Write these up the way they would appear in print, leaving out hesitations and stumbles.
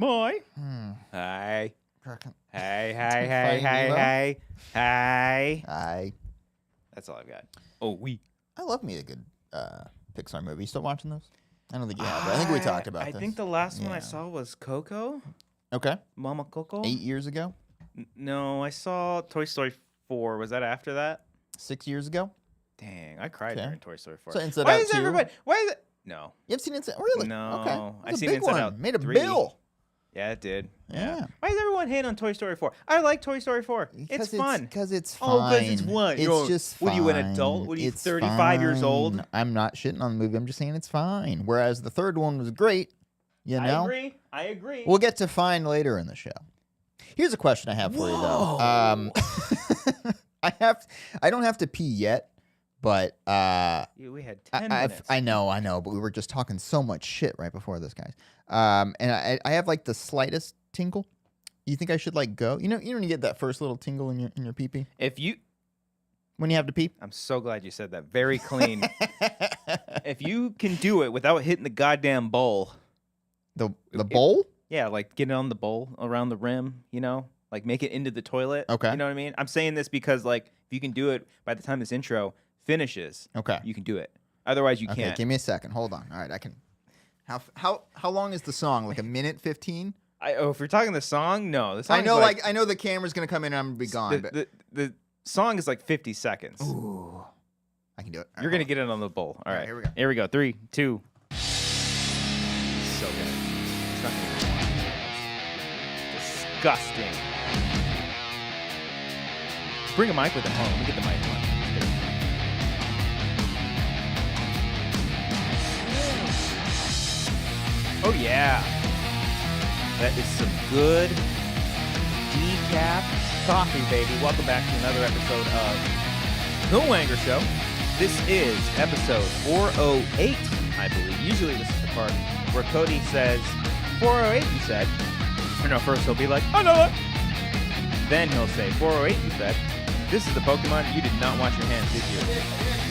Boy. Hi. Hey. Hi. That's all I've got. Oh, I love me a good Pixar movie. You still watching those? I don't think you have, but I think we talked about this. I think the last one I saw was Coco. Okay. Mama Coco. 8 years ago? No, I saw Toy Story 4. Was that after that? 6 years ago? Dang, I cried during Toy Story 4. So Inside Why Out is 2? everybody? Why is it? No. You have seen Inside? Really? No. Okay. I've seen a big Inside one. Out Made a 3. bill. Yeah, it did. Yeah. Why is everyone hating on Toy Story 4? I like Toy Story 4. It's fun. Because it's fine. Oh, because it's what? It's just fine. What are you, an adult? What are you, 35 years old? I'm not shitting on the movie. I'm just saying it's fine. Whereas the third one was great. You know? I agree. We'll get to fine later in the show. Here's a question I have for you, though. I don't have to pee yet, but we had 10 minutes. I know, but we were just talking so much shit right before this, guys. And I have like the slightest tingle. You think I should like go? You know when you get that first little tingle in your pee-pee? When you have to pee? I'm so glad you said that. Very clean. If you can do it without hitting the goddamn bowl. The bowl? Yeah, like get it on the bowl around the rim, you know? Like make it into the toilet. Okay. You know what I mean? I'm saying this because like if you can do it by the time this intro finishes, okay, you can do it. Otherwise you can't. Okay, give me a second. Hold on. All right, I can. How long is the song? Like a minute 15? If you're talking the song, no. The song I know I know the camera's gonna come in and I'm gonna be gone. The song is like 50 seconds. Ooh. I can do it. You're gonna get it on the bowl. All right. Here we go. Here we go. 3, 2. So good. It's not gonna be disgusting. Bring a mic with it home. Let me get the mic on. Oh yeah. That is some good decaf coffee, baby. Welcome back to another episode of The Wanger Show. This is episode 408, I believe. Usually this is the part where Cody says, 408, you said. Or no, first he'll be like, I know it. Then he'll say, 408, you said. This is the Pokemon you did not wash your hands, did you?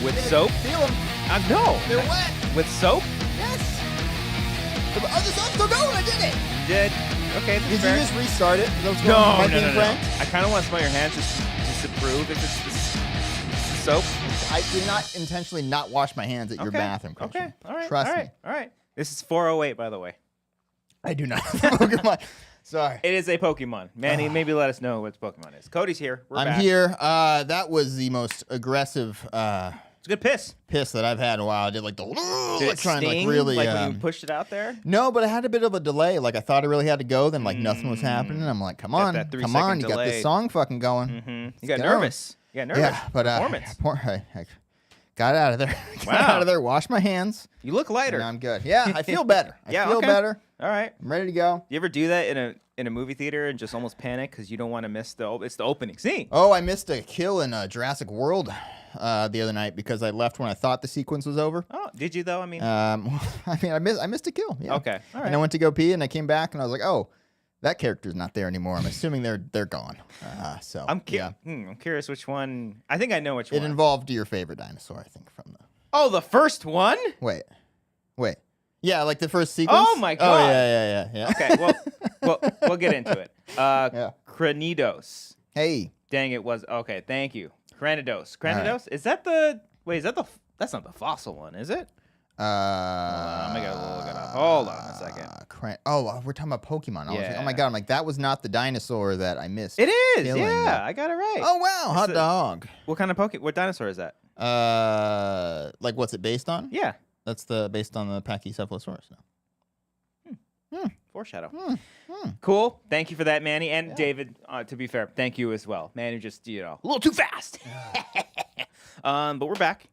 With soap? Feel them. No. They're wet. With soap? Yes. The other song's still going. I did it. You did? Okay, that's Did fair. you just restart it? No. I kind of want to smell your hands just to disapprove if it's the soap. I did not intentionally not wash my hands at your bathroom, Christian. Okay, all right. Trust all me. All right. This is 408, by the way. I do not have a Pokemon. Sorry. It is a Pokemon. Manny, maybe let us know what Pokemon is. Cody's here. We're back. Here. That was the most aggressive It's a good piss. that I've had in a while. I did like the Did it trying sting? like really Like when you pushed it out there? No, but I had a bit of a delay. Like I thought I really had to go, then like nothing was happening. I'm like, come on, that 3 come second on, you got delay. this song fucking going. Mm-hmm. You got nervous. Yeah, but I got out of there. Got out of there. Washed my hands. You look lighter. And I'm good. Yeah, I feel better. I feel better. All right. I'm ready to go. You ever do that in a movie theater and just almost panic because you don't want to miss it's the opening scene? Oh, I missed a kill in Jurassic World the other night because I left when I thought the sequence was over. Oh, did you though? I mean, I missed a kill. Yeah. Okay. All right. And I went to go pee and I came back and I was like, oh, that character's not there anymore. I'm assuming they're gone. So I'm curious which one. I think I know which one. It involved your favorite dinosaur, I think, from the. Oh, the first one? Wait. Yeah, like the first sequence. Oh my god. Oh yeah. Okay, well, we'll get into it. Cranidos. Hey. Dang, it was okay. Thank you. Cranidos. Right. Is that the? Wait, that's not the fossil one, is it? Hold on, I gotta look it up. Hold on a second. We're talking about Pokemon. I was like, Yeah. oh my god! I'm like, that was not the dinosaur that I missed. It is. killing, Yeah, I got it right. Oh wow, hot dog. What kind of What dinosaur is that? Like what's it based on? Yeah. That's based on the Pachycephalosaurus. Foreshadow. Cool. Thank you for that, Manny. And David, to be fair, thank you as well. Manny just, a little too fast. But we're back.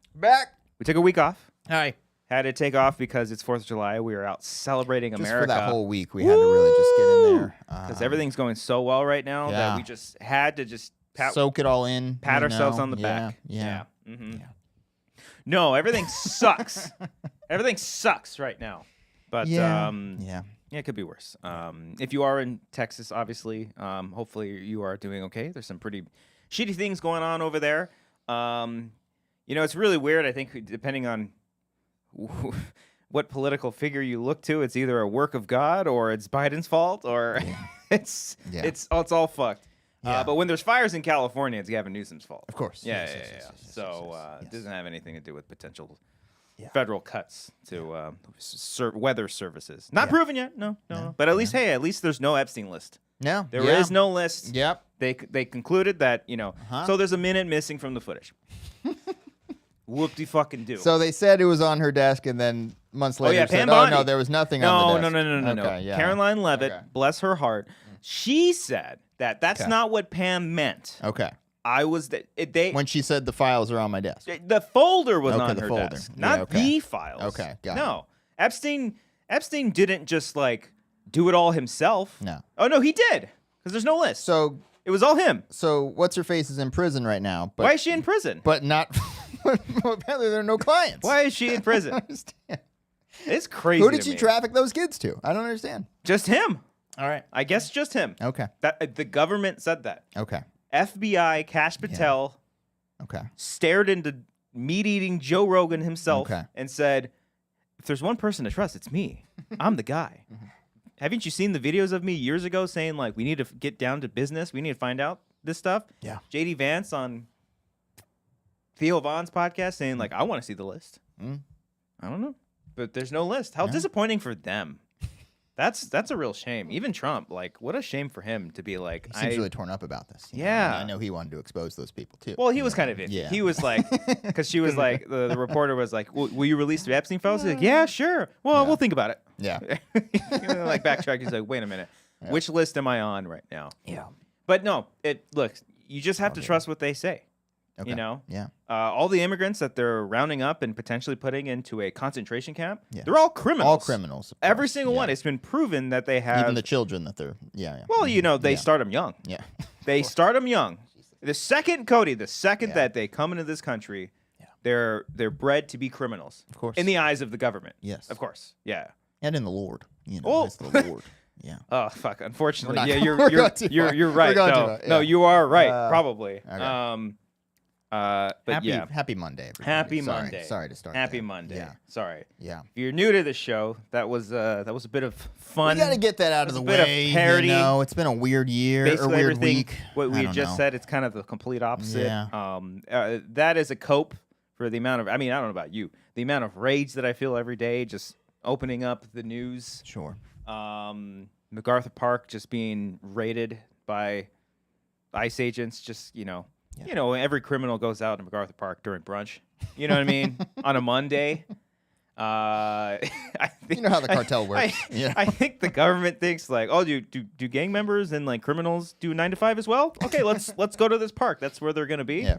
We took a week off. Hi. Had to take off because it's 4th of July. We were out celebrating Just America. for that whole week, we had to really just get in there. Because everything's going so well right now that we just had to just soak it all in. Pat ourselves on the back. Yeah. Mm-hmm. No, everything sucks. Everything sucks right now. But it could be worse. If you are in Texas, obviously, hopefully you are doing okay. There's some pretty shitty things going on over there. It's really weird. I think depending on what political figure you look to, it's either a work of God or it's Biden's fault or it's all fucked. Yeah. But when there's fires in California, it's Gavin Newsom's fault. Of course. Yeah. So it doesn't have anything to do with potential federal cuts to weather services. Not proven yet. No. But at least, at least there's no Epstein list. No. There is no list. Yep. They concluded that, so there's a minute missing from the footage. Whoop-de-fucking-do. So they said it was on her desk, and then months later said, no, there was nothing on the desk. No. Okay, yeah. Caroline Levitt, bless her heart, she said that's not what Pam meant. Okay. When she said the files are on my desk. The folder was on her desk, not the files. Okay, got it. Epstein didn't just, do it all himself. No. Oh, no, he did, because there's no list. So it was all him. So what's-her-face is in prison right now. But, why is she in prison? But not... Apparently there are no clients. Why is she in prison? I don't understand. It's crazy. Who did she traffic those kids to? I don't understand. Just him. All right. I guess just him. Okay. The government said that. Okay. FBI, Kash Patel stared into meat-eating Joe Rogan himself and said, if there's one person to trust, it's me. I'm the guy. Haven't you seen the videos of me years ago saying, we need to get down to business? We need to find out this stuff? Yeah. J.D. Vance on Theo Vaughn's podcast saying, I want to see the list. I don't know. But there's no list. How disappointing for them. That's a real shame. Even Trump, what a shame for him to be like. He seems really torn up about this. Yeah. I know he wanted to expose those people too. Well, he was kind of iffy. Yeah. He was because she was the reporter was like, will you release the Epstein files? He's like, yeah, sure. Well, we'll think about it. Yeah. Backtrack. He's like, wait a minute. Yeah. Which list am I on right now? Yeah. But no, look, you just have to trust what they say. Okay. Yeah. All the immigrants that they're rounding up and potentially putting into a concentration camp, they're all criminals. All criminals. Every single one. It's been proven that they have. Even the children that they're. Yeah. Well, they start them young. Yeah. They start them young. The second, Cody, that they come into this country, they're bred to be criminals. Of course. In the eyes of the government. Yes. Of course. Yeah. And in the Lord. The Lord. Yeah. Oh fuck! Unfortunately, you're right. No, you are right. Probably. Okay. But happy Monday, everybody. Happy Monday. Sorry to start. Happy Monday. Yeah. Sorry. Yeah. If you're new to the show, that was a bit of fun. We got to get that out of the way. Bit of parody. It's been a weird year Basically, or weird week. What we just said, it's kind of the complete opposite. Yeah. That is a cope for the amount of. I mean, I don't know about you. The amount of rage that I feel every day, just opening up the news. Sure. MacArthur Park just being raided by ICE agents. Just every criminal goes out to MacArthur Park during brunch. You know what I mean? On a Monday. I think, you know how the cartel works. I think the government thinks do gang members and criminals do 9 to 5 as well? Okay, let's go to this park. That's where they're gonna be. Yeah.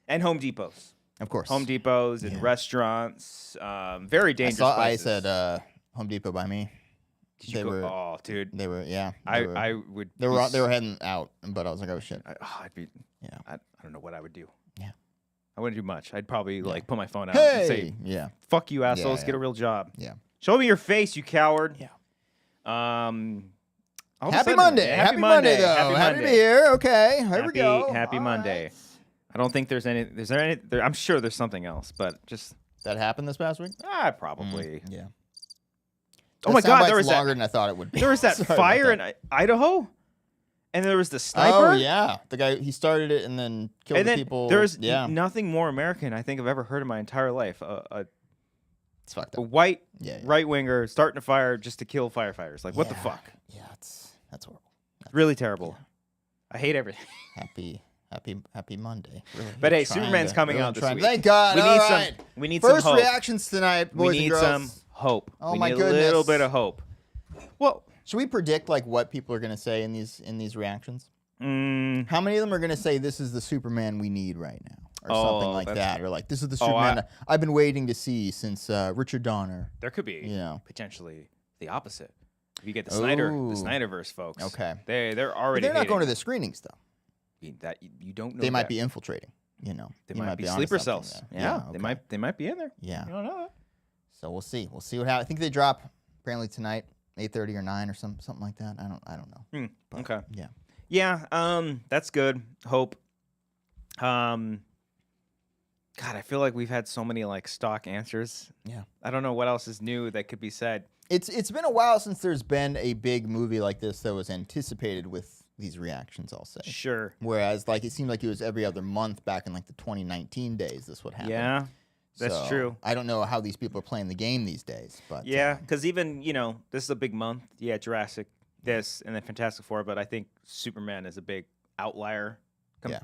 And Home Depots. Of course. Home Depots and restaurants. Very dangerous. I said Home Depot by me. Oh, dude. They were. I would. They were heading out, but I was like, oh shit. I'd be. Yeah. I don't know what I would do. Yeah. I wouldn't do much. I'd probably put my phone out and say, fuck you, assholes. Get a real job. Yeah. Show me your face, you coward. Yeah. Happy Monday. Happy Monday, though. Happy to be here. Okay. Here we go. Happy Monday. Right. I don't think there's any. Is there any? I'm sure there's something else, but just. That happened this past week? Probably. Yeah. Oh my God! There was longer than I thought it would be. There was that fire in Idaho, and there was the sniper. Oh yeah, the guy he started it and then killed the people. There's nothing more American I think I've ever heard in my entire life. It's fucked up. A white right winger starting a fire just to kill firefighters. What the fuck? Yeah, that's horrible. Really terrible. Yeah. I hate everything. Happy Monday. Really, but hey, Superman's coming out this week. Thank God. We need some hope. Reactions tonight, boys and girls. We need some hope. Oh we my need goodness. A little bit of hope. Well, should we predict what people are going to say in these reactions? How many of them are going to say this is the Superman we need right now, or something like that, or this is the Superman I've been waiting to see since Richard Donner? There could be potentially the opposite. If you get the Snyderverse folks, okay, they're already. But they're not going to the screenings though. That you don't know. They might be infiltrating. They might be sleeper cells. Yeah, okay. They might be in there. Yeah, you don't know that. So we'll see. We'll see what happens. I think they drop apparently tonight, 8:30 or 9 or something like that. I don't know. But, okay. Yeah. Yeah. That's good. Hope. God, God, I feel like we've had so many like stock answers. Yeah. I don't know what else is new that could be said. It's been a while since there's been a big movie like this that was anticipated with these reactions, I'll say. Sure. Whereas like it seemed like it was every other month back in like the 2019 days this would happen. Yeah. That's true. I don't know how these people are playing the game these days, but yeah, because even this is a big month. Yeah, Jurassic, this, and then Fantastic Four. But I think Superman is a big outlier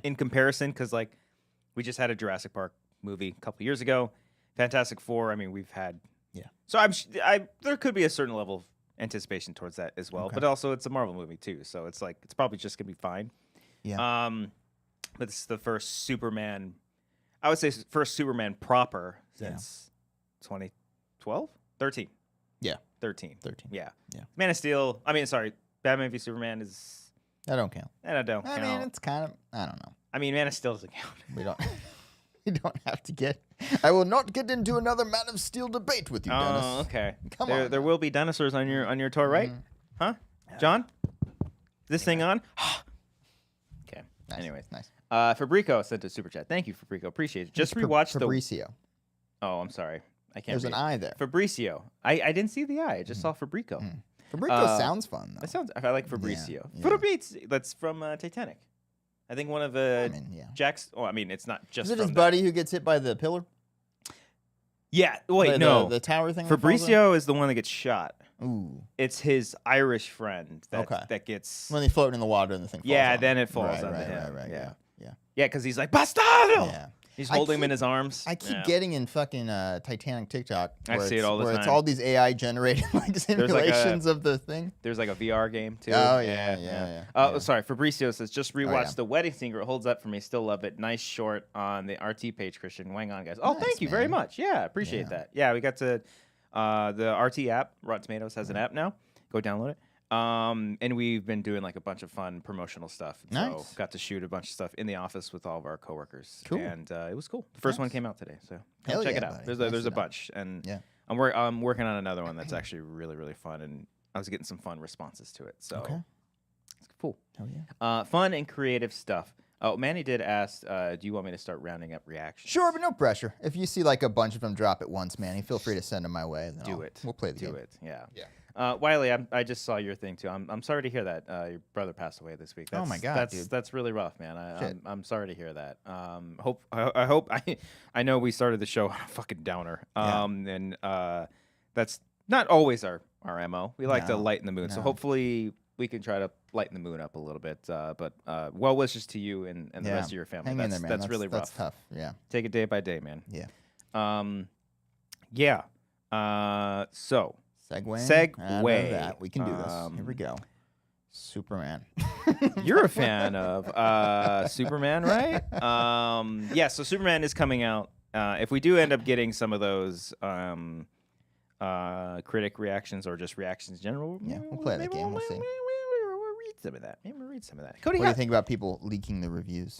in comparison, because like we just had a Jurassic Park movie a couple years ago. Fantastic Four. I mean, we've had So there could be a certain level of anticipation towards that as well. But also it's a Marvel movie too, so it's like it's probably just gonna be fine. Yeah. But it's the first Superman. I would say first Superman proper since 2012? 13. Yeah. 13. Yeah. Man of Steel. I mean, sorry. Batman v Superman is... That don't count. That don't count. I mean, it's kind of... I don't know. I mean, Man of Steel doesn't count. We don't... We don't have to get... I will not get into another Man of Steel debate with you, Dennis. Oh, okay. Come on. There will be dinosaurs on your tour, right? Huh? John? This thing on? Okay. Nice. Anyways. Nice. Fabrico sent a super chat. Thank you, Fabrico. Appreciate it. Just rewatched Fabricio. Oh, I'm sorry. I can't There's read. an I there. Fabricio. I didn't see the I. I just saw Fabrico. Fabricio sounds fun, though. That sounds... I like Fabricio. Yeah. Fabricio. That's from Titanic. I think one of Jack's... Oh, I mean, it's not just Is it his buddy who gets hit by the pillar? Yeah. Wait, no. The tower thing? Fabricio is the one that gets shot. Ooh. It's his Irish friend that gets... When they float in the water and the thing falls on. then it falls onto him. Right. Yeah. Yeah. Yeah, because he's like, Bastardo! Yeah. He's holding him in his arms. I keep getting in fucking Titanic TikTok. I see it all the time. Where it's all these AI generated like simulations of the thing. There's like a VR game too. Oh yeah. Sorry, Fabricio says just rewatched The Wedding Singer. It holds up for me. Still love it. Nice short on the RT page, Christian. Wang on, guys. Oh, nice, thank you very much. Yeah, appreciate that. Yeah, we got to the RT app. Rotten Tomatoes has an app now. Go download it. And we've been doing like a bunch of fun promotional stuff. Nice. So got to shoot a bunch of stuff in the office with all of our coworkers. Cool. And it was cool. The first one came out today, so Hell check yeah, it out. buddy. There's a bunch, and I'm working on another one that's actually really, really fun, and I was getting some fun responses to it. So it's cool. Hell yeah. Fun and creative stuff. Oh, Manny did ask, do you want me to start rounding up reactions? Sure, but no pressure. If you see like a bunch of them drop at once, Manny, feel free to send them my way. And Do it. We'll play the game. Do it. Yeah. Yeah. Wiley, I just saw your thing too. I'm sorry to hear that your brother passed away this week. Oh my God, dude. That's really rough, man. I'm sorry to hear that. I hope I know we started the show on a fucking downer. And that's not always our MO. We like to lighten the mood. So hopefully we can try to lighten the mood up a little bit. But well wishes to you and the rest of your family. Hang in there, man. That's really rough. That's tough. Yeah. Take it day by day, man. Yeah. So. Segue. That. We can do this. Here we go. Superman. You're a fan of Superman, right? So Superman is coming out. If we do end up getting some of those critic reactions or just reactions in general, we'll play the game. We'll see. We'll read some of that. Maybe we'll read some of that. Cody, what do you think about people leaking the reviews?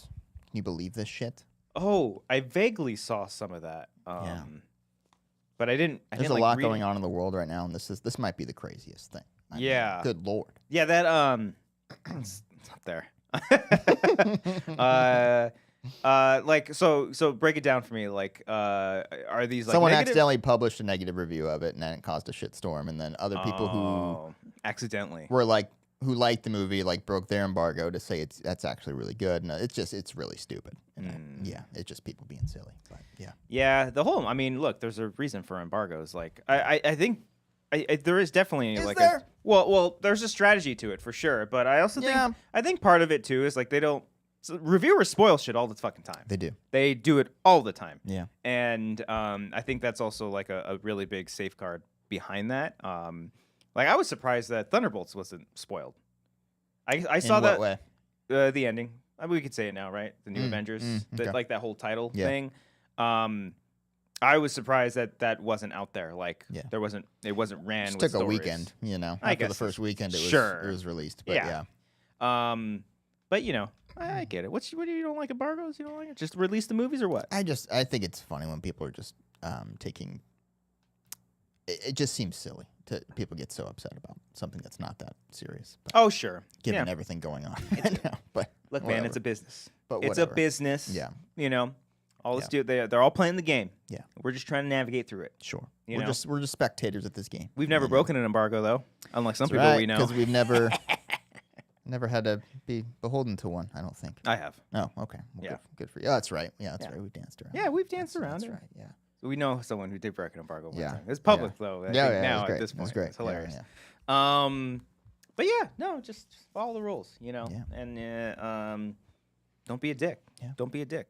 Can you believe this shit? Oh, I vaguely saw some of that. But I didn't. There's a lot going on in the world right now, and this might be the craziest thing. I mean, good lord. Yeah, that it's up there. So break it down for me. Like, are these like someone negative? accidentally published a negative review of it, and then it caused a shitstorm, and then other people who accidentally were like who liked the movie like broke their embargo to say that's actually really good. No, it's really stupid. And it's just people being silly. But the whole. I mean, look, there's a reason for embargoes. Like, I think there is definitely there's a strategy to it for sure. But I also think part of it too is like they don't. So reviewers spoil shit all the fucking time. They do. They do it all the time. Yeah. And I think that's also like a really big safeguard behind that. Like I was surprised that Thunderbolts wasn't spoiled. I saw that way? The ending. I mean, we could say it now, right? The new Avengers, like that whole title thing. I was surprised that wasn't out there. Like it wasn't ran. It with took a weekend, After the first weekend, it was released. But But I get it. What do you don't like embargoes? You don't like it? Just release the movies or what? I think it's funny when people are just taking. It just seems silly to people get so upset about something that's not that serious. Oh sure, given everything going on. But look, man, it's a business. But it's a business. Yeah. All the they're all playing the game. Yeah. We're just trying to navigate through it. Sure. You we're know? just spectators at this game. We've never broken an embargo though, unlike some That's people right, we know. because we've never had to be beholden to one. I don't think. I have. Oh, okay. Well, Yeah. Good for you. Oh, that's right. Yeah, that's right. We danced around. Yeah, we've danced around That's it. right. Yeah. So we know someone who did break an embargo one Yeah. time. It's public though. I think It now was at great. this It was point, great. it's hilarious. Yeah. But yeah, no, just follow the rules, you know, Yeah. and don't be a dick. Yeah. Don't be a dick.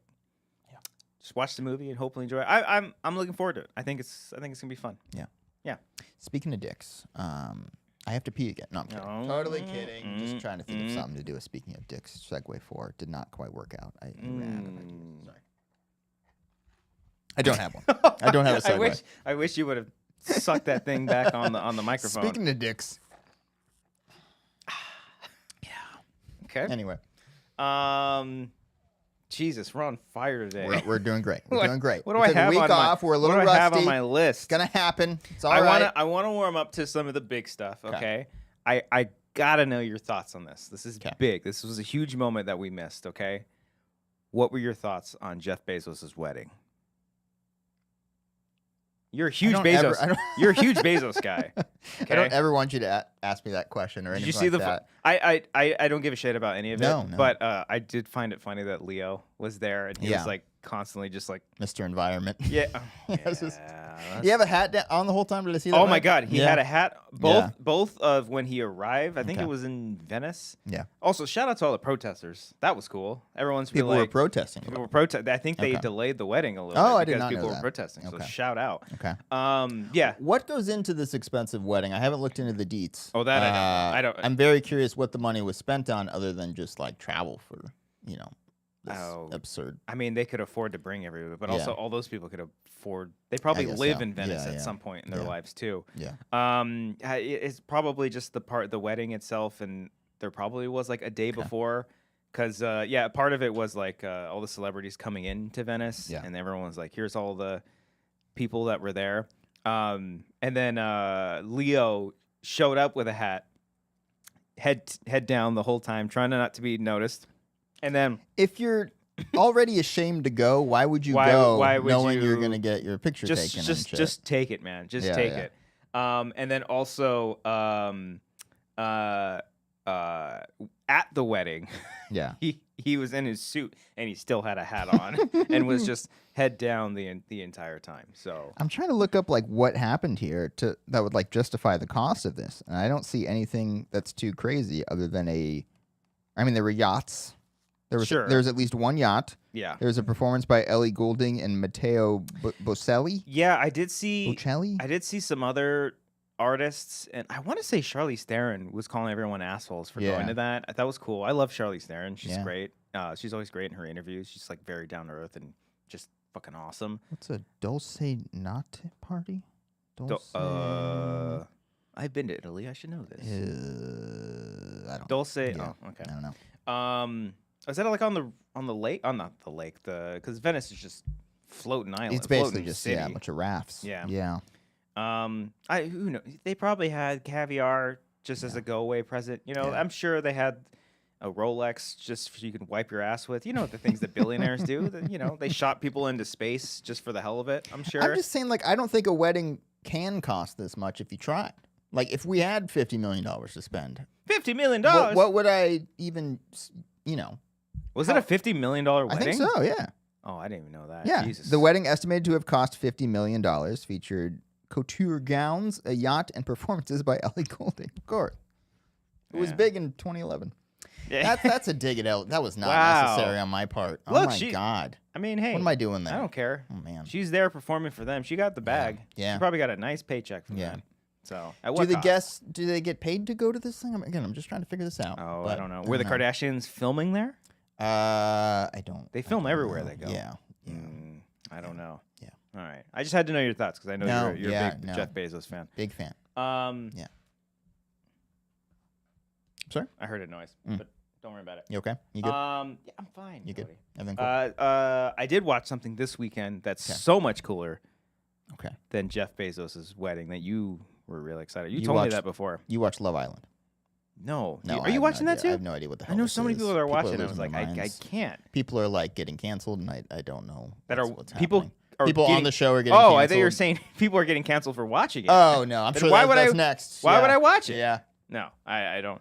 Yeah. Just watch the movie and hopefully enjoy it. I'm looking forward to it. I think it's gonna be fun. Yeah. Yeah. Speaking of dicks, I have to pee again. No, I'm kidding. No. Totally kidding. Just trying to think of something to do with speaking of dicks. Segue 4 did not quite work out. I ran. Sorry. I don't have one. I don't have a segue. I wish you would have sucked that thing back on the microphone. Speaking of dicks. Okay. Anyway. Jesus, we're on fire today. We're doing great. We're doing great. What do I have week on off. We're a little what do rusty. I have on my list? It's gonna happen. It's all right. I want to warm up to some of the big stuff. Okay. I gotta know your thoughts on this. This is big. This was a huge moment that we missed. Okay. What were your thoughts on Jeff Bezos' wedding? You're a huge Bezos. You're a huge Bezos guy. Okay? I don't ever want you to ask me that question or anything. Did you see that. I don't give a shit about any of it. No. But I did find it funny that Leo was there and he was like constantly just like Mr. Environment. Yeah. You have a hat on the whole time? Did I see that? Oh my God, he had a hat both of when he arrived. I think Okay. it was in Venice. Yeah. Also, shout out to all the protesters. That was cool. Everyone's been People were like, protesting. People were protesting. I think they Okay. delayed the wedding a little Oh, I bit did because not know people were that. protesting. So Okay. shout out. Okay. Yeah. What goes into this expensive wedding? I haven't looked into the deets. Oh, that I don't. I'm very curious what the money was spent on, other than just like travel for, this absurd. I mean, they could afford to bring everybody, but also all those people could afford. They probably guess live so. in Venice Yeah, at yeah. some point in their lives too. Yeah. It's probably just the wedding itself, and there probably was like a day before, because part of it was like all the celebrities coming into Venice, and everyone was like, "Here's all the people that were there," and then Leo showed up with a hat, head down the whole time, trying not to be noticed. And then, if you're already ashamed to go, why would you go knowing you're going to get your picture taken? Just take it, man. Just take it. And then also at the wedding, he was in his suit and he still had a hat on and was just head down the entire time. So I'm trying to look up like what happened here that would like justify the cost of this, and I don't see anything that's too crazy other than there were yachts. There was at least one yacht. Yeah. There was a performance by Ellie Goulding and Matteo Bocelli. Yeah, I did see. Bocelli? I did see some other artists, and I want to say Charlize Theron was calling everyone assholes for going to that. That was cool. I love Charlize Theron. She's great. She's always great in her interviews. She's like very down to earth and just fucking awesome. What's a Dulce Nate party? I've been to Italy. I should know this. I don't. Dulce. Yeah. Oh, okay. I don't know. Is that like on the lake? Oh, not the lake. Because Venice is just floating island. It's basically just city. A bunch of rafts. Yeah. Yeah. Who knows? They probably had caviar just as a go away present. You know, I'm sure they had a Rolex just so you can wipe your ass with. You know the things that billionaires do. They shot people into space just for the hell of it. I'm sure. I'm just saying, like, I don't think a wedding can cost this much if you tried. Like, if we had $50 million to spend. $50 million. What would I even? Was it a $50 million wedding? I think so. Yeah. Oh, I didn't even know that. Yeah. Jesus. The wedding, estimated to have cost $50 million, featured couture gowns, a yacht, and performances by Ellie Goulding. Of course. It was big in 2011. Yeah. That's a dig at Ellie. That was not necessary on my part. Oh, Look, my God. I mean, hey. What am I doing there? I don't care. Oh, man. She's there performing for them. She got the bag. Yeah. She probably got a nice paycheck from them. So, at what do the cost? guests, do they get paid to go to this thing? Again, I'm just trying to figure this out. Oh, I don't know. Were the Kardashians filming there? I don't. They film everywhere they go. Yeah. I don't know. Yeah. All right. I just had to know your thoughts because I know you're a big Jeff Bezos fan. Big fan. Yeah. Sorry? I heard a noise, but don't worry about it. You okay? You good? Yeah, I'm fine. You good? Cody. Everything cool? I did watch something this weekend that's so much cooler than Jeff Bezos' wedding that you were really excited. You told me that before. You watched Love Island. No. No, Are you watching that too? I have no idea what the hell. I know this so many is. people that are watching. I losing was their like, I minds. can't. People are like getting canceled, and I don't know what's people happening. are People getting, on the show are getting canceled. I thought you were saying people are getting canceled for watching it. Oh no, I'm Then sure that's next. Why would I watch it? Yeah. No, I don't.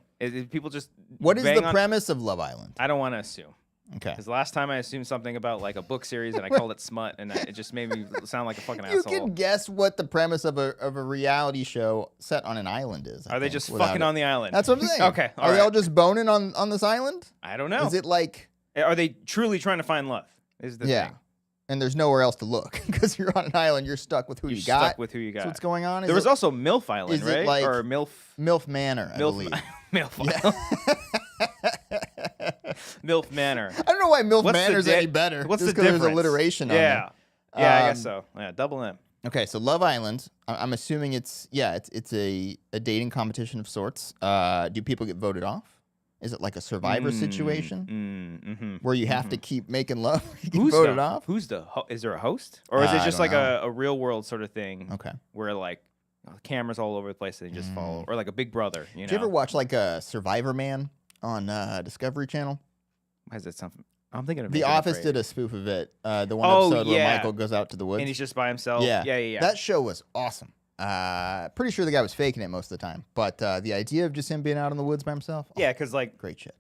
People just. What is the premise of Love Island? I don't want to assume. Okay. Because last time I assumed something about like a book series and I called it smut, and it just made me sound like a fucking You asshole. can guess what the premise of a reality show set on an island is. Are they just fucking on the island? That's what I'm saying. Okay. Are they all just boning on this island? I don't know. Is it like? Are they truly trying to find love? Is the thing. And there's nowhere else to look because you're on an island. You're stuck with who you got. Stuck with who you got. That's what's going on. There was also MILF Island, right? Like or MILF Manor, I believe. MILF Island. MILF Manor. I don't know why MILF Manor's any better. What's just the difference? There's alliteration on Yeah. there. Yeah, I guess so. Yeah, double M. Okay, so Love Island. I'm assuming it's a dating competition of sorts. Do people get voted off? Is it like a Survivor situation where you have to keep making love? You get voted off? Is there a host, or is it just like a real world sort of thing? Okay, where like cameras all over the place and they just follow, or like a Big Brother. Did you ever watch like a Survivor Man on Discovery Channel? Why is that something? I'm thinking of The Office did a spoof of it. The one episode where Michael goes out to the woods and he's just by himself. Yeah. That show was awesome. Pretty sure the guy was faking it most of the time, but the idea of just him being out in the woods by himself, because like great shit.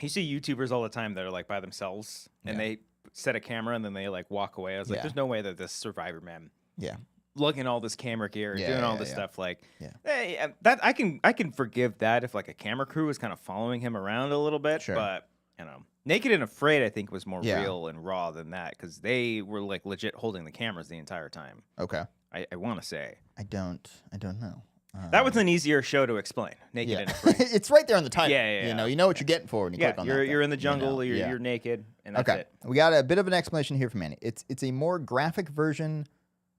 You see YouTubers all the time that are like by themselves and they set a camera and then they like walk away. I was like, there's no way that this Survivor man, lugging all this camera gear, doing all this stuff, like, hey, that I can forgive that if like a camera crew is kind of following him around a little bit, but you know. Naked and Afraid, I think, was more real and raw than that because they were like legit holding the cameras the entire time. Okay. I want to say. I don't know. That was an easier show to explain. Naked and Afraid. It's right there on the title. Yeah. You know what you're getting for when you click on that. You're in the jungle. You're naked, and that's it. We got a bit of an explanation here from Annie. It's a more graphic version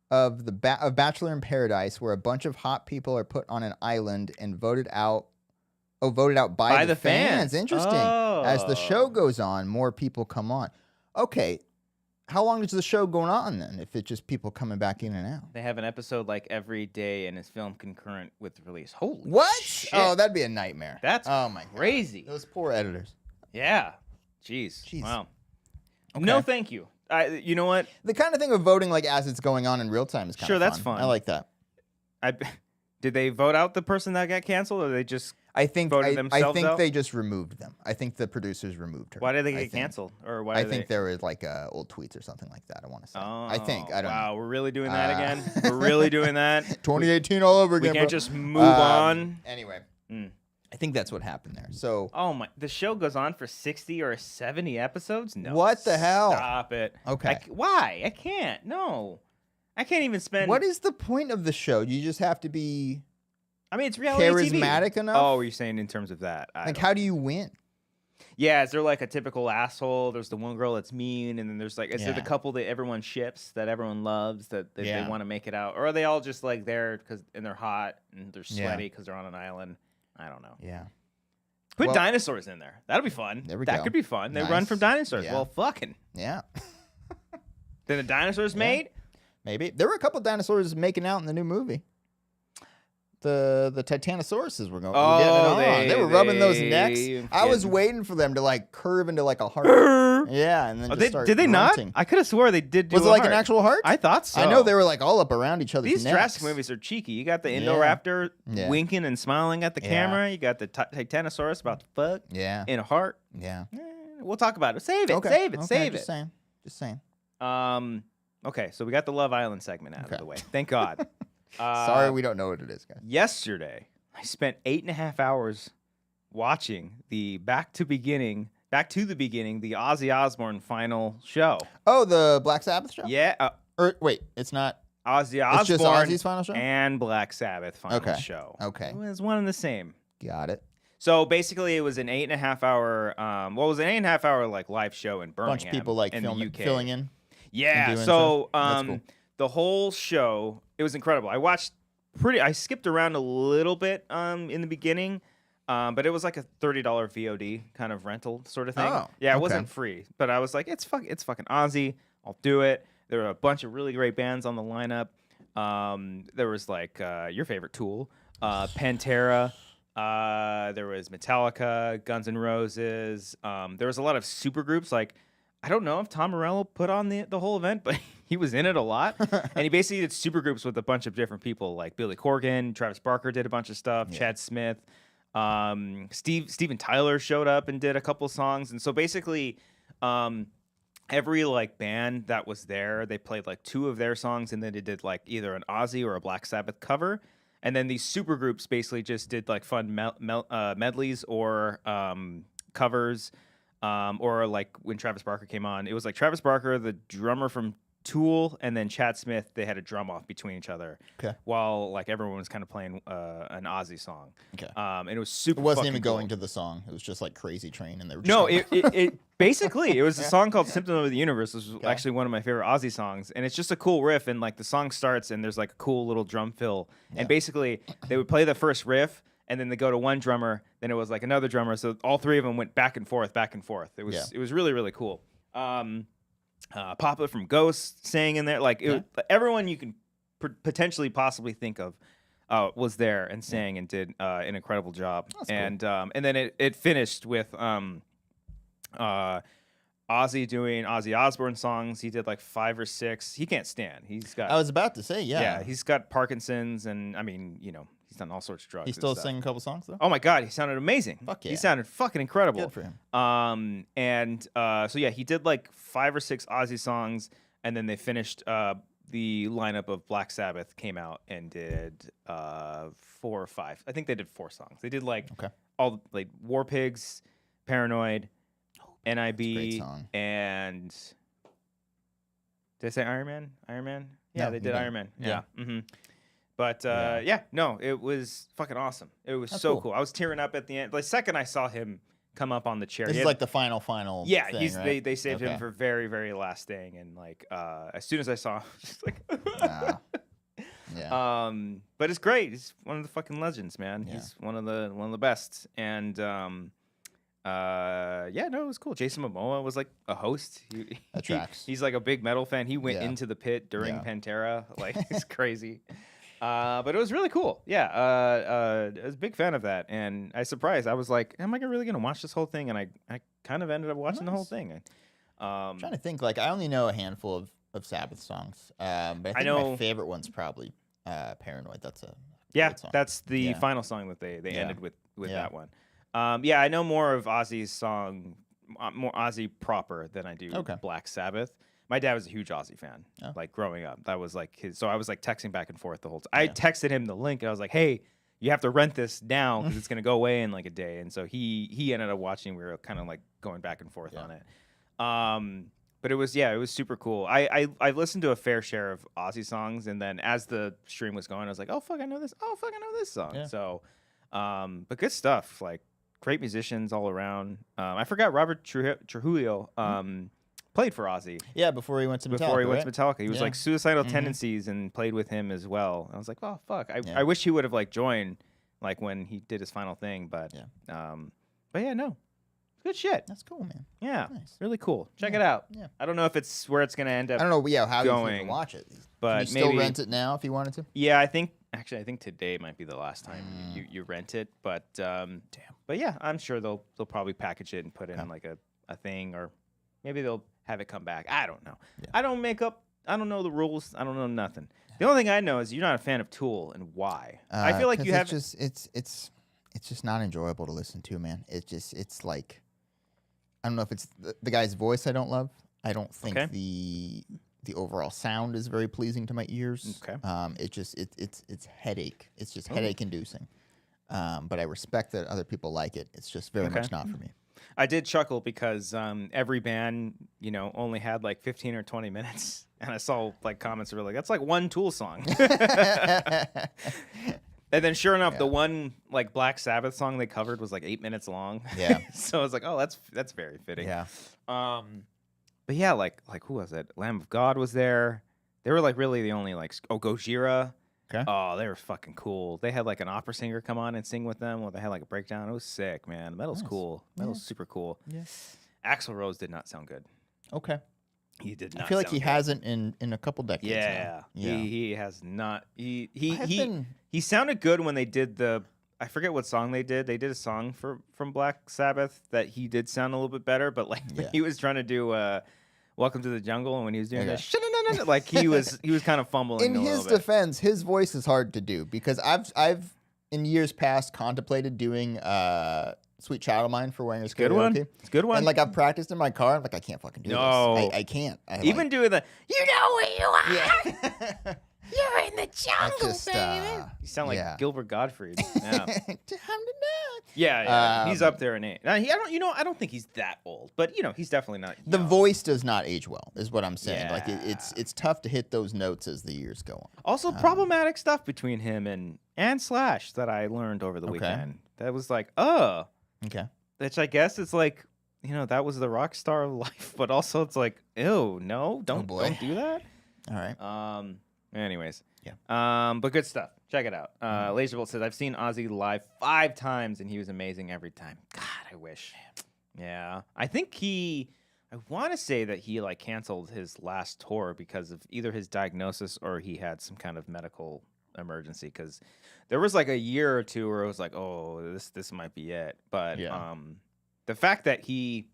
of of Bachelor in Paradise, where a bunch of hot people are put on an island and voted out by the fans. Interesting. As the show goes on, more people come on. Okay. How long is the show going on then? If it's just people coming back in and out, they have an episode like every day, and it's filmed concurrent with the release. Holy shit. Oh, that'd be a nightmare. That's crazy. Those poor editors. Yeah. Jeez. Wow. Okay. No, thank you. You know what? The kind of thing of voting like as it's going on in real time is kind of fun. That's fun. I like that. Did they vote out the person that got canceled, or they just? I think out? they just removed them. I think the producers removed her. Why did they get canceled? Or why? I think there was like old tweets or something like that. I want to say. I don't know. Wow, we're really doing that again. We're really doing that. 2018 all over again. We can't just move on. Anyway, I think that's what happened there. So. Oh my! The show goes on for 60 or 70 episodes. No. What the hell? Stop it. Okay. Why? I can't. No. I can't even spend. What is the point of the show? You just have to be. I mean, it's reality charismatic TV. enough. Oh, you're saying in terms of that? Like, how do you win? Yeah, is there like a typical asshole? There's the one girl that's mean, and then there's like, is there the couple that everyone ships, that everyone loves, that they want to make it out, or are they all just like there and they're hot and they're sweaty because they're on an island? I don't know. Yeah. Put dinosaurs in there. That'll be fun. That could be fun. They run from dinosaurs. Yeah. Well, fucking. Yeah. Then the dinosaurs made? Maybe. There were a couple dinosaurs making out in the new movie. The Titanosauruses were getting it on. They were rubbing those necks. I was waiting for them to like curve into like a heart. Yeah, and then just start did they grunting. not? I could have swore they did. Was it like an actual heart? I thought so. I know they were like all up around each other's necks. These Jurassic movies are cheeky. You got the Indoraptor winking and smiling at the camera. You got the Titanosaurus about to fuck. Yeah. In a heart. Yeah. We'll talk about it. Save it. Okay. Save it. Save Just it. Just saying. Okay, so we got the Love Island segment out of the way. Thank God. Sorry, we don't know what it is, guys. Yesterday, I spent 8.5 hours watching the Back to the Beginning, the Ozzy Osbourne final show. Oh, the Black Sabbath show? Yeah. Wait, it's not Ozzy Osbourne. It's just Ozzy's final show? And Black Sabbath final show. Okay. It was one and the same. Got it. So basically, it was an 8.5 hour. It was an 8.5 hour like live show in Birmingham. Bunch of people like in the UK. filling in. Yeah. So cool. The whole show, it was incredible. I skipped around a little bit in the beginning, but it was like a $30 VOD kind of rental sort of thing. Oh, yeah, it wasn't free, but I was like, it's fucking Ozzy. I'll do it. There were a bunch of really great bands on the lineup. There was like your favorite Tool, Pantera. There was Metallica, Guns N' Roses. There was a lot of super groups. Like, I don't know if Tom Morello put on the whole event, but he was in it a lot. And he basically did super groups with a bunch of different people, like Billy Corgan, Travis Barker did a bunch of stuff, Chad Smith, Steven Tyler showed up and did a couple songs. And so basically, every like band that was there, they played like 2 of their songs, and then they did like either an Ozzy or a Black Sabbath cover. And then these super groups basically just did like fun medleys or covers. Or like when Travis Barker came on, it was like Travis Barker, the drummer from Tool, and then Chad Smith. They had a drum off between each other, while like everyone was kind of playing an Ozzy song. And it was super. It wasn't even going to the song. It was just like Crazy Train, and they were just no. It basically it was a song called "Symptom of the Universe." This was actually one of my favorite Ozzy songs, and it's just a cool riff. And like the song starts, and there's like a cool little drum fill, and basically they would play the first riff. And then they go to one drummer, then it was like another drummer. So all 3 of them went back and forth, back and forth. It was really, really cool. Papa from Ghost sang in there. Like everyone you can potentially possibly think of was there and sang and did an incredible job. That's cool. And then it finished with Ozzy doing Ozzy Osbourne songs. He did like 5 or 6. He can't stand. He's got. I was about to say, yeah, he's got Parkinson's, and I mean, he's done all sorts of drugs. He still sing a couple songs though. Oh my God, he sounded amazing. Fuck yeah, he sounded fucking incredible. Good for him. So yeah, he did like 5 or 6 Ozzy songs, and then they finished. The lineup of Black Sabbath came out and did 4 or 5. I think they did 4 songs. They did like all like War Pigs, Paranoid. NIB and did I say Iron Man? Iron Man? Yeah, they did Iron Man. Yeah. Mm-hmm. But no, it was fucking awesome. It was so cool. I was tearing up at the end. The second I saw him come up on the chair. This is like the final. Yeah, thing, right? they saved him for very, very last thing, and like as soon as I saw him, I was just like yeah. But it's great. He's one of the fucking legends, man. Yeah. He's one of the best. And it was cool. Jason Momoa was like a host. That tracks. He's like a big metal fan. He went into the pit during Pantera. Like, it's crazy. But it was really cool. Yeah. I was a big fan of that. And I was surprised. I was like, am I really going to watch this whole thing? And I kind of ended up watching the whole thing. I'm trying to think. Like, I only know a handful of Sabbath songs. But I think my favorite one's probably Paranoid. That's a great song. That's the final song that they ended with that one. I know more of Ozzy's song, more Ozzy proper than I do Black Sabbath. My dad was a huge Ozzy fan, like growing up. That was like his. So I was like texting back and forth the whole time. I texted him the link, and I was like, "Hey, you have to rent this now because it's gonna go away in like a day." And so he ended up watching. We were kind of like going back and forth on it. But it was super cool. I've listened to a fair share of Ozzy songs, and then as the stream was going, I was like, "Oh fuck, I know this. Oh fuck, I know this song." Yeah. So, but good stuff. Like. Great musicians all around. I forgot Robert Trujillo played for Ozzy. Yeah, before he went to Metallica. He was like Suicidal Tendencies and played with him as well. I was like, oh fuck. I wish he would have like joined like when he did his final thing, but no. Good shit. That's cool, man. Yeah. Nice. Really cool. Check it out. Yeah. I don't know if it's where it's gonna end up. I don't know how you can watch it. But can you still rent it now if you wanted to? Yeah, I think today might be the last time you rent it. But But yeah, I'm sure they'll probably package it and put in like a thing, or maybe they'll have it come back. I don't know. Yeah. I don't know the rules. I don't know nothing. The only thing I know is you're not a fan of Tool, and why. I feel like you have it's just not enjoyable to listen to, man. It's like, I don't know if it's the guy's voice I don't love. I don't think the overall sound is very pleasing to my ears. Okay. It's headache. It's just headache inducing. But I respect that other people like it. It's just very much not for me. I did chuckle because every band, only had like 15 or 20 minutes, and I saw like comments that were like, "That's like one Tool song." And then, sure enough, the one like Black Sabbath song they covered was like 8 minutes long. Yeah. So I was like, "Oh, that's very fitting." Yeah. But yeah, like who was it? Lamb of God was there. They were like really the only like Gojira. Okay. Oh, they were fucking cool. They had like an opera singer come on and sing with them. Or they had like a breakdown. It was sick, man. Metal's cool. Metal's super cool. Yeah. Axl Rose did not sound good. Okay. He did not. I feel like he hasn't in a couple decades. Yeah. He has not. He sounded good when they did I forget what song they did. They did a song from Black Sabbath that he did sound a little bit better, but like he was trying to do Welcome to the Jungle, and when he was doing that, like he was kind of fumbling. In his defense, his voice is hard to do because I've in years past contemplated doing Sweet Child of Mine for Wanger's karaoke. It's a good one. And like I've practiced in my car. I'm like, I can't fucking do this. I can't. Even doing the, you know where you are. Yeah. You're in the jungle, baby. You sound like Gilbert Gottfried. Yeah. He's up there in age. Now, I don't think he's that old, but he's definitely not young. The voice does not age well, is what I'm saying. Yeah. Like it's tough to hit those notes as the years go on. Also, problematic stuff between him and Slash that I learned over the weekend. That was like, okay. Which I guess it's like, that was the rock star of life, but also it's like, ew, no, don't do that. All right. Anyways, but good stuff. Check it out. Laserbolt says, I've seen Ozzy live 5 times, and he was amazing every time. God, I wish. Yeah. I think I want to say that he, like, canceled his last tour because of either his diagnosis or he had some kind of medical emergency, because there was, like, a year or two where it was like, oh, this might be it. But the fact that he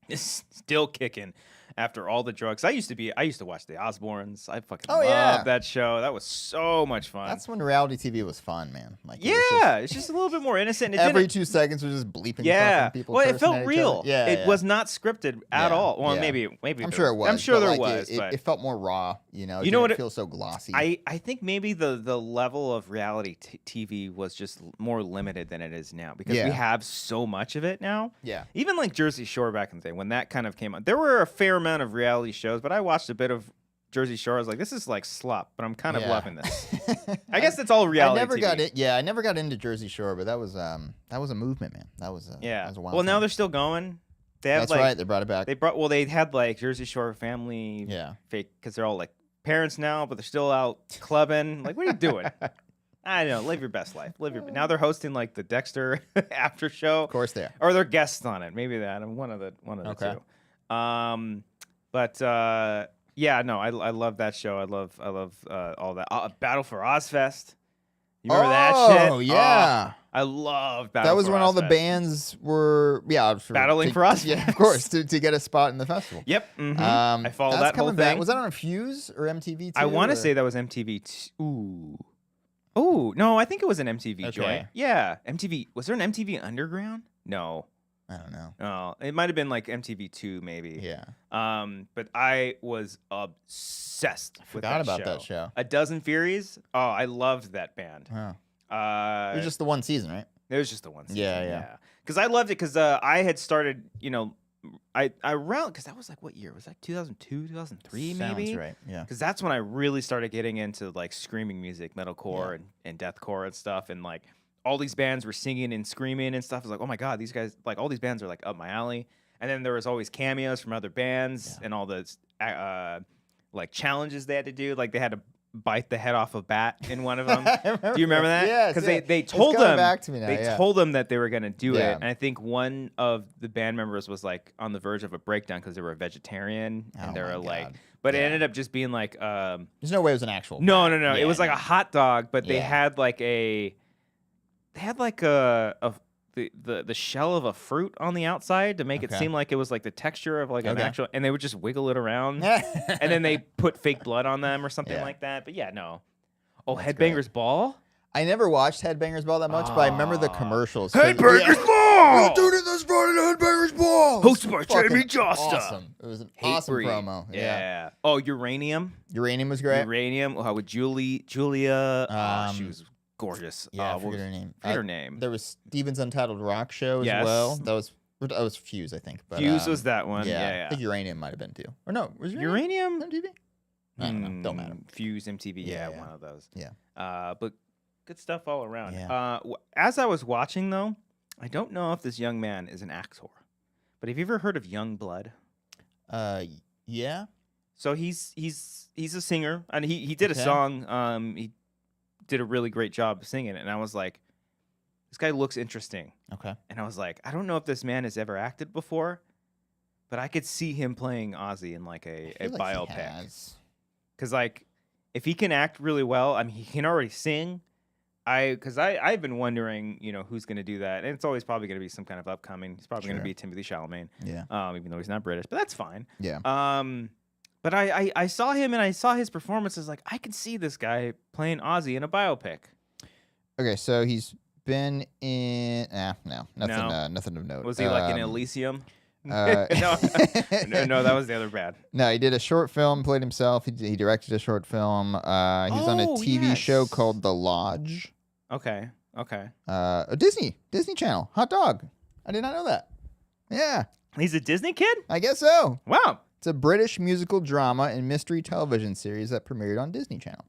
is still kicking after all the drugs. I used to watch the Osbournes. I fucking loved that show. That was so much fun. That's when reality TV was fun, man. Like it's just a little bit more innocent. Every 2 seconds was just bleeping fucking people. Well, it felt real. It was not scripted at all. Well, maybe I'm sure it was. I'm sure there was. It felt more raw, You know what? It feels so glossy. I think maybe the level of reality TV was just more limited than it is now because we have so much of it now. Yeah. Even like Jersey Shore back in the day when that kind of came out, there were a fair amount of reality shows, but I watched a bit of Jersey Shore. I was like, this is like slop, but I'm kind of loving this. I guess that's all reality. I never got into Jersey Shore, but that was a movement, man. That was a wild Well, now time. they're still going. That's right. They brought it back. They had like Jersey Shore family fake because they're all like parents now, but they're still out clubbing. Like, what are you doing? I don't know. Live your best life. Now they're hosting like the Dexter after show. Of course they are. Or they're guests on it. Maybe that. One of the two. But I love that show. I love all that. Battle for Ozfest. You remember that shit? Oh yeah. I love Battle. That was for when Ozfest. all the bands were battling for Ozfest. Yeah, of course, to get a spot in the festival. Yep. Mm-hmm. I followed that whole thing. Was that on Fuse or MTV too? I want to say that was MTV. Ooh. Oh no, I think it was an MTV joint. Yeah, MTV. Was there an MTV Underground? No. I don't know. Oh, it might have been like MTV2 maybe. Yeah. But I was obsessed with that show. Forgot about that show. A Dozen Furies. Oh, I loved that band. Oh. It was just the one season, right? It was just the one season. Yeah. Because I loved it because I had started, I around, because that was like, what year? Was that 2002, 2003 maybe? Sounds right, yeah. Because that's when I really started getting into like screaming music, metalcore and deathcore and stuff. And like all these bands were singing and screaming and stuff. I was like, oh my God, these guys, like all these bands are like up my alley. And then there was always cameos from other bands and all the like challenges they had to do. Like they had to bite the head off a bat in one of them. Do you remember that? Yeah, because they told them back to me now, they told them that they were going to do it, and I think one of the band members was like on the verge of a breakdown because they were a vegetarian, and they were like, but it ended up just being like, there's no way it was an actual. No. It was like a hot dog, but they had like the shell of a fruit on the outside to make it seem like it was like the texture of like an actual, and they would just wiggle it around, and then they put fake blood on them or something like that. But Oh, That's Headbangers great. Ball. I never watched Headbangers Ball that much, but I remember the commercials. Headbangers Ball. Let's do it this Friday, Headbangers Ball. Hosted by Jamie Josta. Awesome. It was an awesome promo. Yeah. Oh, Uranium. Uranium was great. Uranium. With Julia. She was gorgeous. Yeah, I forget her name. Forget her name. There was Steven's Untitled Rock Show as well. That was Fuse, I think. But, Fuse was that one. Yeah. I think Uranium might have been too. Or no, was Uranium MTV? I don't know. Don't matter. Fuse, MTV. Yeah, one of those. Yeah. But good stuff all around. Yeah. As I was watching though, I don't know if this young man is an actor, but have you ever heard of Young Blood? Yeah. So he's a singer, and he did a song. He did a really great job singing it, and I was like, this guy looks interesting. Okay. And I was like, I don't know if this man has ever acted before, but I could see him playing Ozzy in like a biopic. Because like, if he can act really well, I mean, he can already sing, Because I've been wondering, who's going to do that, and it's always probably going to be some kind of upcoming. He's probably going to be Timothy Chalamet. Yeah. Even though he's not British, but that's fine. Yeah. But I saw him and I saw his performances. Like, I could see this guy playing Ozzy in a biopic. Okay, so he's been in. Nothing of note. Was he like in Elysium? No, that was the other bad. No, he did a short film, played himself. He directed a short film. He was on a TV show called The Lodge. Okay. A Disney Channel. Hot Dog. I did not know that. Yeah. He's a Disney kid? I guess so. Wow. It's a British musical drama and mystery television series that premiered on Disney Channel.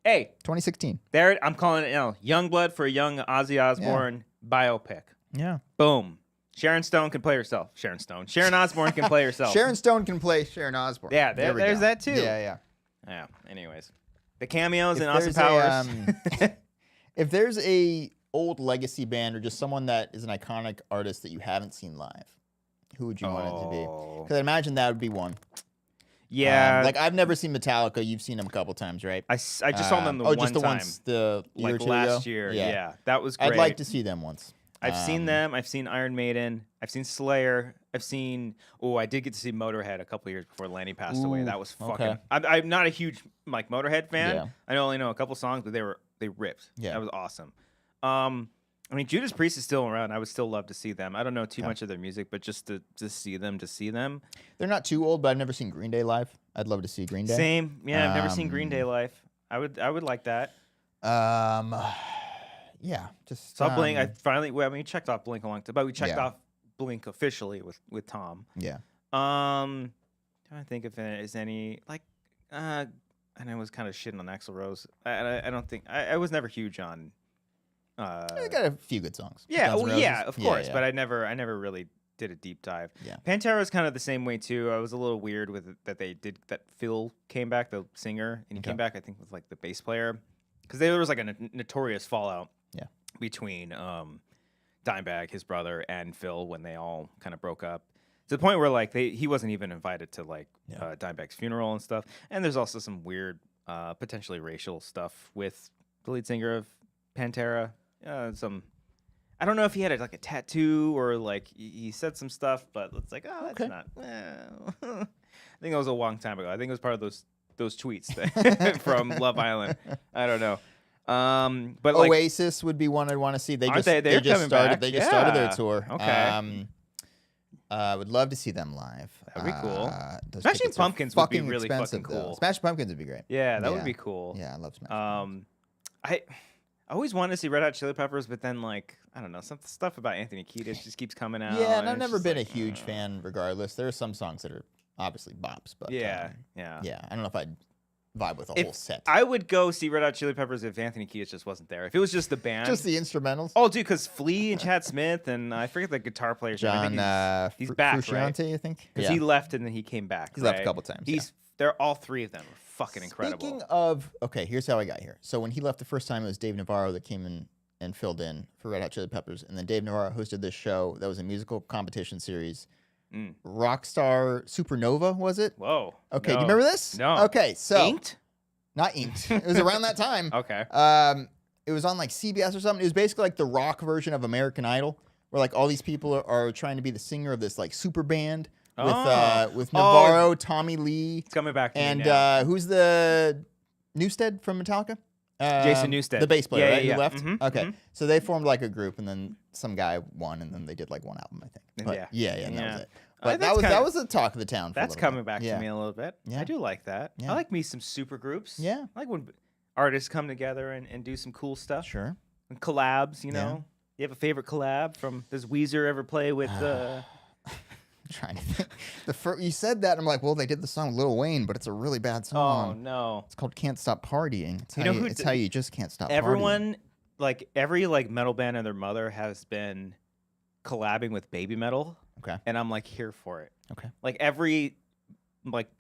Hey. 2016. There, I'm calling it, Youngblood for a young Ozzy Osbourne biopic. Yeah. Boom. Sharon Stone can play herself. Sharon Osbourne can play herself. Sharon Stone can play Sharon Osbourne. Yeah, there's that too. Yeah. Yeah. Anyways, the cameos in Austin Powers. If there's a old legacy band or just someone that is an iconic artist that you haven't seen live, who would you want it to be? Because I imagine that would be one. Yeah. Like I've never seen Metallica. You've seen them a couple times, right? I just saw them one just the time. Once the year like or two last ago? year. Yeah, that was great. I'd like to see them once. I've seen them. I've seen Iron Maiden. I've seen Slayer. I've seen. Oh, I did get to see Motorhead a couple years before Lanny passed away. That was fucking. Okay. I'm not a huge Motorhead fan. Yeah. I only know a couple songs, but they ripped. Yeah. That was awesome. I mean, Judas Priest is still around. I would still love to see them. I don't know too much of their music, but just to see them. They're not too old, but I've never seen Green Day live. I'd love to see Green Day. Same. Yeah, I've never seen Green Day live. I would like that. Yeah, just saw Blink. We checked off Blink a long time, but we checked off Blink officially with Tom. Yeah. Trying to think if there's any and I was kind of shitting on Axl Rose. I don't think I was never huge on. They got a few good songs. Yeah, Guns N' Roses. yeah, of course, but I never really did a deep dive. Yeah. Pantera's kind of the same way too. I was a little weird with it, that Phil came back, the singer, and he came back I think with like the bass player, because there was like a notorious fallout. Yeah. Between Dimebag, his brother, and Phil when they all kind of broke up, to the point where like he wasn't even invited to Dimebag's funeral and stuff. And there's also some weird, potentially racial stuff with the lead singer of Pantera. I don't know if he had a tattoo or like he said some stuff, but it's like, oh, that's not. Well, I think it was a long time ago. I think it was part of those tweets from Love Island. I don't know. But Oasis would be one I'd want to see. They just started their tour. Okay. Would love to see them live. That'd be cool. Smashing Pumpkins would be really fucking cool. Smashing Pumpkins would be great. Yeah, that would be cool. Yeah, I love Smashing Pumpkins. I always wanted to see Red Hot Chili Peppers, but then I don't know, some stuff about Anthony Kiedis just keeps coming out. Yeah, and I've never been a huge fan. Regardless, there are some songs that are obviously bops, but yeah. I don't know if I'd vibe with a whole set. I would go see Red Hot Chili Peppers if Anthony Kiedis just wasn't there. If it was just the band, just the instrumentals. Oh, dude, because Flea and Chad Smith and I forget the guitar player. John, he's back, Frusciante, right? I think. Because he left and then he came back. He's left a couple times. They're all three of them are fucking incredible. Speaking of, okay, here's how I got here. So when he left the first time, it was Dave Navarro that came in and filled in for Red Hot Chili Peppers, and then Dave Navarro hosted this show that was a musical competition series. Rockstar Supernova, was it? Whoa. Okay, do you remember this? No. Okay, so Inked? Not Inked. It was around that time. Okay. It was on like CBS or something. It was basically like the rock version of American Idol, where like all these people are trying to be the singer of this like super band with Navarro, Tommy Lee. It's coming back to and me now. Who's the Newsted from Metallica? Jason Newsted, the bass player, right? Yeah. Who left? Mm-hmm, okay, so they formed like a group, and then some guy won, and then they did like one album, I think. But, and that was it. But that was the talk of the town. That's coming back to me a little bit. Yeah. I do like that. Yeah. I like me some super groups. Yeah, I like when artists come together and do some cool stuff. Sure. And collabs, you know. You have a favorite collab from? Does Weezer ever play with? Trying to think. You said that, and I'm like, well, they did the song Lil Wayne, but it's a really bad song. Oh no! It's called "Can't Stop Partying." It's how you just can't stop. Everyone, like every metal band and their mother has been collabing with baby metal. Okay. And I'm like here for it. Okay. Like every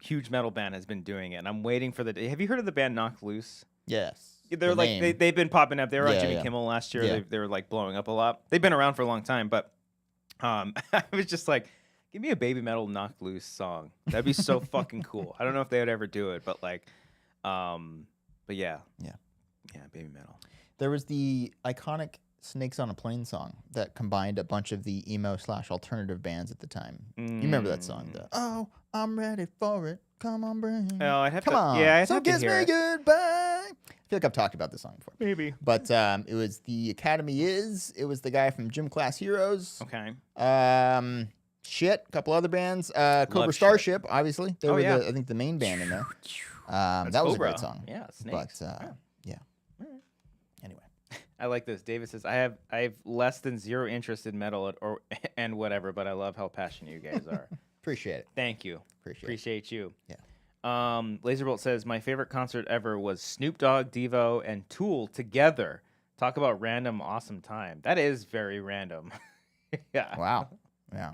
huge metal band has been doing it, and I'm waiting for the day. Have you heard of the band Knocked Loose? Yes. They're they've been popping up. They were on Jimmy Kimmel last year. Yeah. They were like blowing up a lot. They've been around for a long time, but I was just like, give me a baby metal Knocked Loose song. That'd be so fucking cool. I don't know if they would ever do it, but but yeah. Yeah, baby metal. There was the iconic Snakes on a Plane song that combined a bunch of the emo/alternative bands at the time. You remember that song? Oh, I'm ready for it. Come on, bring. Oh, I'd have Come to. on. Yeah, I'd so have to kiss hear me it. goodbye. I feel like I've talked about this song before. Maybe. But it was the Academy Is. It was the guy from Gym Class Heroes. Okay. Shit, a couple other bands. Cobra Starship, obviously. They were I think the main band in there. That was a great song. Yeah, Snakes. But yeah. Anyway, I like this. David says, I have less than zero interest in metal and whatever, but I love how passionate you guys are. Appreciate it. Thank you. Appreciate you. Yeah. Laserbolt says, my favorite concert ever was Snoop Dogg, Devo, and Tool together. Talk about random awesome time. That is very random. Yeah. Wow. Yeah.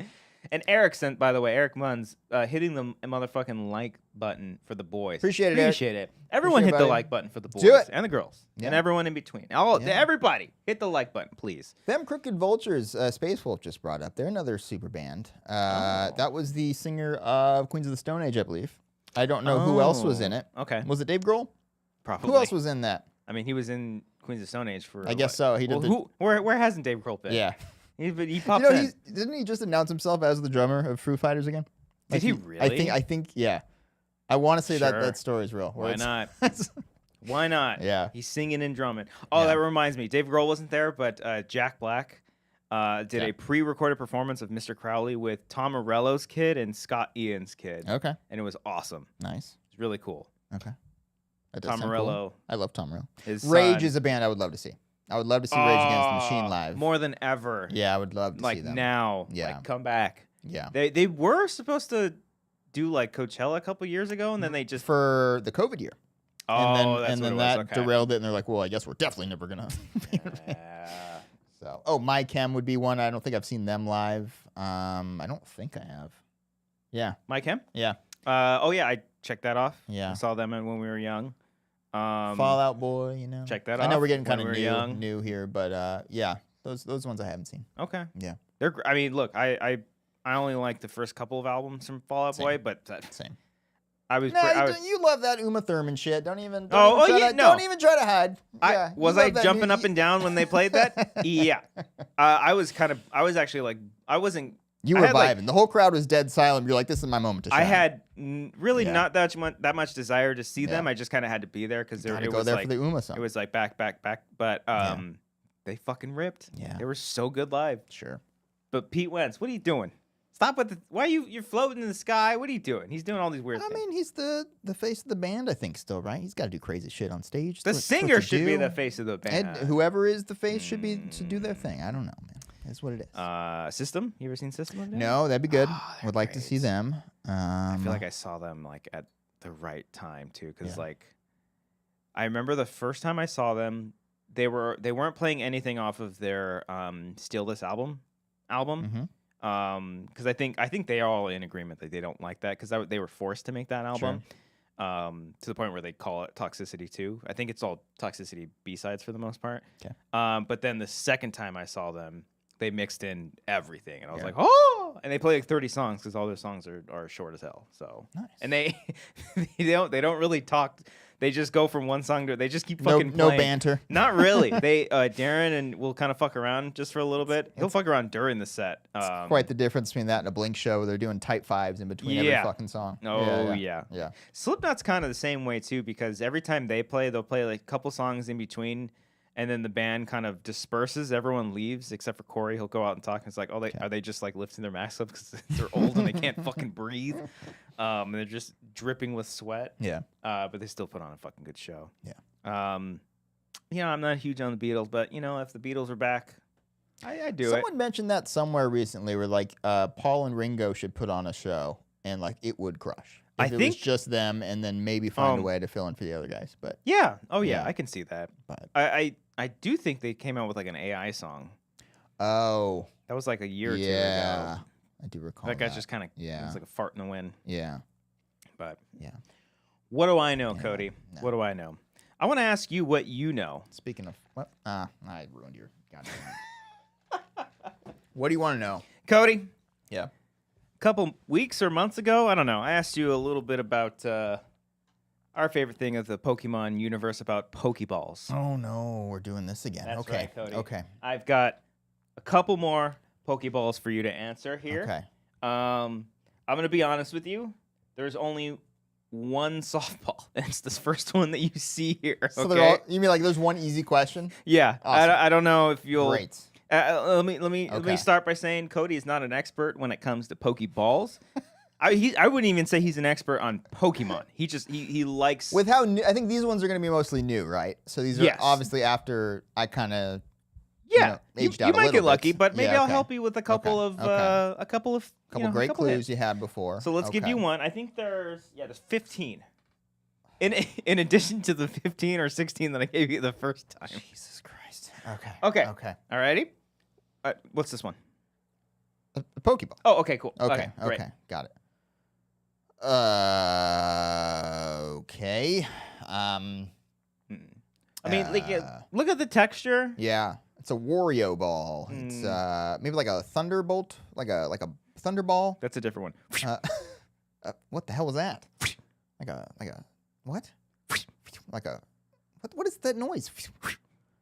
And Eric sent, by the way, Eric Munns, hitting the motherfucking like button for the boys. Appreciate it, Eric. Appreciate it. Everyone hit the like button for the boys. Do it. And the girls. Yeah. And everyone in between. Everybody, hit the like button, please. Them Crooked Vultures, Space Wolf just brought up. They're another super band. That was the singer of Queens of the Stone Age, I believe. I don't know who else was in it. Okay. Was it Dave Grohl? Probably. Who else was in that? I mean, he was in Queens of Stone Age for. I guess so. He did. Where hasn't Dave Grohl been? Yeah. He popped in. Didn't he just announce himself as the drummer of Foo Fighters again? Did he really? I think. Yeah. I want to say that story is real. Why not? Why not? Yeah. He's singing and drumming. Oh, that reminds me. Dave Grohl wasn't there, but Jack Black did a pre-recorded performance of Mr. Crowley with Tom Morello's kid and Scott Ian's kid. Okay. And it was awesome. Nice. It's really cool. Okay. Tom Morello. Cool. I love Tom Morello. His Rage son. is a band I would love to see. I would love to see Rage Against the Machine live. More than ever. Yeah, I would love to see them. Like now. Yeah. Like come back. Yeah. They were supposed to do like Coachella a couple years ago, and then they just for the COVID year. Oh, and then that derailed it, and they're like, "Well, I guess we're definitely never gonna." So, My Chem would be one. I don't think I've seen them live. I don't think I have. Yeah, My Chem. Yeah. I checked that off. Yeah, I saw them when we were young. Fallout Boy, you know. Check that off. I know we're getting kind of new here, but yeah, those ones I haven't seen. Okay. Yeah. I mean, look, I only like the first couple of albums from Fall Out Boy, but same. You love that Uma Thurman shit. Don't even try to hide. Was I jumping up and down when they played that? Yeah. I wasn't. You were vibing. The whole crowd was dead silent. You're like, this is my moment to shine. I had not that much desire to see them. I just kind of had to be there because it was like for the Uma song. It was like back. But they fucking ripped. Yeah. They were so good live. Sure. But Pete Wentz, what are you doing? Stop with why are you're floating in the sky? What are you doing? He's doing all these weird things. I mean, he's the face of the band, I think, still, right? He's got to do crazy shit on stage. The singer should be the face of the band. And whoever is the face should be to do their thing. I don't know, man. That's what it is. System? You ever seen System? No, that'd be good. Would like to see them. I feel like I saw them like at the right time too, because like I remember the first time I saw them, they weren't playing anything off of their Steal This album. Mm-hmm. Because I think they are all in agreement that they don't like that because they were forced to make that album. Sure. To the point where they call it Toxicity 2. I think it's all Toxicity B-sides for the most part. Okay. But then the second time I saw them, they mixed in everything, and I was like, oh! And they play like 30 songs because all their songs are short as hell. So nice. And they don't really talk. They just go from one song to they just keep fucking playing. No banter. Not really. They Darren and will kind of fuck around just for a little bit. He'll fuck around during the set. Quite the difference between that and a Blink show where they're doing tight fives in between every fucking song. Oh yeah. Slipknot's kind of the same way too because every time they play, they'll play like a couple songs in between. And then the band kind of disperses. Everyone leaves except for Corey. He'll go out and talk. And it's like, are they just like lifting their masks up because they're old and they can't fucking breathe? And they're just dripping with sweat. Yeah. But they still put on a fucking good show. Yeah. I'm not huge on the Beatles, but if the Beatles are back, I do it. Someone mentioned that somewhere recently, where like Paul and Ringo should put on a show, and like it would crush. If it was just them, and then maybe find a way to fill in for the other guys. But I can see that. But I do think they came out with like an AI song. Oh, that was like a year or two ago. Yeah, I do recall. That guy's just kind of it was like a fart in the wind. Yeah, but yeah. What do I know, Cody? No. What do I know? I want to ask you what you know. Speaking of what? I ruined your goddamn. What do you want to know, Cody? Yeah. A couple weeks or months ago, I don't know. I asked you a little bit about. our favorite thing of the Pokemon universe about Pokeballs. Oh no, we're doing this again. That's okay. right, Cody. Okay. I've got a couple more Pokeballs for you to answer here. Okay. I'm gonna be honest with you. There's only one softball. It's this first one that you see here. So okay? they're all, you mean like there's one easy question? Yeah. Awesome. I don't know if you'll. Great. Let me start by saying Cody is not an expert when it comes to Pokeballs. I wouldn't even say he's an expert on Pokemon. He likes. With how new, I think these ones are going to be mostly new, right? So these are obviously after I kind of aged out. You might get lucky, bit. but maybe I'll help you with a couple of a couple great clues hits. you had before. So let's give you one. I think there's 15. In addition to the 15 or 16 that I gave you the first time. Jesus Christ. Okay. Okay. All righty. What's this one? A Pokeball. Oh, okay, cool. Okay. Great. Got it. Okay. I mean, look at the texture. Yeah, it's a Wario ball. It's maybe like a Thunderbolt, like a Thunderball. That's a different one. What the hell was that? Like a what? Like a what is that noise?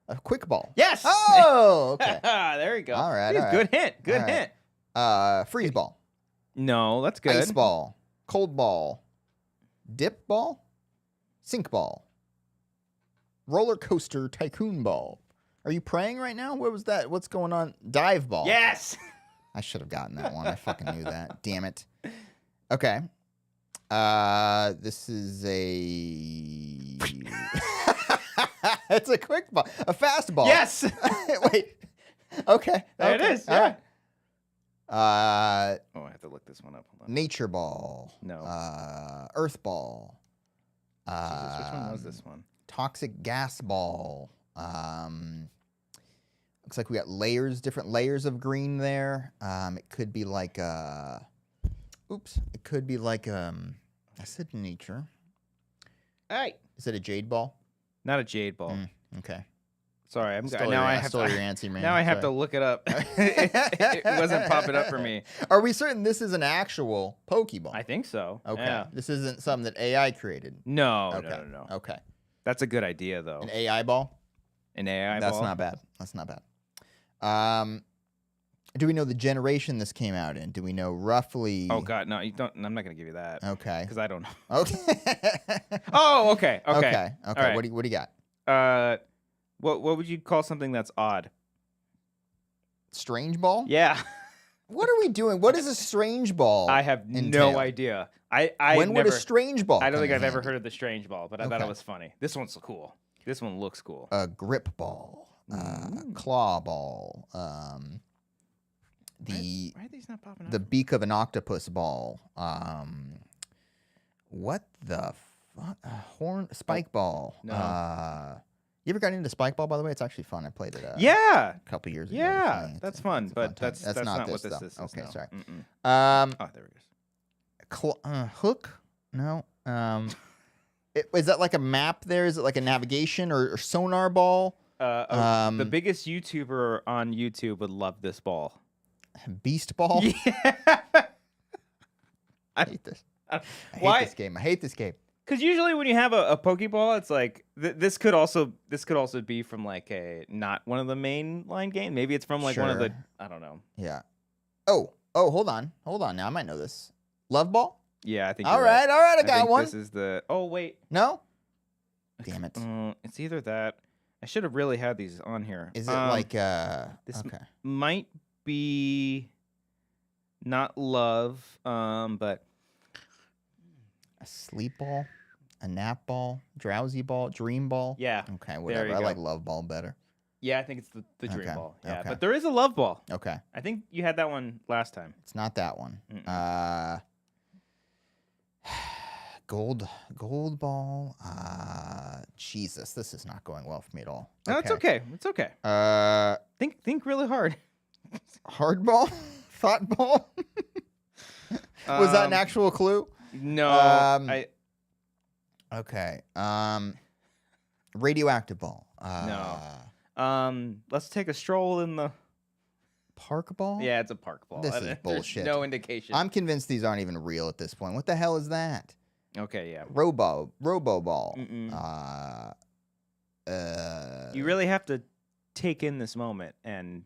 A quick ball. Yes. Oh, okay. There you go. All right. Good hint. Good hint. Freeze ball. No, that's good. Ice ball. Cold ball. Dip ball. Sink ball. Roller coaster tycoon ball. Are you praying right now? What was that? What's going on? Dive ball. Yes. I should have gotten that one. I fucking knew that. Damn it. Okay. This is a. It's a quick ball. A fast ball. Yes. Wait. Okay. There it is. All Yeah. right. I have to look this one up. Hold on. Nature ball. No. Earth ball. Jesus, which one was this one? Toxic gas ball. Looks like we got different layers of green there. It could be like It could be like I said nature. Hey. Is it a jade ball? Not a jade ball. Okay. Sorry, I stole your answer, man. Now I have to look it up. It wasn't popping up for me. Are we certain this is an actual Pokeball? I think so. Okay. Yeah. This isn't something that AI created. No, Okay. no. Okay. That's a good idea, though. An AI ball? An AI That's ball? not bad. That's not bad. Do we know the generation this came out in? Do we know roughly? Oh God, no! You don't. I'm not gonna give you that. Okay. Because I don't know. Okay. Oh, okay. Okay. All right. What do you got? What would you call something that's odd? Strange ball? Yeah. What are we doing? What is a strange ball? I have entail? no idea. When would a strange ball? I don't think come I've in ever handy? heard of the strange ball, but I thought it was funny. This one's cool. This one looks cool. A grip ball. Claw ball. Why are these not popping up? The beak of an octopus ball. What the horn spike ball. No. You ever got into spike ball, by the way? It's actually fun. I played it yeah. a couple years ago. Yeah, It's that's a fun, fun but time. that's not what this though. is. Okay, no. sorry. Oh, there it goes. Hook? No. Is that like a map there? Is it like a navigation or sonar ball? The biggest YouTuber on YouTube would love this ball. Beast ball? Yeah. I hate this. Why? I hate this game. Because usually when you have a Pokeball, it's like this could also be from like not one of the main line games. Maybe it's from like one of the I don't know. Yeah. Oh, hold on. Now I might know this. Love ball? Yeah, I think. All right. I got one. This is the. Oh wait. No. Damn it. It's either that. I should have really had these on here. Is it like This might be not love, but a sleep ball, a nap ball, drowsy ball, dream ball? Yeah. Okay, whatever. I like love ball better. Yeah, I think it's the dream ball. Yeah, okay. but there is a love ball. Okay. I think you had that one last time. It's not that one. Gold ball. Jesus, this is not going well for me at all. No, it's okay. It's okay. Think really hard. Hard ball? Thought ball? Was that an actual clue? No. Okay. Radioactive ball. No. Let's take a stroll in the park ball? Yeah, it's a park ball. This is bullshit. There's no indication. I'm convinced these aren't even real at this point. What the hell is that? Okay, yeah. Robo Ball. You really have to take in this moment and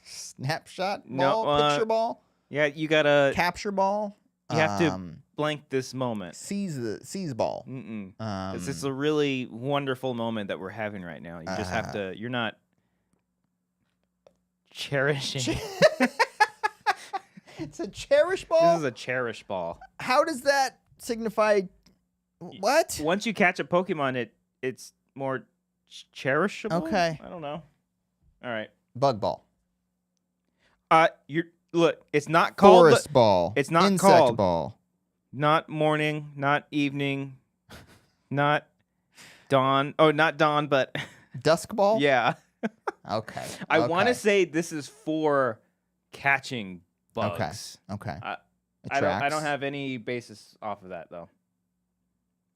snapshot ball, picture ball. Yeah, you gotta capture ball. You have to blank this moment. Seize ball. This is a really wonderful moment that we're having right now. You just have to. You're not cherishing. It's a cherish ball. This is a cherish ball. How does that signify? What? Once you catch a Pokemon, it's more cherishable. Okay. I don't know. All right. Bug ball. Look. It's not called forest ball. It's not insect called ball. Not morning. Not evening. Not dawn. Oh, not dawn, but dusk ball. Yeah. Okay. I want to say this is for catching bugs. Okay. I don't have any basis off of that though.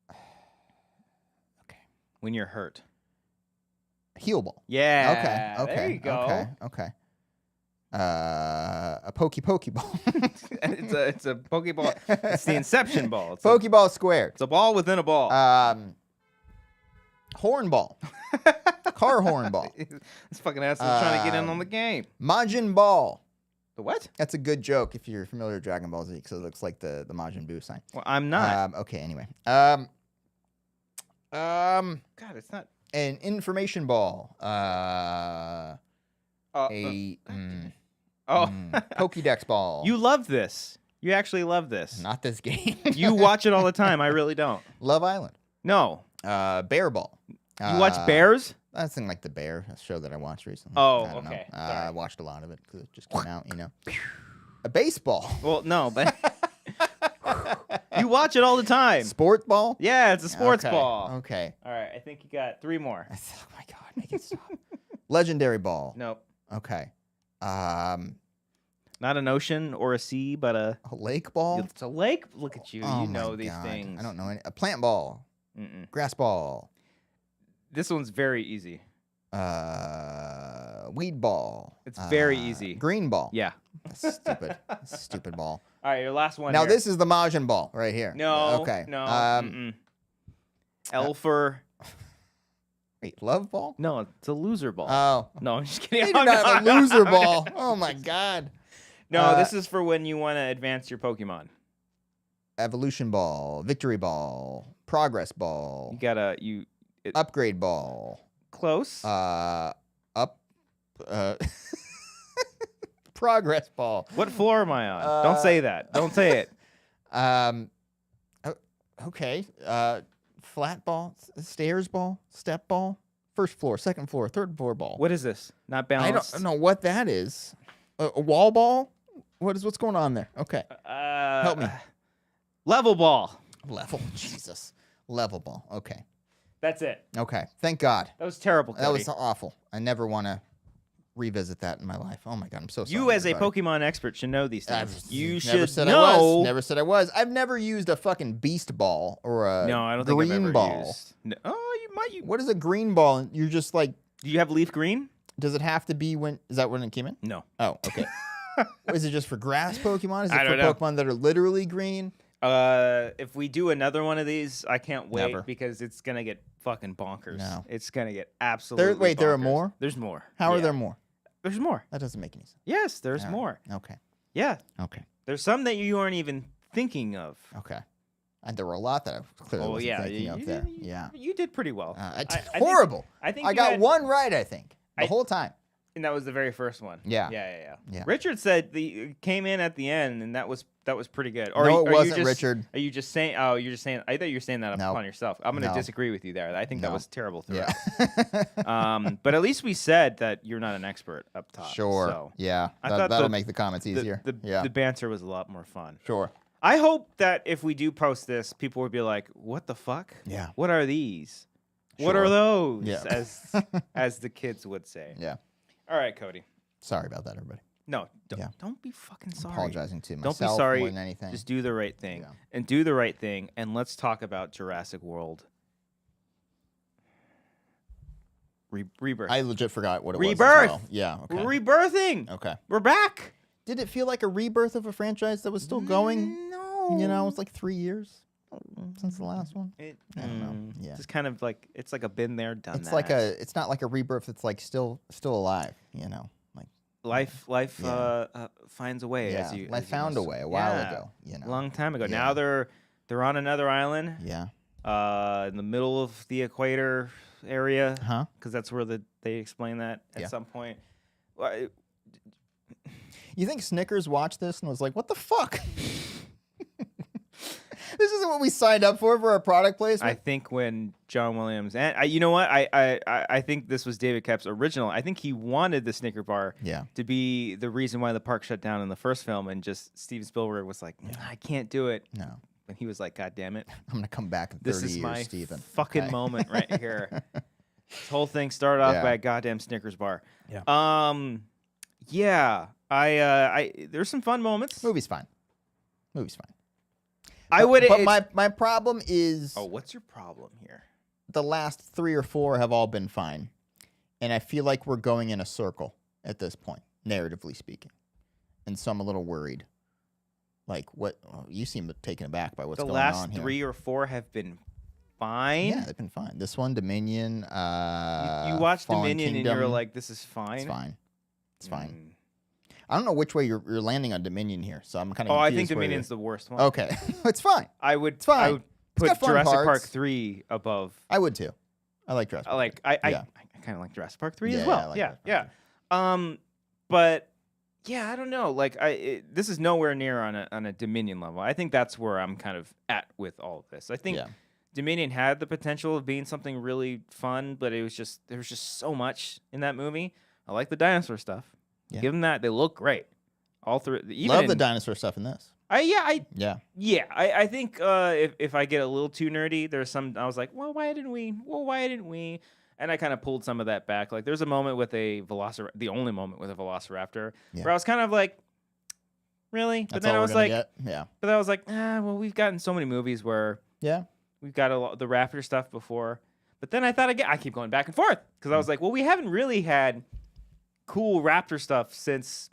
Okay. When you're hurt. Heal ball. Yeah. Okay. There you go. Okay. A Pokeball. it's a Pokeball. It's the Inception ball. It's Pokeball squared. It's a ball within a ball. Horn ball. Car horn ball. This fucking asshole trying to get in on the game. Majin Ball. The what? That's a good joke if you're familiar with Dragon Ball Z, because it looks like the Majin Buu sign. Well, I'm not. Okay. Anyway. God, it's not. An information ball. Pokédex ball. You love this. You actually love this. Not this game. You watch it all the time. I really don't. Love Island. No. Bear ball. You watch Bears? That's like The Bear, a show that I watched recently. Oh, okay. I watched a lot of it because it just came out, A baseball. Well, no, but you watch it all the time. Sport ball? Yeah, it's a sports ball. Okay. All right, I think you got 3 more. Oh my God, make it stop. Legendary ball. Nope. Okay. Not an ocean or a sea, but a lake ball. It's a lake. Look at you. Oh you know these God. things. I don't know any. A plant ball. Grass ball. This one's very easy. Weed ball. It's very easy. Green ball. Yeah. That's stupid. Stupid ball. All right, your last one. Now here. this is the Majin ball right here. No. Okay. No. Elfer. Wait, love ball? No, it's a loser ball. Oh. No, I'm just kidding. You do not have a loser ball. Oh my God. No, this is for when you want to advance your Pokemon. Evolution ball, victory ball, progress ball. You gotta upgrade ball. Close. Progress ball. What floor am I on? Don't say that. Don't say it. Okay. Flat ball, stairs ball, step ball, first floor, second floor, third floor ball. What is this? Not balanced. I don't know what that is. A wall ball? What's going on there? Okay. Help me. Level ball. Level. Jesus. Level ball. Okay. That's it. Okay. Thank God. That was terrible, Cody. That was awful. I never want to revisit that in my life. Oh my God, I'm so sorry. You as everybody. a Pokemon expert should know these things. You never should know. Never said I was. I've never used a fucking beast ball or a I don't think I've green ever ball. Used. No, you might. What is a green ball? You're just like. Do you have leaf green? Does it have to be when? Is that when it came in? No. Oh, okay. Is it just for grass Pokemon? Is it I for don't know. Pokemon that are literally green? If we do another one of these, I can't wait Never. because it's gonna get fucking bonkers. No. It's gonna get absolutely. Wait, there are bonkers. more? There's more. How are Yeah. there more? There's more. That doesn't make any sense. Yes, there's All right. more. Okay. Yeah. Okay. There's some that you aren't even thinking of. Okay. And there were a lot that I clearly wasn't thinking of there. You did pretty well. Horrible. I think I got one right, I think. The whole time. And that was the very first one. Yeah. Yeah. Richard said came in at the end, and that was pretty good. Or No, it are wasn't, you just, Richard. Are you just saying? Oh, you're just saying. I thought you were saying that upon yourself. I'm going to disagree with you there. I think that was terrible. Yeah. But at least we said that you're not an expert up top. Sure. So yeah. I thought That'll make the comments easier. The banter was a lot more fun. Sure. I hope that if we do post this, people would be like, "What the fuck? Yeah. What are these? What Sure. are those?" Yeah. as the kids would say. Yeah. All right, Cody. Sorry about that, everybody. No, don't be fucking sorry. Apologizing to Don't myself be sorry. more than anything. Just do the right thing. Yeah. And do the right thing. And let's talk about Jurassic World. Rebirth. I legit forgot what it Rebirth. was. As well. Yeah. Okay. We're rebirthing. Okay. We're back. Did it feel like a rebirth of a franchise that was still going? No. You know, it's like 3 years. since the last one. I don't know. Yeah, it's kind of like it's like a been there, done it's that. like it's not like a rebirth. It's like still alive. You know, like life finds a way. yeah, life found a way a while ago. You know, a long time ago. Yeah. Now they're on another island. Yeah. In the middle of the equator area. Huh? Because that's where they explain that at some point. You think Snickers watched this and was like, "What the fuck? This isn't what we signed up for our product placement." I think when John Williams and you know what, I think this was David Koepp's original. I think he wanted the Snicker bar to be the reason why the park shut down in the first film, and just Steven Spielberg was like, I can't do it. No. And he was like, God damn it. I'm going to come back in 30 this years, is my Steven. Fucking moment right here. This whole thing started off by a goddamn Snickers bar. Yeah. There's some fun moments. Movie's fine. But my problem is... Oh, what's your problem here? The last 3 or 4 have all been fine. And I feel like we're going in a circle at this point, narratively speaking. And so I'm a little worried. Like, what? Oh, you seem taken aback by what's going on here. The last 3 or 4 have been fine? Yeah, they've been fine. This one, Dominion, You watched Fallen Dominion Kingdom, and you're like, this is fine? It's fine. I don't know which way you're landing on Dominion here, so I'm kind of confused. I think Dominion's the worst one. Okay. It's fine. It's fine. I would put Jurassic Park 3 above. I would too. I like Jurassic Park. I kind of like Jurassic Park 3 as well. But yeah, I don't know. Like this is nowhere near on a Dominion level. I think that's where I'm kind of at with all of this. I think Dominion had the potential of being something really fun, but there was just so much in that movie. I like the dinosaur stuff. Yeah. Give them that. They look great. All through. Love the dinosaur stuff in this. I think if I get a little too nerdy, there's some. I was like, well, why didn't we? And I kind of pulled some of that back. Like, there's a moment with the only moment with a velociraptor, where I was kind of like, really? But then I was like, well, we've gotten so many movies where we've got the raptor stuff before. But then I thought I keep going back and forth because I was like, well, we haven't really had cool raptor stuff since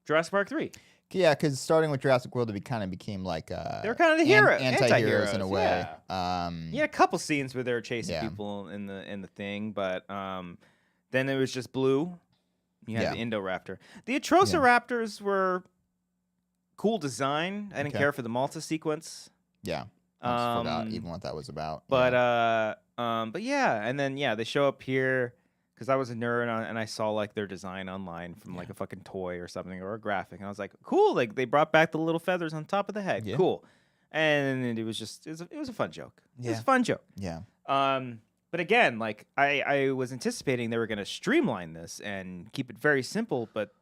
Jurassic Park 3. Yeah, because starting with Jurassic World, it kind of became like they're kind of the anti-heroes in a way. A couple scenes where they were chasing people in the thing, but then it was just blue. You had the Indoraptor. The Atrociraptors were cool design. I didn't care for the Malta sequence. Yeah, I forgot even what that was about. But yeah, and then they show up here. Because I was a nerd and I saw like their design online from like a fucking toy or something or a graphic, and I was like, cool! Like they brought back the little feathers on top of the head, cool. And it was a fun joke. It was a fun joke. Yeah. But again, like I was anticipating they were gonna streamline this and keep it very simple, but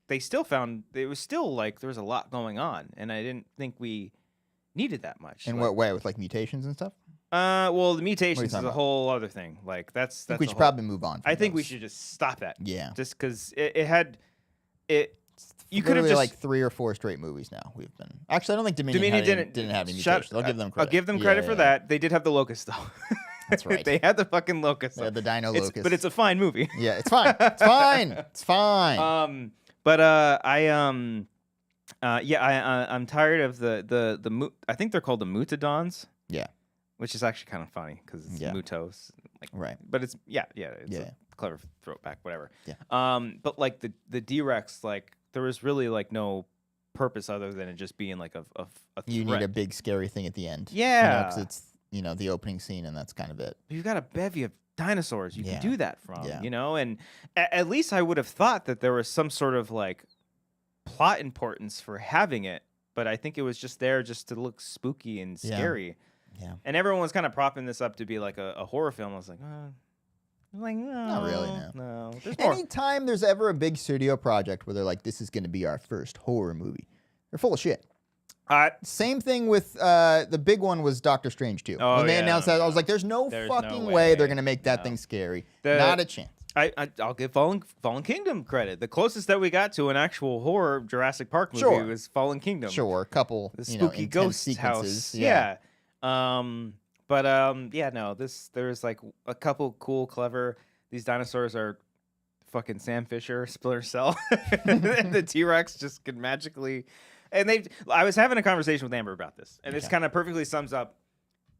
they still found it was still like there was a lot going on, and I didn't think we needed that much. In what way? With like mutations and stuff? Well, the mutations is a whole other thing. Like that's we should probably move on. I think we should just stop that. Yeah. Just because it had it. You could have just like 3 or 4 straight movies now. We've been actually. I don't think Dominion didn't have any mutations. I'll give them credit. I'll give them credit for that. They did have the locust though. That's right. They had the fucking locust. They had the dino locust. But it's a fine movie. Yeah, it's fine. It's fine. It's fine. I'm tired of the I think they're called the Mutadons. Yeah. Which is actually kind of funny because it's Mutos. Like, right. But it's a clever throwback, whatever. Yeah. But like the D-Rex, like there was really like no purpose other than it just being like a you need a big scary thing at the end. Yeah. Because it's the opening scene and that's kind of it. You've got a bevy of dinosaurs you can do that from, and at least I would have thought that there was some sort of like plot importance for having it, but I think it was just there just to look spooky and scary. Yeah. And everyone was kind of propping this up to be like a horror film. I was like, no. Not really, no. Anytime there's ever a big studio project where they're like, this is going to be our first horror movie, they're full of shit. Same thing with the big one was Doctor Strange 2. When they announced that, I was like, there's no fucking way they're going to make that thing scary. Not a chance. I'll give Fallen Kingdom credit. The closest that we got to an actual horror Jurassic Park movie was Fallen Kingdom. Sure, a couple the spooky ghost sequences. House. Yeah. There's like a couple cool, clever. These dinosaurs are fucking Sam Fisher, Splinter Cell, and the T-Rex just can magically. and I was having a conversation with Amber about this, and this kind of perfectly sums up.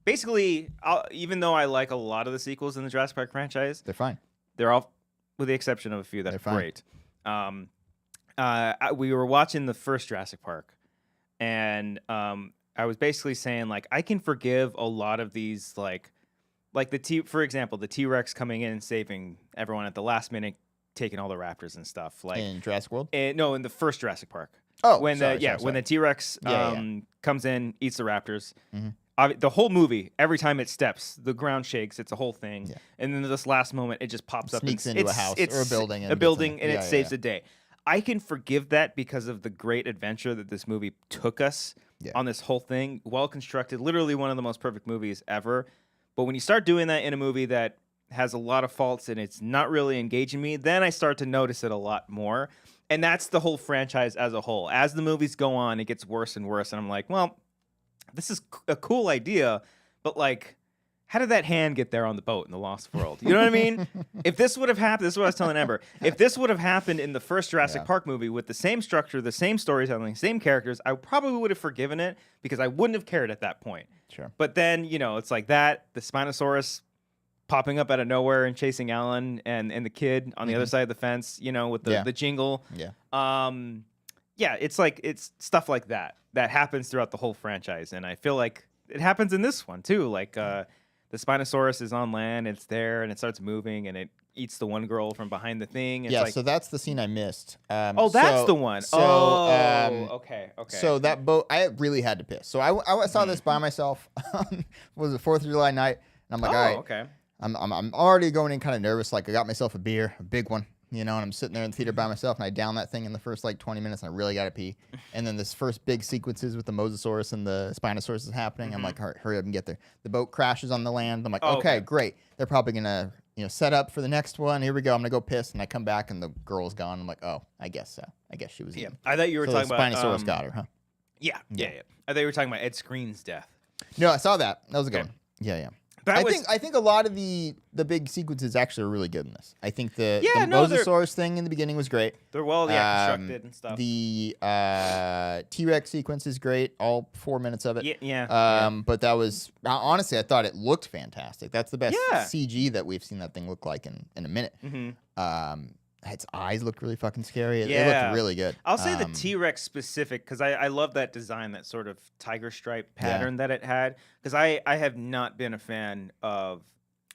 Basically, even though I like a lot of the sequels in the Jurassic Park franchise, they're fine. They're all, with the exception of a few that are great. We were watching the first Jurassic Park, and I was basically saying like I can forgive a lot of these like for example, the T-Rex coming in and saving everyone at the last minute, taking all the raptors and stuff. Like in Jurassic World? No, in the first Jurassic Park. Oh, when sorry. When the T-Rex comes in, eats the raptors. Mm-hmm. The whole movie, every time it steps, the ground shakes. It's a whole thing. Yeah. And then this last moment, it just pops up. Sneaks into a house or a building. And it saves the day. I can forgive that because of the great adventure that this movie took us on this whole thing. Well constructed, literally one of the most perfect movies ever. But when you start doing that in a movie that has a lot of faults and it's not really engaging me, then I start to notice it a lot more. And that's the whole franchise as a whole. As the movies go on, it gets worse and worse. And I'm like, well, this is a cool idea, but like, how did that hand get there on the boat in the Lost World? You know what I mean? If this would have happened, this is what I was telling Amber. If this would have happened in the first Jurassic Park movie with the same structure, the same storytelling, same characters, I probably would have forgiven it because I wouldn't have cared at that point. Sure. But then, it's like that, the Spinosaurus popping up out of nowhere and chasing Alan and the kid on the other side of the fence, with the jingle. Yeah. It's stuff like that happens throughout the whole franchise. And I feel like it happens in this one too. Like the Spinosaurus is on land, it's there, and it starts moving, and it eats the one girl from behind the thing. It's so that's the scene I missed. That's the one. Okay. So that boat, I really had to piss. So I saw this by myself. Was it 4th of July night? And I'm like, all right. Okay. I'm already going in kind of nervous. Like I got myself a beer, a big one, and I'm sitting there in the theater by myself, and I down that thing in the first 20 minutes, and I really got to pee. And then this first big sequences with the Mosasaurus and the Spinosaurus is happening. I'm like, all right, hurry up and get there. The boat crashes on the land. I'm like, okay, great. They're probably gonna set up for the next one. Here we go. I'm gonna go piss, and I come back, and the girl's gone. I'm like, oh, I guess so. I guess she was eaten. I thought you were talking about Spinosaurus got her, huh? Yeah. I thought you were talking about Ed Screen's death. No, I saw that. That was a good one. Yeah. I think a lot of the big sequences actually are really good in this. I think the Mosasaurus thing in the beginning was great. They're well constructed and stuff. The T-Rex sequence is great, all 4 minutes of it. But that was honestly, I thought it looked fantastic. That's the best CG that we've seen that thing look like in a minute. Its eyes looked really fucking scary. It looked really good. I'll say the T-Rex specific, because I love that design, that sort of tiger stripe pattern that it had. Because I have not been a fan of...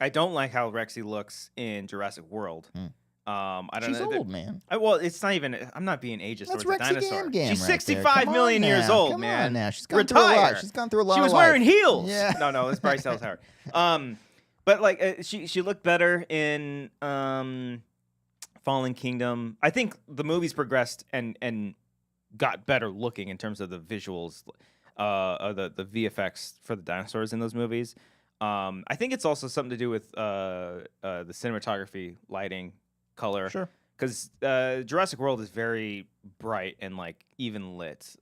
I don't like how Rexy looks in Jurassic World. I don't She's know. Old, man. Well, it's not even... I'm not being ageist That's towards the dinosaur. She's 65 million years old, man. On now. She's gone through a lot. She's gone through a lot. She was wearing heels. Yeah. No, it's Bryce Dallas Howard. But like she looked better in... Fallen Kingdom. I think the movies progressed and got better looking in terms of the visuals, the VFX for the dinosaurs in those movies. I think it's also something to do with the cinematography, lighting, color. Sure. Because Jurassic World is very bright and like even lit.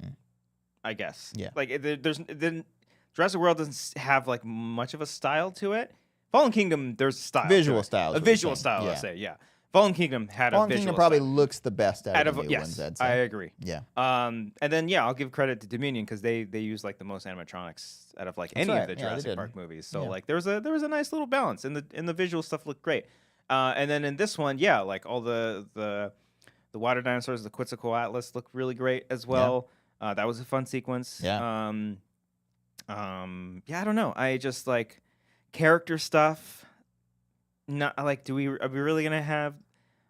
I guess. Yeah. Like Jurassic World doesn't have like much of a style to it. Fallen Kingdom, there's a style. Visual style. A visual style, let's say. Yeah. Fallen Kingdom had Fallen a visual Kingdom probably style. Looks the best out of the new ones, I'd say. I agree. Yeah. And then I'll give credit to Dominion because they use like the most animatronics out of like any of the Jurassic Park movies. So like there was a nice little balance, and the visual stuff looked great. And then in this one, like all the water dinosaurs, the Quetzalcoatlus looked really great as well. Yeah. That was a fun sequence. Yeah. I don't know. I just like character stuff. Not like, are we really gonna have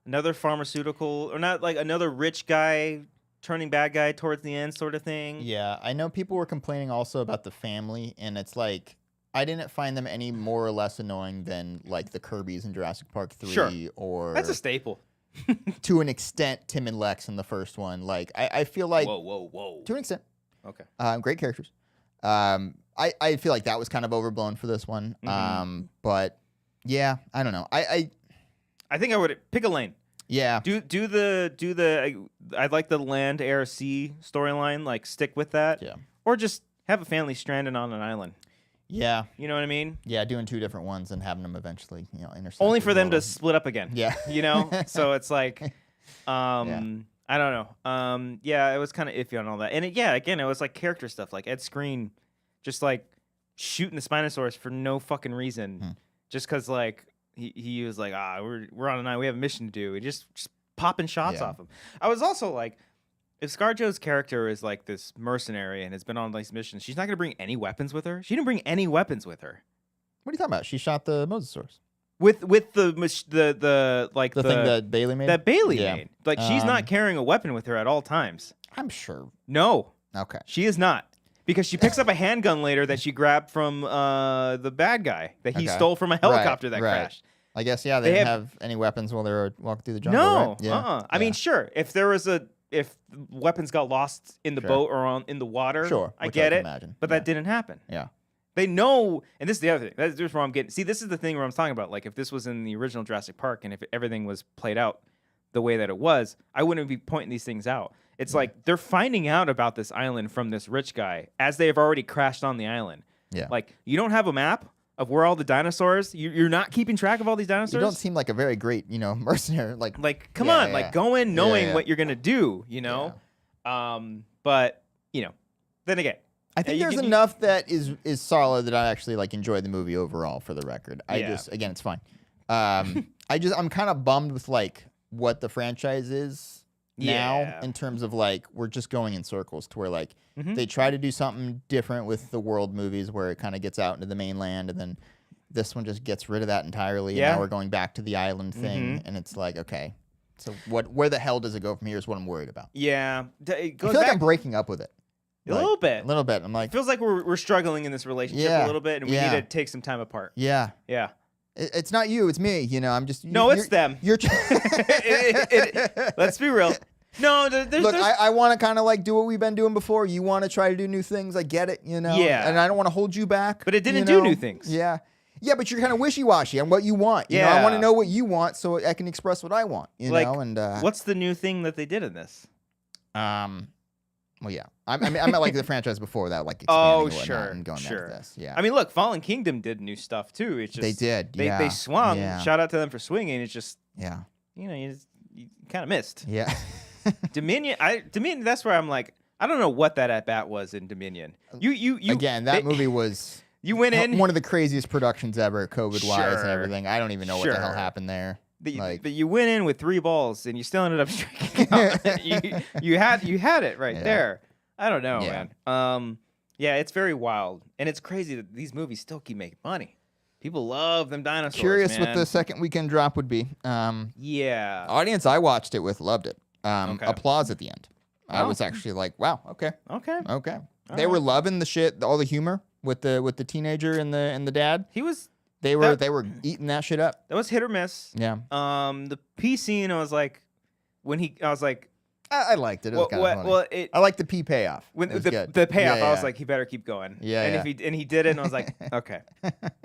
another pharmaceutical, or not like another rich guy turning bad guy towards the end sort of thing? Yeah, I know people were complaining also about the family, and it's like I didn't find them any more or less annoying than like the Kirbys in Jurassic Park 3, sure. Or that's a staple. To an extent, Tim and Lex in the first one. Like I feel like whoa. To an extent, okay. Great characters. I feel like that was kind of overblown for this one. But. Yeah, I don't know. I think I would pick a lane. Yeah. Do the I'd like the land, air, sea storyline. Like stick with that. Yeah. Or just have a family stranded on an island. Yeah. You know what I mean? Yeah, doing two different ones and having them eventually, intersect. Only for them to split up again. Yeah. So it's like, I I don't know. Yeah, it was kind of iffy on all that. And again, it was like character stuff, like Ed Skrein just like shooting the Spinosaurus for no fucking reason, just because like he was like, we're on a night, we have a mission to do. He just popping shots off him. I was also like, if ScarJo's character is like this mercenary and has been on these missions, she's not gonna bring any weapons with her. She didn't bring any weapons with her. What are you talking about? She shot the Mosasaurus. With the thing that Bailey made? That Bailey made. Like, she's not carrying a weapon with her at all times. I'm sure. No. Okay. She is not. Because she picks up a handgun later that she grabbed from the bad guy that he stole from a helicopter that crashed. I guess, they didn't have any weapons while they were walking through the jungle, No. right? Yeah. I mean, sure. If weapons got lost in the boat or in the water, I get it. Imagine. But that didn't happen. Yeah. They know, and this is the other thing. That's where I'm getting. See, this is the thing where I'm talking about. Like, if this was in the original Jurassic Park, and if everything was played out the way that it was, I wouldn't be pointing these things out. It's like they're finding out about this island from this rich guy as they have already crashed on the island. Yeah. Like, you don't have a map of where all the dinosaurs. You're not keeping track of all these dinosaurs. You don't seem like a very great, mercenary. Like come on, like go in knowing what you're gonna do. Yeah. But then again. I think there's enough that is solid that I actually enjoy the movie overall. For the record, again, it's fine. I'm kind of bummed with what the franchise is now in terms of we're just going in circles to where they try to do something different with the world movies where it kind of gets out into the mainland, and then this one just gets rid of that entirely. And now we're going back to the island thing, and it's like, okay, so where the hell does it go from here is what I'm worried about. Yeah, I feel like I'm breaking up with it. A little bit. I'm like, it feels like we're struggling in this relationship a little bit, and we need to take some time apart. Yeah. It's not you, it's me. I'm just. No, it's them. Let's be real. No, look, I want to kind of do what we've been doing before. You want to try to do new things. I get it, Yeah. And I don't want to hold you back. But it didn't do new things. Yeah. Yeah, but you're kind of wishy-washy on what you want. I want to know what you want so I can express what I want. You know, and what's the new thing that they did in this? Well, yeah. I meant the franchise before that, expanding and going back to this. Yeah. I mean, look, Fallen Kingdom did new stuff too. It's just they did. They swung. Yeah. Shout out to them for swinging. It's just you kind of missed. Yeah. Dominion. That's where I'm like, I don't know what that at bat was in Dominion. You again. That movie was. You went in one of the craziest productions ever, COVID-wise and everything. I don't even know what the hell happened there. But you went in with 3 balls and you still ended up striking out. you had it right there. I don't know, man. It's very wild, and it's crazy that these movies still keep making money. People love them dinosaurs. Curious what the second weekend drop would be. Audience I watched it with loved it. Applause at the end. I was actually like, wow, okay. They were loving the shit, all the humor with the teenager and the dad. They were eating that shit up. That was hit or miss. Yeah. The pee scene, I was like, I liked it. It was kind of funny. I liked the pee payoff. When the payoff, I was like, he better keep going. Yeah. And he did it, and I was like, okay.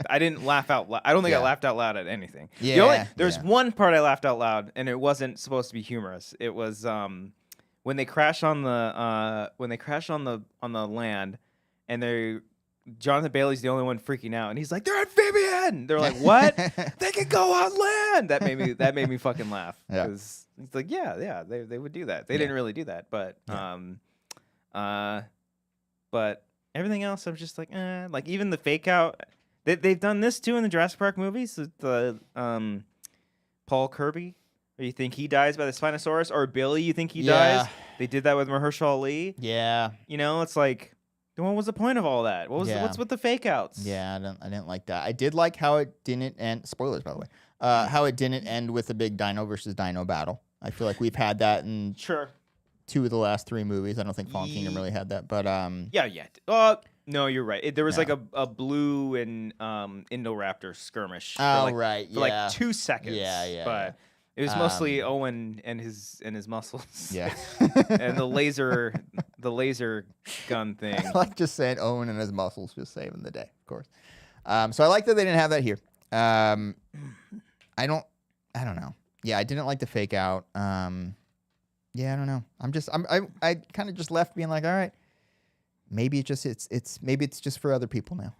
I didn't laugh out loud. I don't think I laughed out loud at anything. Yeah. There's one part I laughed out loud, and it wasn't supposed to be humorous. It was when they crash on the land, and Jonathan Bailey's the only one freaking out, and he's like, "They're amphibian." They're like, "What? They can go on land." That made me fucking laugh. Yeah. It's like, they would do that. They didn't really do that, but but everything else, I'm just like, like even the fake out. They've done this too in the Jurassic Park movies. The Paul Kirby, or you think he dies by the Spinosaurus, or Billy, you think he dies. They did that with Mahershala Ali. Yeah. It's like. Then what was the point of all that? What's with the fake outs? Yeah, I didn't like that. I did like how it didn't end. Spoilers, by the way. How it didn't end with a big dino versus dino battle. I feel like we've had that in 2 of the last 3 movies. I don't think Fallen Kingdom really had that, but no, you're right. There was like a blue and Indoraptor skirmish. For like 2 seconds. Yeah. But it was mostly Owen and his muscles. Yeah. And the laser gun thing. I like just saying Owen and his muscles just saving the day, of course. So I like that they didn't have that here. I don't know. Yeah, I didn't like the fake out. I don't know. I kind of just left being like, all right, maybe it's just for other people now.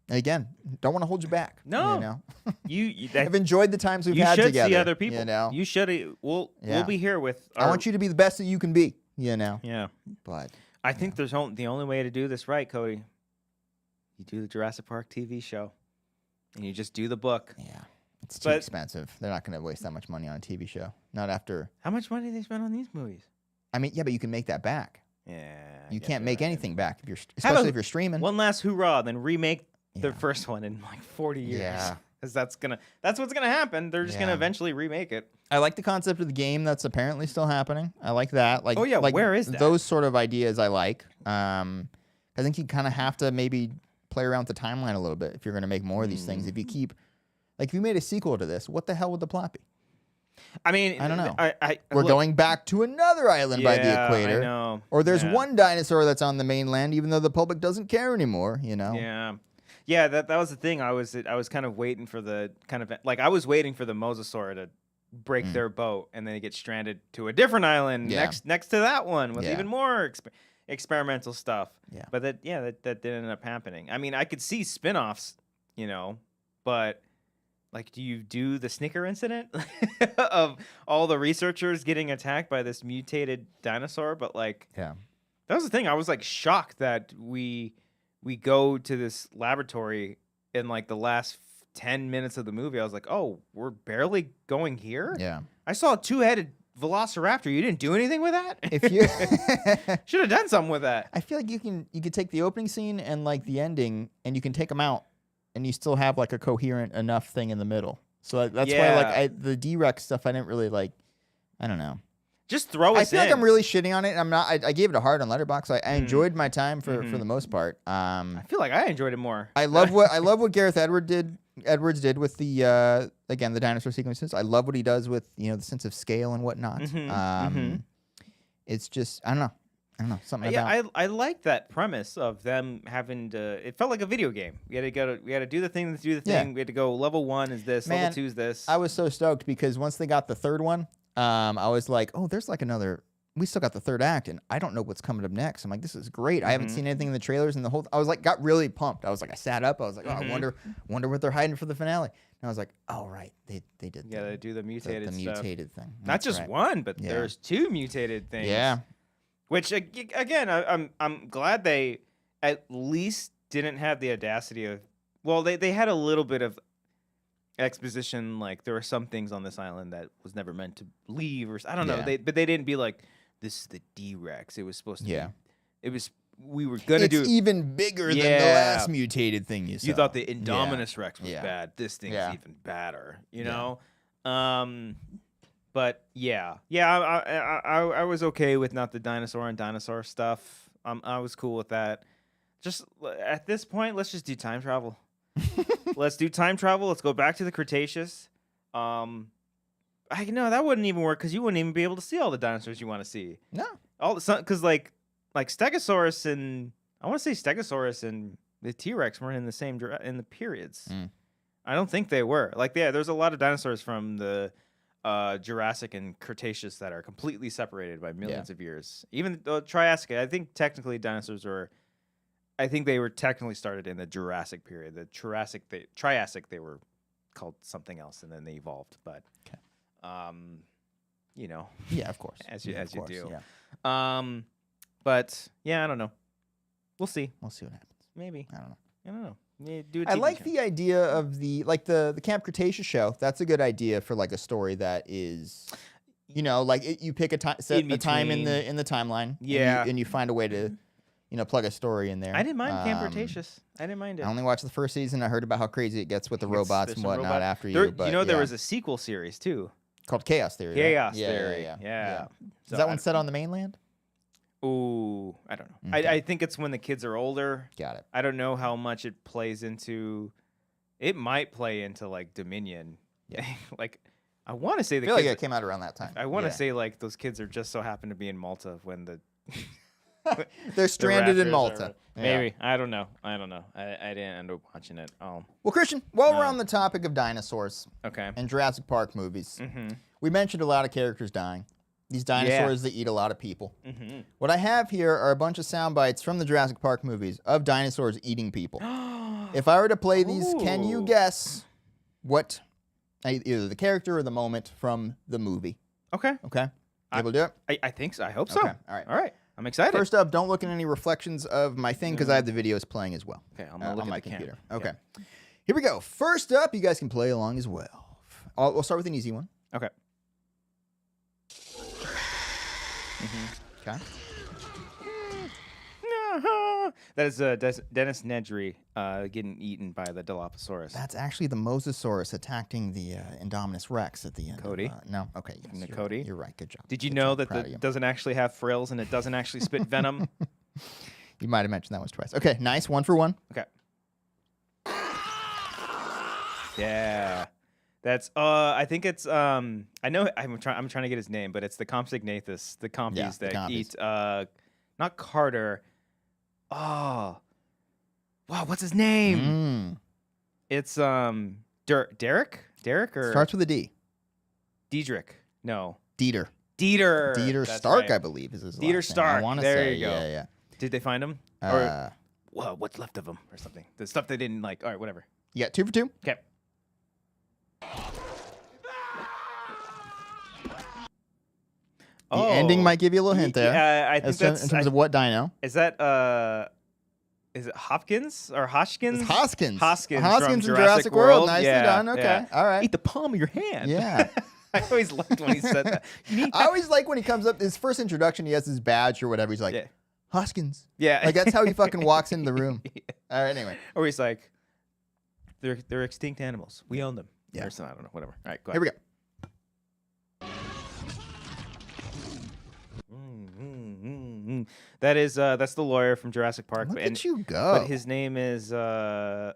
And again, don't want to hold you back. No, I've enjoyed the times we've had together. You should see other people. You should. We'll be here with. I want you to be the best that you can be. Yeah. But I think there's the only way to do this right, Cody. You do the Jurassic Park TV show, and you just do the book. Yeah, it's too expensive. They're not going to waste that much money on a TV show. Not after. How much money do they spend on these movies? I mean, yeah, but you can make that back. Yeah. You can't make anything back especially if you're streaming. One last hoorah, then remake the first one in like 40 years. Yeah. Because that's what's gonna happen. They're just gonna eventually remake it. I like the concept of the game that's apparently still happening. I like that. Like, where is that? Those sort of ideas I like. I think you kind of have to maybe play around with the timeline a little bit if you're gonna make more of these things. If you made a sequel to this, what the hell would the plot be? I mean, I don't know. We're going back to another island by the equator. I know. Or there's one dinosaur that's on the mainland, even though the public doesn't care anymore. Yeah, that was the thing. I was kind of waiting for the I was waiting for the mosasaur to break their boat and then they get stranded to a different island next to that one with even more experimental stuff. Yeah. But that didn't end up happening. I mean, I could see spin-offs, but like, do you do the Snicker incident of all the researchers getting attacked by this mutated dinosaur? But that was the thing. I was like shocked that we go to this laboratory in like the last 10 minutes of the movie. I was like, oh, we're barely going here? Yeah. I saw a 2-headed velociraptor. You didn't do anything with that? If you should have done something with that. I feel like you could take the opening scene and like the ending and you can take them out and you still have like a coherent enough thing in the middle. So that's why the D-Rex stuff I didn't really like. I don't know. Just throw us in. I feel like I'm really shitting on it. I'm not. I gave it a heart on Letterboxd. I enjoyed my time for the most part. I feel like I enjoyed it more. I love what Gareth Edwards did with the again the dinosaur sequences. I love what he does with the sense of scale and whatnot. It's just I don't know something about. I like that premise of them having to. It felt like a video game. We had to do the thing. We had to go level 1 is this, level 2 is this. I was so stoked because once they got the third one. I was like, oh, there's like another. We still got the third act, and I don't know what's coming up next. I'm like, this is great. I haven't seen anything in the trailers, and the whole. I was like, got really pumped. I was like, I sat up. I was like, oh, I wonder what they're hiding for the finale. And I I was like, oh, right. They did Yeah, they do the mutated the stuff. mutated thing. Not just one, but there's two mutated things. Yeah. Which, again, I'm glad they at least didn't have the audacity of... Well, they had a little bit of exposition, like there were some things on this island that was never meant to leave, or I don't know. But they didn't be like, this is the D-Rex. It was supposed to be... It was... We were gonna do even bigger than the last mutated thing you saw. You thought the Indominus Rex was bad. This thing's even badder, you know. But I was okay with not the dinosaur and dinosaur stuff. I was cool with that. Just at this point, let's just do time travel. Let's do time travel. Let's go back to the Cretaceous. I know that wouldn't even work because you wouldn't even be able to see all the dinosaurs you want to see. No, because like Stegosaurus and I want to say Stegosaurus and the T-Rex weren't in the same in the periods. I don't think they were. There's a lot of dinosaurs from the Jurassic and Cretaceous that are completely separated by millions of years. Even the Triassic, I think technically dinosaurs were. I think they were technically started in the Jurassic period. The Triassic, they were called something else, and then they evolved. But, you know, yeah, of course, as you do. Yeah. But yeah, I don't know. We'll see. We'll see what happens. Maybe. I don't know. Yeah, do a I TV like show. the idea of the Camp Cretaceous show. That's a good idea for like a story that is, you know, like you pick a time, set a time in the timeline. Yeah. And you find a way to, you know, plug a story in there. I didn't mind Camp Cretaceous. I didn't mind it. I only watched the first season. I heard about how crazy it gets with the robots and whatnot after you. But, you know, there was a sequel series too. Called Chaos Theory. Chaos right? Theory. Yeah. So is that one set on the mainland? Ooh, I don't know. Okay. I think it's when the kids are older. Got it. I don't know how much it plays into. It might play into like Dominion. Yeah. Like, I want to say I feel like it came out around that time. I want to say like those kids are just so happen to be in Malta when the. They're stranded in Malta. Maybe. I don't know. I didn't end up watching it. Well, Christian, while we're on the topic of dinosaurs and Jurassic Park movies, we mentioned a lot of characters dying. These dinosaurs that eat a lot of people. What I have here are a bunch of sound bites from the Jurassic Park movies of dinosaurs eating people. If I were to play these, can you guess what either the character or the moment from the movie? Okay. Okay. Able to do it? I think so. I hope so. Okay. All right. I'm excited. First up, don't look at any reflections of my thing because I have the videos playing as well. Okay, I'm gonna look on at my the computer. camera. Okay. Here we go. First up, you guys can play along as well. We'll start with an easy one. Okay. Okay. That is Dennis Nedry getting eaten by the Dilophosaurus. That's actually the Mosasaurus attacking the Indominus Rex at the end. Cody? No. Okay. Yes, Cody? You're right. Good job. Did you Good know job. that Proud of it you. doesn't actually have frills and it doesn't actually spit venom? You might have mentioned that once twice. Okay. Nice. 1 for 1. Okay. Yeah. That's I think it's I know I'm trying to get his name, but it's the Compsognathus, the compies that eat not Carter. Oh. Wow, what's his name? It's Derek? Derek or starts with a D. Diedrich. No. Dieter. Dieter Stark, right. I believe, is his Dieter last Stark. name. I want to There say. you go. Yeah. Did they find him? Or well, what's left of him or something? The stuff they didn't like. All right, whatever. You got 2 for 2. Okay. The ending might give you a little hint there. I think that's in terms of what dino. Is that is it Hopkins or Hoskins? It's Hoskins. Hoskins Hoskins from in Jurassic World. World. Nicely Yeah, done. Okay. yeah. All right. Eat the palm of your hand. Yeah. I always liked when he said that. I always like when he comes up, his first introduction, he has his badge or whatever. He's like, Hoskins. Yeah. Like, that's how he fucking walks into the room. All right, anyway. Or he's like, they're extinct animals. We own them. Yeah. Or something, I don't know. Whatever. All right, go Here ahead. we go. That is that's the lawyer from Jurassic Park. Look at you go. But his name is oh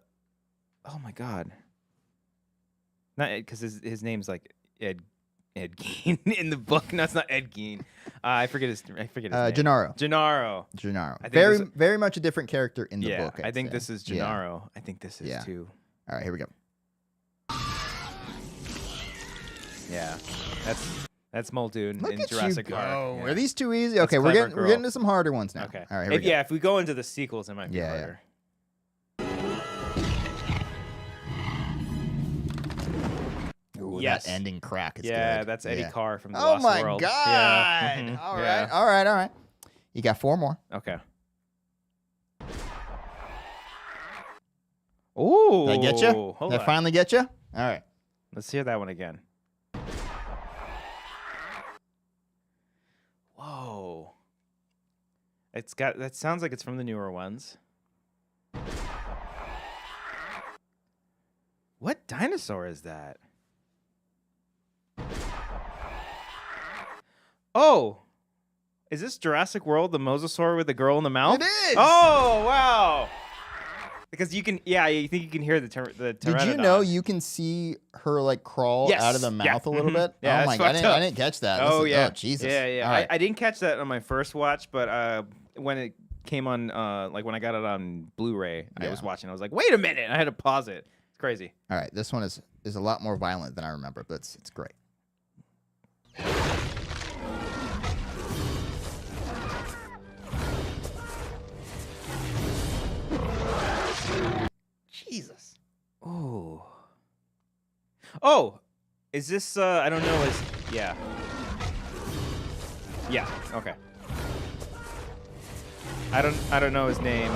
my god. Not because his name's like Ed Gein in the book. No, it's not Ed Gein. I forget his name. Gennaro. Gennaro. Very much a different character in the book. I think this is Gennaro. I think this is too. All right, here we go. Yeah, that's Muldoon in Jurassic Park. Yeah. Are these too easy? Okay, we're getting to some harder ones now. Okay. All right, here we go. Yeah, if we go into the sequels, it might be harder. Ooh, that ending crack is good. Yeah, that's Eddie Carr from The Lost World. Oh my god! Yeah. All right. You got 4 more. Okay. Ooh. Did I get you? Did I finally get you? All right. Let's hear that one again. Whoa. That sounds like it's from the newer ones. What dinosaur is that? Oh. Is this Jurassic World, the mosasaur with the girl in the mouth? It is. Oh, wow. Because you can, you think you can hear the pteranodon. Did you know you can see her like crawl out of the mouth a little bit? Yeah, oh my god, I didn't catch that. Oh Jesus. Yeah. Right. I didn't catch that on my first watch, but when it came on, like when I got it on Blu-ray, I was watching. I was like, wait a minute! I had to pause it. It's crazy. All right, this one is a lot more violent than I remember, but it's great. Jesus. Oh, is this? I don't know. Yeah. Okay. I don't know his name.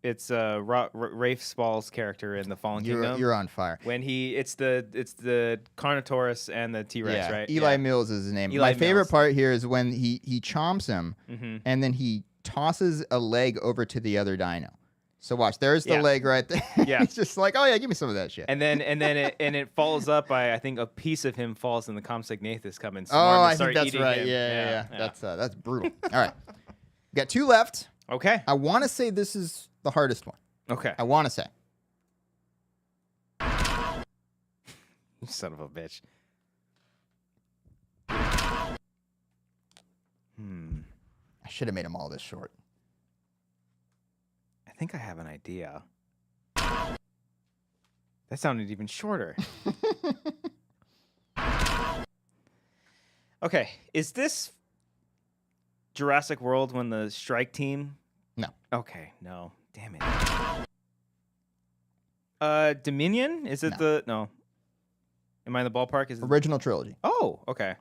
It's Rafe Spall's character in the Fallen Kingdom. You're on fire. When it's the Carnotaurus and the T-Rex, right? Eli Mills is his name. Eli My Mills. favorite part here is when he chomps him, and then he tosses a leg over to the other dino. So watch, there's the leg right there. Yeah. He's just like, oh yeah, give me some of that shit. And then it follows up by, I think a piece of him falls in the Compsognathus coming. Oh, I think that's right. Him. Yeah. That's brutal. All right, we got 2 left. Okay. I want to say this is the hardest one. Okay. I want to say. You son of a bitch. I should have made them all this short. I think I have an idea. That sounded even shorter. Okay, is this Jurassic World when the strike team? No. Okay, no. Damn it. Dominion? Is it no? Am I in the ballpark? Is it Original trilogy. Oh, okay.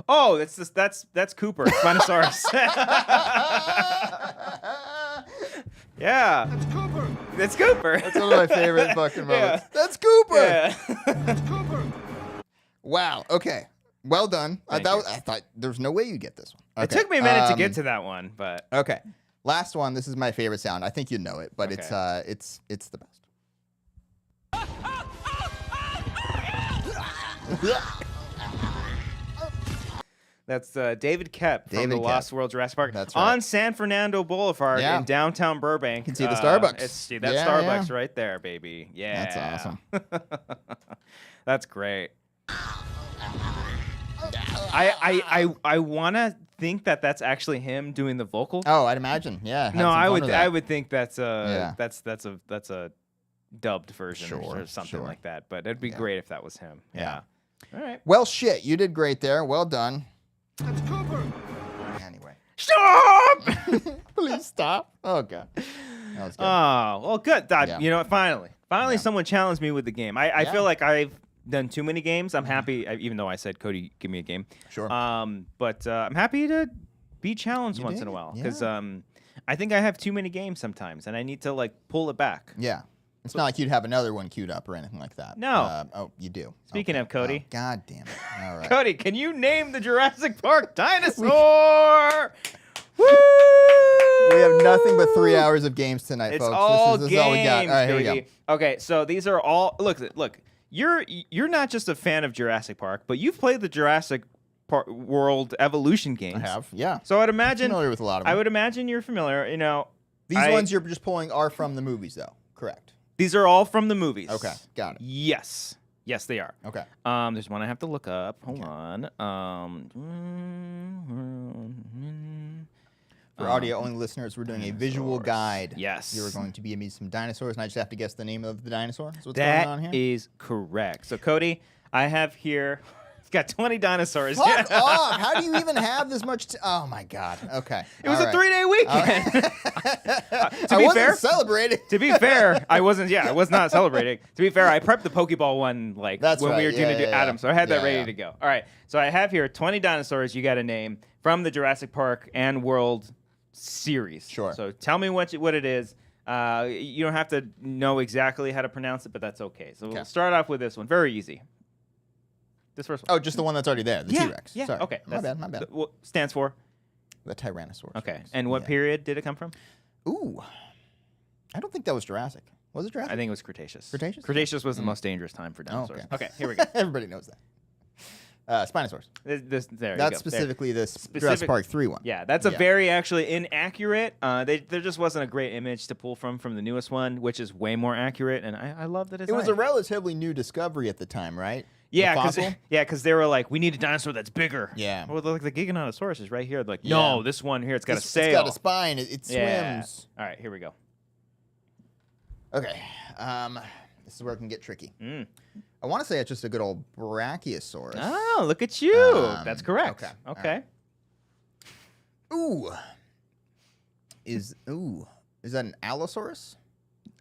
Oh, that's Cooper. Spinosaurus. Yeah. That's Cooper. That's Cooper. That's one of my favorite fucking moments. Yeah. That's Cooper. Yeah. That's Cooper. Wow. Okay. Well done. I thought there's no way you'd get this one. Okay. It took me a minute to get to that one, but okay. Last one. This is my favorite sound. I think you know it, but it's the best. That's David Kep from the Lost World Jurassic Park. That's right. On San Fernando Boulevard in downtown Burbank. You can see the Starbucks. That's Starbucks right there, baby. Yeah. That's awesome. That's great. I want to think that that's actually him doing the vocal. Oh, I'd imagine. Yeah. No, I would think that's a dubbed version or something like that. But it'd be great if that was him. Yeah. All right. Well, shit, you did great there. Well done. That's Cooper. Anyway. Stop! Please stop. Oh, God. That was good. Oh, well, good. You know what? Finally, someone challenged me with the game. I feel like I've done too many games. I'm happy, even though I said, Cody, give me a game. Sure. But I'm happy to be challenged once in a while because I think I have too many games sometimes, and I need to like pull it back. Yeah. It's not like you'd have another one queued up or anything like that. No. Oh, you do. Speaking of Cody. Oh, God damn it. All right. Cody, can you name the Jurassic Park dinosaur? Woo! We have nothing but 3 hours of games tonight, it's folks. All this is games, all we got. All right, here we go. Okay, so these are all... Look. You're not just a fan of Jurassic Park, but you've played the Jurassic World Evolution games. I have, yeah. So I'd imagine... I'm familiar with a lot of them. I would imagine you're familiar. You know... These ones you're just pulling are from the movies, though. Correct. These are all from the movies. Okay, got it. Yes. Yes, they are. Okay. There's one I have to look up. Hold on. For audio-only listeners, we're doing a visual guide. Yes. You're going to be me some dinosaurs, and I just have to guess the name of the dinosaur? That's what's that going on here? is correct. So, Cody, I have here... It's got 20 dinosaurs. Fuck off! How do you even have this much? Oh my God! Okay, it was a 3-day weekend. To be fair, celebrating. To be fair, I wasn't. Yeah, I was not celebrating. To be fair, I prepped the Pokeball one when we were going to do Adam, so I had that ready to go. All right, so I have here 20 dinosaurs. You got to name from the Jurassic Park and World series. Sure. So tell me what it is. You don't have to know exactly how to pronounce it, but that's okay. So we'll start off with this one. Very easy. This first one. Oh, just the one that's already there, the T-Rex. Yeah. Sorry. Okay. My bad. What stands for? The Tyrannosaurus. Okay. And what period did it come from? Ooh. I don't think that was Jurassic. Was it Jurassic? I think it was Cretaceous. Cretaceous? Cretaceous was the most dangerous time for dinosaurs. Okay. Okay, here we go. Everybody knows that. Spinosaurus. That's specifically the Jurassic Park 3 one. Yeah, that's a very actually inaccurate. There just wasn't a great image to pull from the newest one, which is way more accurate, and I love that it's. It was a relatively new discovery at the time, right? Yeah, because they were like, we need a dinosaur that's bigger. Yeah. Well, like the Giganotosaurus is right here. They're like, no, this one here, it's got a sail. It's got a spine. It swims. All right, here we go. Okay. This is where it can get tricky. I want to say it's just a good old Brachiosaurus. Oh, look at you. That's correct. Okay. Right. Ooh. Is that an Allosaurus?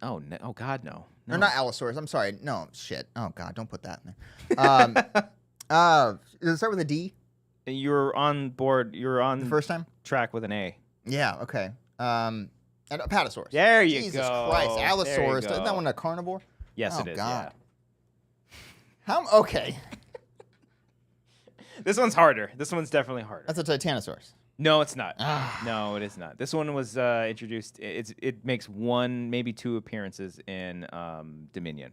Oh, no. Oh, God, no. Or not Allosaurus. I'm sorry. No, shit. Oh, God, don't put that in there. Does it start with a D? You're on board. You're on the first time? Track with an A. Yeah, okay. And Apatosaurus. There you go. Jesus Christ. Allosaurus. Isn't that one a carnivore? Yes, it is. God. Yeah. Okay. This one's harder. This one's definitely harder. That's a Titanosaurus. No, it's not. No, it is not. This one was introduced. It makes one, maybe two appearances in Dominion.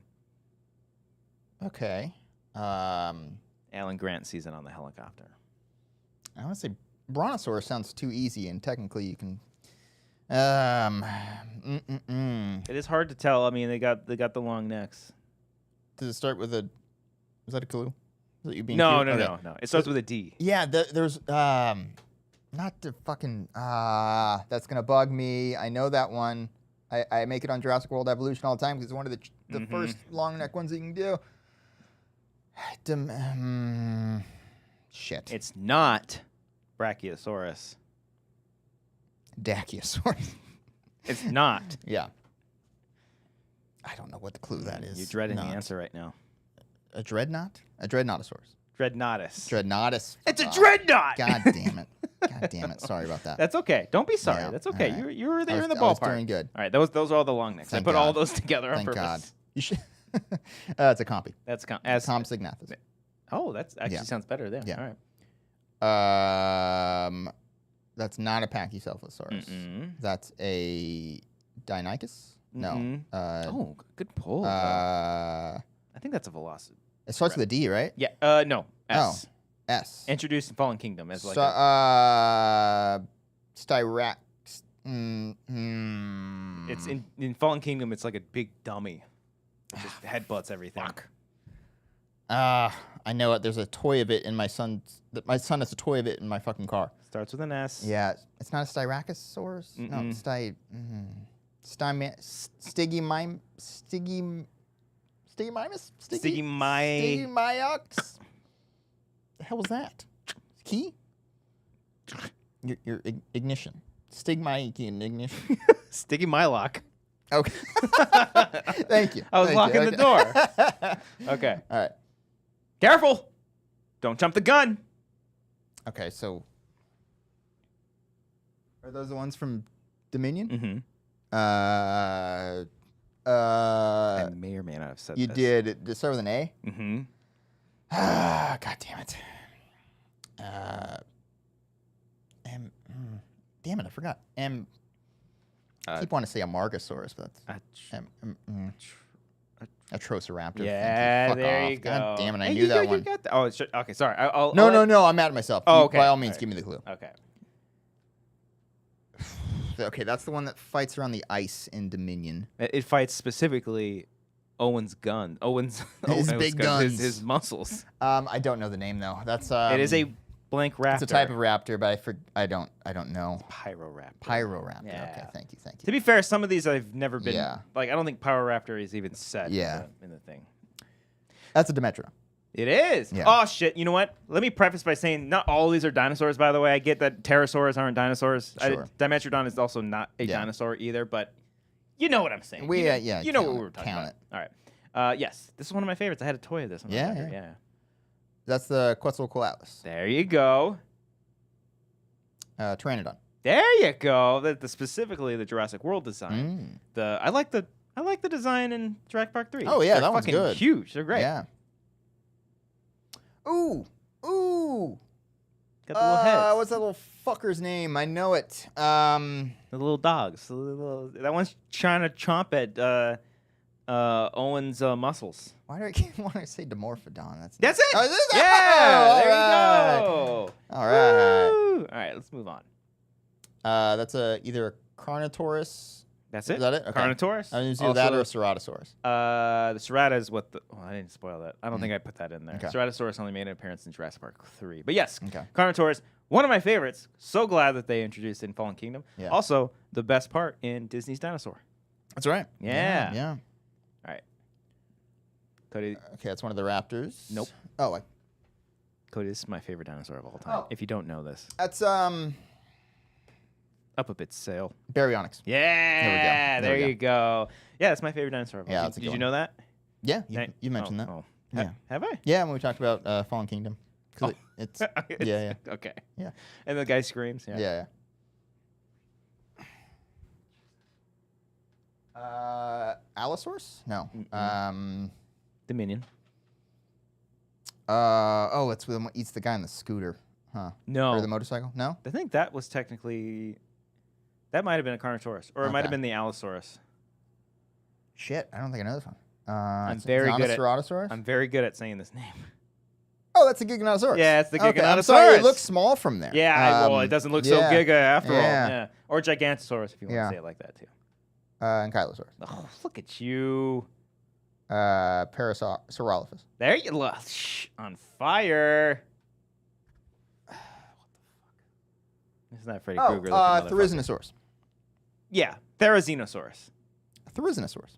Okay. Alan Grant sees it on the helicopter. I want to say Brontosaurus sounds too easy, and technically you can. It is hard to tell. I mean, they got the long necks. Does it start with a? Is that a clue? Is that you being no. It starts with a D. Yeah, there's not the fucking that's gonna bug me. I know that one. I make it on Jurassic World Evolution all the time because it's one of the first long neck ones that you can do. Shit. It's not Brachiosaurus. Dachiosaurus. It's not. Yeah. I don't know what the clue that is. You're dreading the answer right now. A dreadnought? A dreadnoughtosaurus. Dreadnoughtus. Dreadnoughtus. It's a dreadnought. God damn it. God damn it. Sorry about that. That's okay. Don't be sorry. Yeah. That's okay. Right. You were there in the I was ballpark. doing good. All right. Those are all the long necks. Thank I put God. all those together on Thank purpose. God. You should. It's a compy. That's Tom Signathus. Oh, that's actually sounds better there. Yeah. All right. That's not a Pachycephalosaurus. That's a Deinonychus? No. Oh, good pull. I think that's a Velociraptor. It starts with a D, right? Yeah. No. S. Oh, S. Introduced in Fallen Kingdom as like Styrax. It's in Fallen Kingdom. It's like a big dummy. It just headbutts everything. Fuck. I know it. There's a toy of it in my son's. My son has a toy of it in my fucking car. Starts with an S. Yeah, it's not a Styracosaurus. No, it's Stygimyox. The hell was that? Key? Your ignition. Ignition. Stygimylock. Okay. Thank you. I was locking the door. Okay. All right. Careful. Don't jump the gun. Okay, so are those the ones from Dominion? Mm-hmm. I may or may not have said you this. did it start with an A? Mm-hmm. God damn it. Damn it, I forgot. I keep wanting to say Amargasaurus, but that's Atroceraptor. Yeah, there off. you go. God damn it, I knew that one. Okay, sorry. No, I'm mad at myself. Oh, okay. By all means, give me the clue. Okay. Okay, that's the one that fights around the ice in Dominion. It fights specifically Owen's gun. His big guns. His muscles. I don't know the name though. That's it is a blank raptor. It's a type of raptor, but I don't know. Pyroraptor. Pyroraptor. Yeah. Okay, thank you. To be fair, some of these I've never been. Yeah. Like I don't think Pyroraptor is even said. In the thing. That's a Dimetrodon. It is. Yeah. Oh shit! You know what? Let me preface by saying not all of these are dinosaurs. By the way, I get that pterosaurs aren't dinosaurs. Sure. Dimetrodon is also not a dinosaur either. But you know what I'm saying. You know what we were talking about. All right. Yes, this is one of my favorites. I had a toy of this. Yeah. That's the Quetzalcoatlus. There you go. Pteranodon. There you go. Specifically the Jurassic World design. I like the design in Jurassic Park 3. Oh yeah, They're that one's fucking good. Huge. They're great. Yeah. Ooh. Got the little heads. What's that little fucker's name? I know it. The little dogs. That one's trying to chomp at Owen's muscles. Why do I keep wanting to say Dimorphodon? That's it. Oh, is this Yeah. Oh, There right. you go. All right. Woo. All right. Let's move on. That's either a Carnotaurus. That's it. Is that it? Okay. Carnotaurus. I was either that or a Ceratosaurus. The Cerata is what the. Oh, I didn't spoil that. I don't think I put that in there. Okay. Ceratosaurus only made an appearance in Jurassic Park 3. But yes, Okay. Carnotaurus, one of my favorites. So glad that they introduced it in Fallen Kingdom. Yeah. Also, the best part in Disney's Dinosaur. That's right. Yeah. Yeah. All right. Cody. Okay, that's one of the raptors. Nope. Oh, Cody, this is my favorite dinosaur of all time. Oh. If you don't know this. that's Up a bit sail. Baryonyx. Yeah. There we you go. Yeah, that's my favorite dinosaur of all Yeah, time. that's a Did good you one. know that? Yeah, you mentioned that. Oh. Yeah. Have I? Yeah, when we talked about Fallen Kingdom. 'Cause it's yeah. Okay. Yeah. And the guy screams. Yeah. Allosaurus? No. Dominion. It's the one that eats the guy on the scooter. Huh. No. Or the motorcycle? No? I think that was technically. That might have been a Carnotaurus, or it might have been the Allosaurus. Shit, I don't think I know this one. I'm very good at. Ceratosaurus? I'm very good at saying this name. Oh, that's a Giganotosaurus. Yeah, it's the Giganotosaurus. Okay, I'm sorry, it looks small from there. Yeah, well, it doesn't look so giga after all. Yeah. Yeah. Or Gigantosaurus, if you want to say it like that too. Ankylosaurus. Oh, look at you. Parasaurolophus. There you look. On fire. What the fuck? Isn't that Freddy Krueger? Therizinosaurus. Yeah, Therizinosaurus. Therizinosaurus.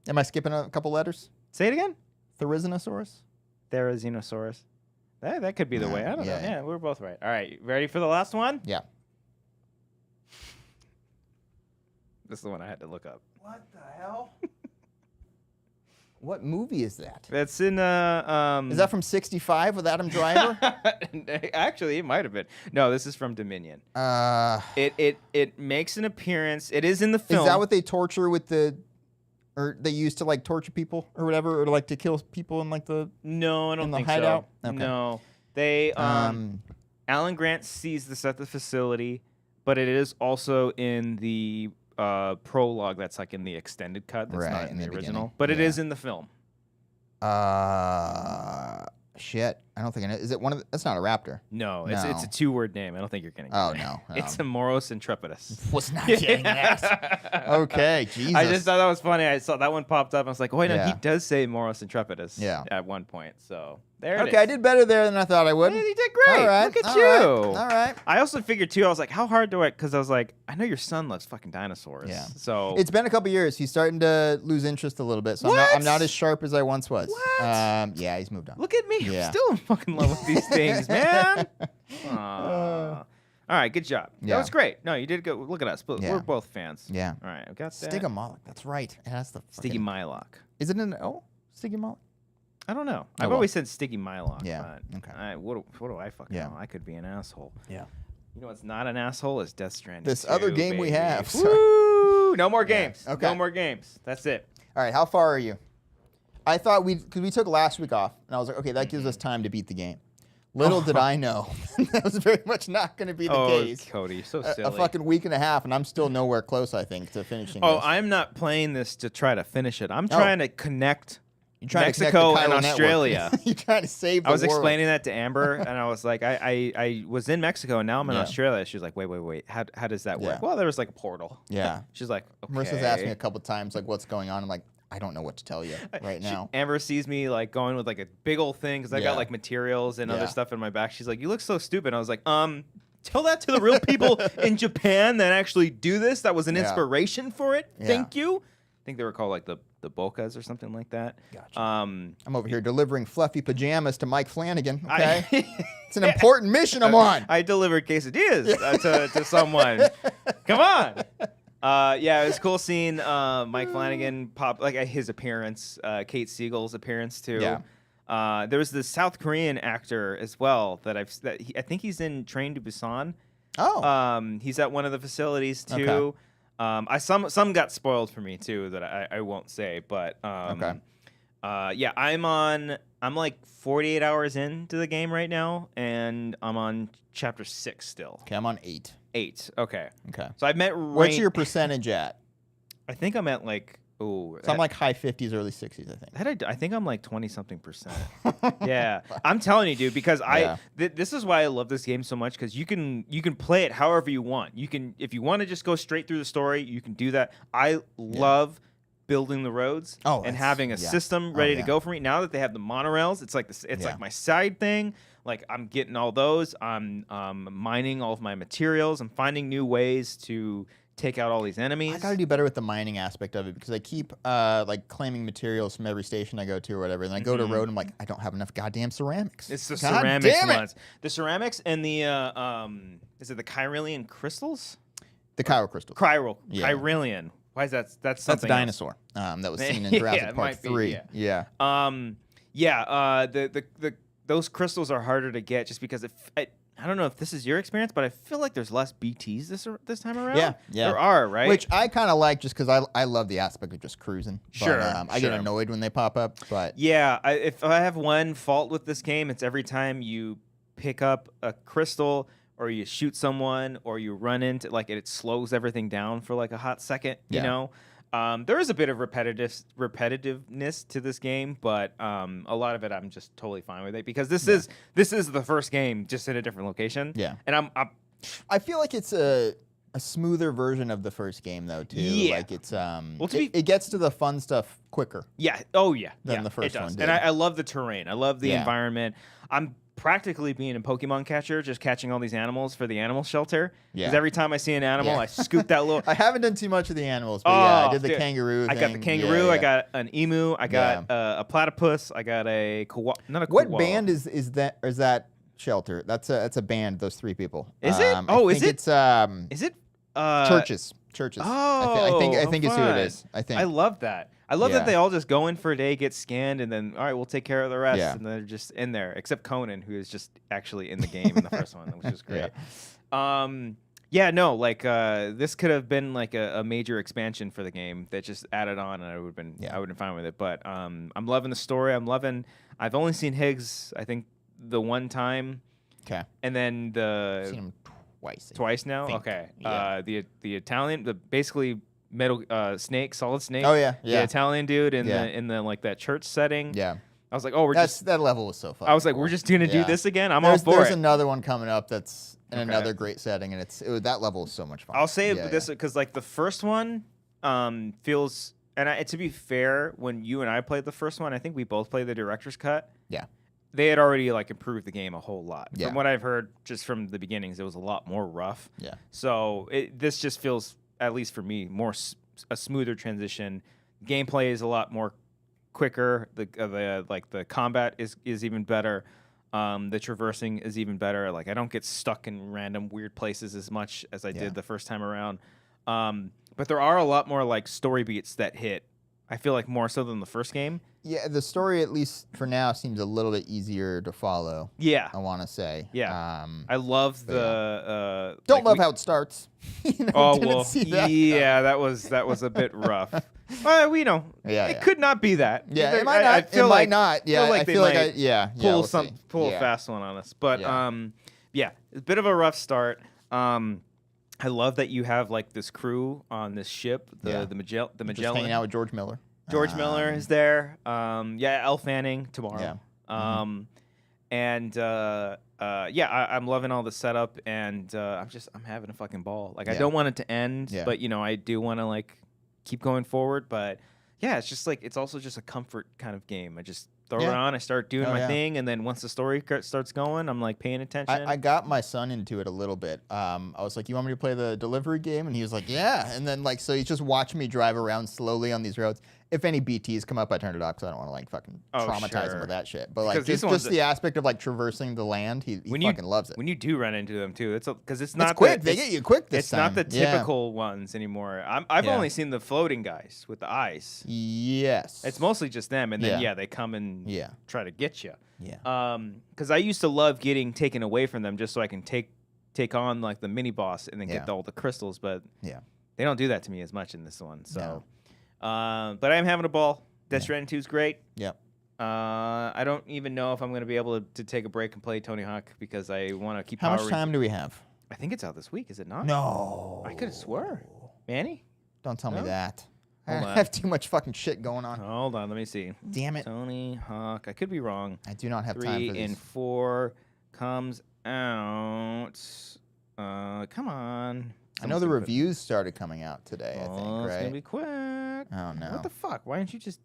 Am I skipping a couple letters? Say it again. Therizinosaurus? Therizinosaurus. That could be the way. I don't know. Yeah, we're both right. All right, ready for the last one? Yeah. This is the one I had to look up. What the hell? What movie is that? That's in Is that from 65 with Adam Driver? Actually, it might have been. No, this is from Dominion. It makes an appearance. It is in the film. Is that what they torture with or they used to like torture people or whatever, or like to kill people in like the No, I don't think hideout? so. Okay. No. They Alan Grant sees this at the facility, but it is also in the prologue that's like in the extended cut. That's not in the original, but it is in the film. Shit. I don't think I know. Is it one of that's not a raptor? No, it's a 2-word name. I don't think you're getting it. Oh, no. It's Amoros Intrepidus. Was not getting that. Okay, Jesus. I just thought that was funny. I saw that one popped up. I was like, wait, no, he Yeah. does say Amoros Intrepidus at one point. So there it is. Okay, I did better there than I thought I would. Yeah, you did great. All right, Look at all you. right, all right. I also figured, too, I was like, how hard do I... Because I was like, I know your son loves fucking dinosaurs. Yeah. So... It's been a couple years. He's starting to lose interest a little bit. So I'm not as sharp as I once was. What? Yeah, he's moved on. Look at me. Yeah. I'm still in fucking love with these things, man. All right, good job. Yeah. That was great. No, you did go. Look at us. We're both fans. Yeah. All right, I've got that. Stygimoloch. That's right. It has the Sticky Mylock. Is it an O? Stygimoloch? I don't know. Oh, I've well. always said Sticky Mylock. Yeah, But okay. what do I fucking know? I could be an asshole. Yeah. You know what's not an asshole is Death Stranding. This 2, other game we baby. have. Woo! No more games. Okay. No more games. That's it. All right, how far are you? I thought because we took last week off, and I was like, okay, that gives us time to beat the game. Little did I know that was very much not going to be the case. Cody, you're so silly. A fucking week and a half, and I'm still nowhere close, I think, to finishing Oh, this. I'm not playing this to try to finish it. I'm trying to connect You're trying Mexico to connect the and Chiral Australia. Network. You're trying to save the I was world. explaining that to Amber, and I was like, I was in Mexico, and now I'm in Australia. She was like, wait. How does that work? Yeah. Well, there was like a portal. Yeah. She's like, okay. Marissa's asked me a couple times, like, what's going on? I'm like, I don't know what to tell you right now. Amber sees me like going with like a big old thing because I got like materials and other stuff in my back. She's like, you look so stupid. I was like, tell that to the real people in Japan that actually do this. That was an inspiration for it. Yeah. Thank you. I think they were called like the Bokas or something like that. Gotcha. I'm over here delivering fluffy pajamas to Mike Flanagan. Okay, it's an Yeah. important mission I'm on. I delivered quesadillas to someone. Come on. Yeah, it was cool seeing Mike Flanagan pop, like his appearance, Kate Siegel's appearance too. Yeah. There was this South Korean actor as well that I think he's in Train to Busan. Oh. He's at one of the facilities too. Okay. Some got spoiled for me too that I won't say, but Okay. Yeah, I'm like 48 hours into the game right now, and I'm on chapter 6 still. Okay, I'm on 8. 8. Okay. Okay. So I've met. What's your percentage at? I think I'm at like So I'm like high 50s, early 60s, I think. I think I'm like 20-something%. Yeah, I'm telling you, dude, because this is why I love this game so much, because you can play it however you want. You can, if you want to just go straight through the story, you can do that. I love building the roads and having a system ready to go for me. Now that they have the monorails, it's like like my side thing. Like I'm getting all those. I'm mining all of my materials. I'm finding new ways to take out all these enemies. I got to do better with the mining aspect of it, because I keep like claiming materials from every station I go to or whatever. And I go to road and I'm like, I don't have enough goddamn ceramics. It's the ceramics ones. The ceramics and the is it the Kyrillian crystals? The Chiral crystal. Kyrillian. Why is that? That's something. That's Dinosaur. That was seen in Jurassic Park 3. Those crystals are harder to get just because I don't know if this is your experience, but I feel like there's less BTs this time around. Yeah. There are, right? Which I kind of like, just because I love the aspect of just cruising. Sure. But, I get annoyed when they pop up. But yeah, if I have one fault with this game, it's every time you pick up a crystal or you shoot someone or you run into, like, it slows everything down for like a hot second. You know. There is a bit of repetitiveness to this game, but a lot of it I'm just totally fine with it, because this is the first game just in a different location. Yeah, and I feel like it's a smoother version of the first game though too. Yeah, like it's it gets to the fun stuff quicker. Yeah. Oh yeah. Than the first it does. one did. And I love the terrain. I love the environment. I'm practically being a Pokemon catcher, just catching all these animals for the animal shelter. Because Yeah. every time I see an animal, I scoop that little. I haven't done too much of the animals, but I did the kangaroo thing. I got the kangaroo. Yeah. I got an emu. I got a platypus. I got a not a What koala. band is that? Or is that shelter? That's a band. Those 3 people. Is it? Oh, is it? It's Is it? churches. Oh, I think it's who fun. it is. I think. I love that. I love that they all just go in for a day, get scanned, and then all right, we'll take care of the rest. Yeah. And they're just in there, except Conan, who is just actually in the game in the first one, which is great. This could have been like a major expansion for the game that just added on, and I would have been fine with it. But I'm loving the story. I've only seen Higgs, I think, the one time. Okay. And then I've seen him twice. Twice now. think. Okay. Yeah. The Italian, basically metal snake, solid snake. Oh yeah, The Italian dude in Yeah. the like that church setting. Yeah. I was like, oh, that level was so fun. I was like, we're just gonna do this again. I'm all for There's it. another one coming up that's in another great setting, and that level is so much fun. I'll say this because like the first one feels, and to be fair, when you and I played the first one, I think we both played the director's cut. Yeah. They had already like improved the game a whole lot. Yeah. From what I've heard, just from the beginnings, it was a lot more rough. Yeah. So this just feels, at least for me, a smoother transition. Gameplay is a lot more quicker. The combat is even better. The traversing is even better. Like I don't get stuck in random weird places as much as I did the first time around. But there are a lot more like story beats that hit. I feel like more so than the first game. Yeah, the story, at least for now, seems a little bit easier to follow. Yeah. I want to say. Yeah. I love the. Don't love how it starts. See that. Yeah, that was a bit rough. We know. It could not be that. Yeah, it might not. I feel might not. Yeah, I feel like pull a fast one on us. But it's a bit of a rough start. I love that you have like this crew on this ship, the Magellan. Just hanging out with George Miller. George Miller is there. Elle Fanning tomorrow. Yeah. I'm loving all the setup, and I'm having a fucking ball. Like I don't want it to end, but I do want to like keep going forward. But yeah, it's just like it's also just a comfort kind of game. I just throw it on, I start doing my thing, and then once the story starts going, I'm like paying attention. I got my son into it a little bit. I was like, "You want me to play the delivery game?" And he was like, "Yeah." And then so he's just watching me drive around slowly on these roads. If any BTs come up, I turn it off because I don't want to like fucking traumatize him with that shit. But like just the aspect of like traversing the land, he fucking loves it. When you do run into them too, it's because it's not quick. They get you quick this time. It's not the typical ones anymore. I've only seen the floating guys with the ice. Yes, it's mostly just them, and then they come and try to get you. Yeah. Because I used to love getting taken away from them just so I can take on like the mini boss and then get all the crystals, but they don't do that to me as much in this one. So. No. But I am having a ball. Death Stranding 2 is great. Yep. I don't even know if I'm going to be able to take a break and play Tony Hawk because I want to keep. How much time do we have? I think it's out this week. Is it not? No. I could have swore. Manny? Don't tell me that. Hold I on. have too much fucking shit going on. Hold on. Let me see. Damn it. Tony Hawk. I could be wrong. I do not have time for 3 and 4 comes out. Come on. I know the reviews started coming out today, I think, right? It's going to be quick. Oh, no. What the fuck? Why didn't you just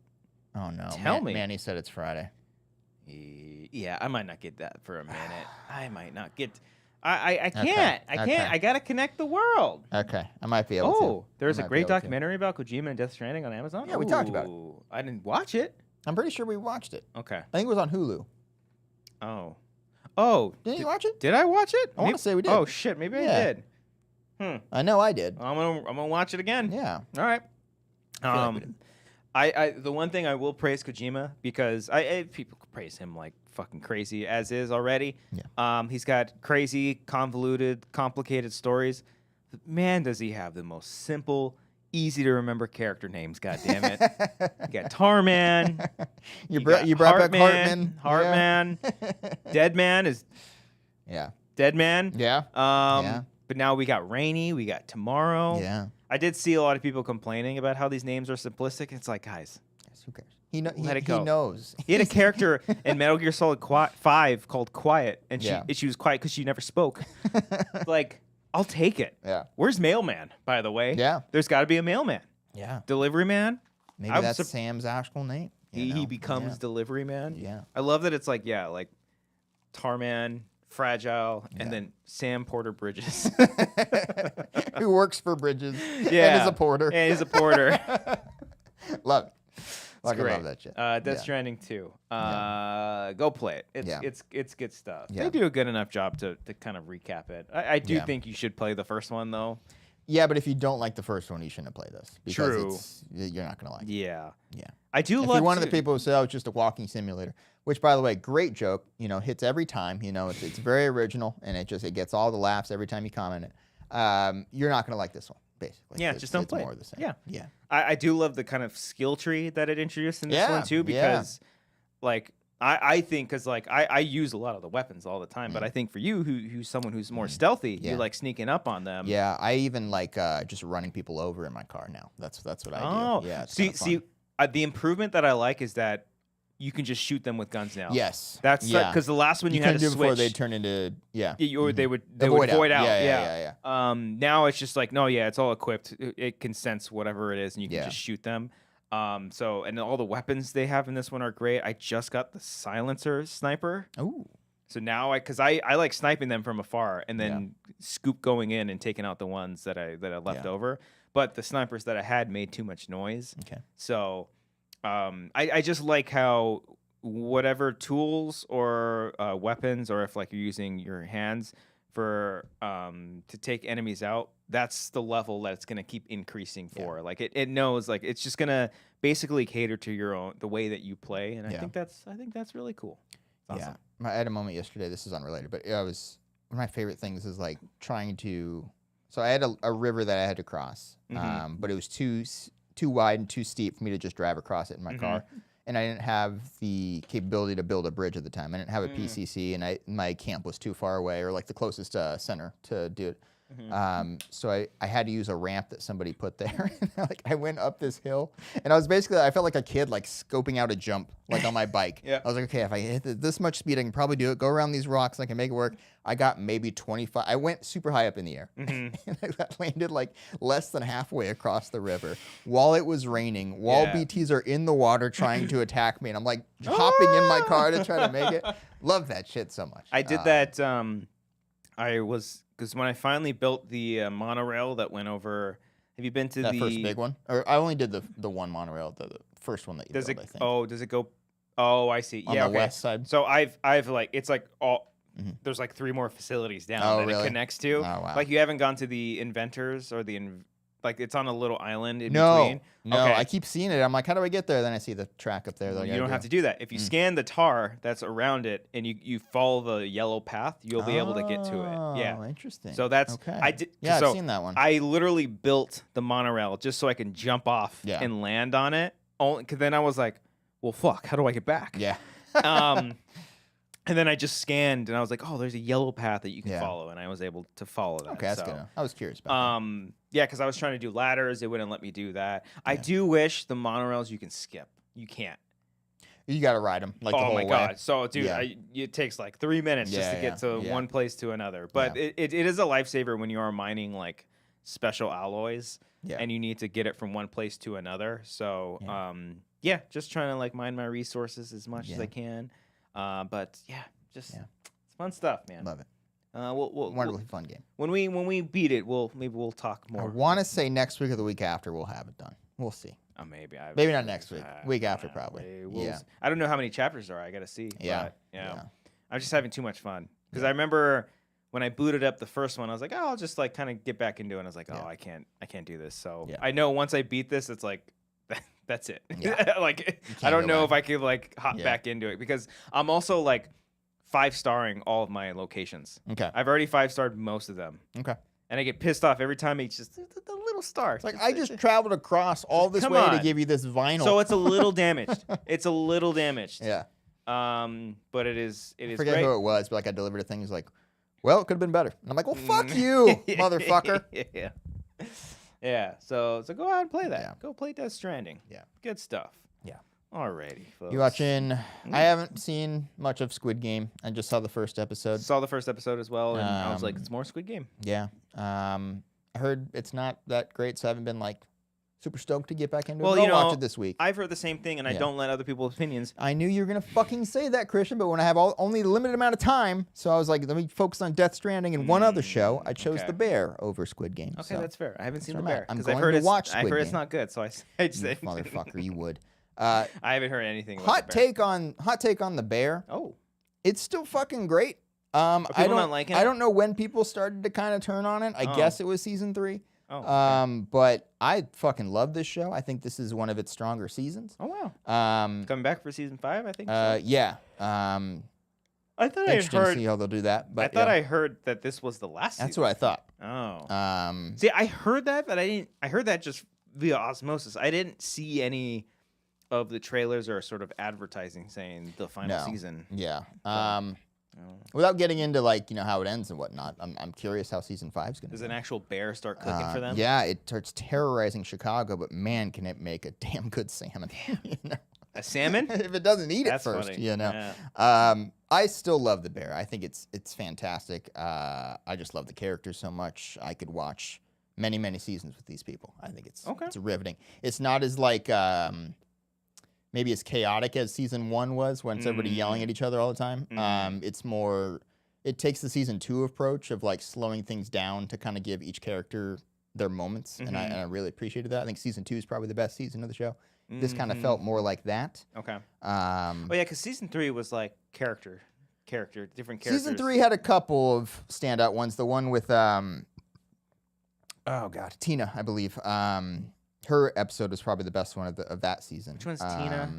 Oh, no. tell me? Manny said it's Friday. Yeah, I might not get that for a minute. I might not get... I can't. I can't. I got to connect the world. Okay. I might be able to. Oh, there's a great documentary about Kojima and Death Stranding on Amazon? Yeah, we talked about it. I didn't watch it. I'm pretty sure we watched it. Okay. I think it was on Hulu. Oh. Didn't you watch it? Did I watch it? I want to say we did. Oh, shit. Maybe I did. I know I did. I'm gonna watch it again. Yeah. All right. Like the one thing I will praise Kojima because people praise him like fucking crazy as is already. Yeah. He's got crazy, convoluted, complicated stories. But man, does he have the most simple, easy to remember character names. God damn it. You got Tarman. you brought back Hartman. Hartman. Deadman is. Yeah. Deadman. Yeah. Yeah. But now we got Rainy, we got Tomorrow. Yeah. I did see a lot of people complaining about how these names are simplistic. It's like, guys, who cares? He go. He knows. He had a character in Metal Gear Solid 5 called Quiet, and she was quiet because she never spoke. Like, I'll take it. Yeah. Where's Mailman, by the way? Yeah. There's got to be a Mailman. Yeah. Delivery Man. Maybe that's Sam's actual name. He becomes Delivery Man. Yeah. I love that it's like, Tarman, Fragile, and then Sam Porter Bridges. Who works for Bridges and is a porter. And he's a porter. Love it. It's great. Love that shit. Death Stranding 2. Go play it. It's good stuff. They do a good enough job to kind of recap it. I do think you should play the first one, though. Yeah, but if you don't like the first one, you shouldn't play this. Because True. You're not going to like it. Yeah. Yeah. I do if love you're one of the people who say, oh, it's just a walking simulator, which, by the way, great joke, hits every time. It's very original, and it gets all the laughs every time you comment it. You're not going to like this one, basically. Yeah, just don't play it. More of the same. Yeah. Yeah. I do love the kind of skill tree that it introduced in this one, too, because, I think, because, I use a lot of the weapons all the time, but I think for you, who's someone who's more stealthy, you like sneaking up on them. Yeah, I even like just running people over in my car now. That's what I do. Oh, yeah. See, the improvement that I like is that you can just shoot them with guns now. Yes, that's because the last one you had to switch before they turn into or they would void out. Yeah. Now it's just like it's all equipped. It can sense whatever it is, and you can just shoot them. And all the weapons they have in this one are great. I just got the silencer sniper. Ooh. So now because I like sniping them from afar and then scoop going in and taking out the ones that I left over. But the snipers that I had made too much noise. Okay. So I just like how whatever tools or weapons, or if you're using your hands for to take enemies out, that's the level that it's gonna keep increasing for. It knows it it's just gonna basically cater to the way that you play, and I think that's really cool. Awesome. Yeah, I had a moment yesterday. This is unrelated, but it was one of my favorite things is trying to. So I had a river that I had to cross, but it was too wide and too steep for me to just drive across it in my car. And I didn't have the capability to build a bridge at the time. I didn't have a PCC, and my camp was too far away, or the closest center to do it. So I had to use a ramp that somebody put there. I went up this hill, and I felt like a kid scoping out a jump on my bike. I was like, okay, if I hit this much speed, I can probably do it. Go around these rocks, I can make it work. I got maybe 25. I went super high up in the air, and I landed less than halfway across the river while it was raining. While BTs are in the water trying to attack me, and I'm hopping in my car to try to make it. Love that shit so much. I did that. Because when I finally built the monorail that went over, have you been to that first big one? Or I only did the one monorail, the first one that you built, I think. Oh, does it go? Oh, I see. On the west side. So I've it's all. There's 3 more facilities down that it connects to. Oh, wow. You haven't gone to the inventors or the it's on a little island in between. No, I keep seeing it. I'm like, how do I get there? Then I see the track up there. You don't have to do that. If you scan the tar that's around it and you follow the yellow path, you'll be able to get to it. Yeah, interesting. So that's I've seen that one. I literally built the monorail just so I can jump off and land on it. Because then I was like, well, fuck, how do I get back? Yeah. And then I just scanned, and I was like, "Oh, there's a yellow path that you can follow," and I was able to follow that. Okay, that's good. I was curious about that. Yeah, because I was trying to do ladders, it wouldn't let me do that. Yeah. I do wish the monorails you can skip. You can't. You got to ride them the whole way. Oh my god! So, dude, it takes 3 minutes just to get to one place to another. But it is a lifesaver when you are mining special alloys, and you need to get it from one place to another. So, just trying to mine my resources as much as I can. But it's fun stuff, man. Love it. Wonderfully fun game. When we beat it, maybe we'll talk more. I want to say next week or the week after we'll have it done. We'll see. Maybe not next week. Week after probably. I don't know how many chapters there are. I got to see. Yeah. But, I'm just having too much fun because I remember when I booted up the first one, I was like, oh, I'll just kind of get back into it. And I was like, oh, I can't do this. So I know once I beat this, it's that's it. Yeah. I don't know if I could hop back into it because I'm also 5-starring all of my locations. Okay. I've already 5-starred most of them. Okay. And I get pissed off every time it's just the little star. It's I just traveled across all this way to give you this vinyl. So it's a little damaged. Yeah. But it is I forget who it was, but I delivered a thing. He's like, well, it could have been better. And I'm like, well, fuck you, motherfucker. Yeah. Yeah, so go ahead and play that. Yeah. Go play Death Stranding. Yeah. Good stuff. Yeah. Alrighty, folks. You watching? I haven't seen much of Squid Game. I just saw the first episode. Saw the first episode as well, and I was like, it's more Squid Game. Yeah. I heard it's not that great, so I haven't been super stoked to get back into it. Well, I'll watch it this week. I've heard the same thing, and I don't let other people's opinions. I knew you were gonna fucking say that, Christian, but when I have only a limited amount of time, so I was like, let me focus on Death Stranding and one other show. I chose The Bear over Squid Game. Okay, that's fair. I haven't seen The where I'm Bear at. I'm because going to watch Squid I heard Game. it's not good, so I just Motherfucker, you would. I haven't heard anything. About Hot The Bear. take on The Bear. Oh, It's still fucking great. Are people not liking it? I don't know when people started to kind of turn on it. I guess it was season 3. Oh, okay. But I fucking love this show. I think this is one of its stronger seasons. Oh wow. Coming back for season 5, I think. So. Yeah. I thought I interesting heard. to see how they'll do that. But I thought I heard that this was the last. That's season. what I thought. Oh. See, I heard that, but I didn't. I heard that just via osmosis. I didn't see any of the trailers or sort of advertising saying the final season. Yeah. Without getting into like how it ends and whatnot, I'm curious how season 5's gonna. Does an actual bear start cooking for them? Yeah, it starts terrorizing Chicago, but man, can it make a damn good salmon? A salmon? If it doesn't eat it first, funny. Yeah. I still love The Bear. I think it's fantastic. I just love the characters so much. I could watch many seasons with these people. I think it's riveting. It's not as like maybe as chaotic as season 1 was when it's everybody yelling at each other all the time. It's more, it takes the season 2 approach of like slowing things down to kind of give each character their moments. And I really appreciated that. I think season 2 is probably the best season of the show. This kind of felt more like that. Okay. Yeah, because season 3 was like different characters. Season 3 had a couple of standout ones. The one with, Tina, I believe. Her episode was probably the best one of that season. Which one's Tina?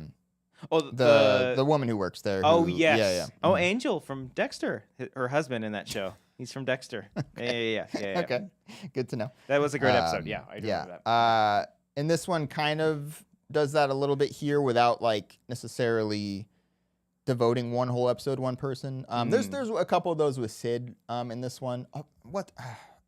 Oh, the woman who works there. Yes. Yeah. Oh, Angel from Dexter, her husband in that show. He's from Dexter. Yeah. Okay, good to know. That was a great episode. Yeah, I do remember that. And this one kind of does that a little bit here without like necessarily devoting one whole episode one person. There's a couple of those with Sid in this one.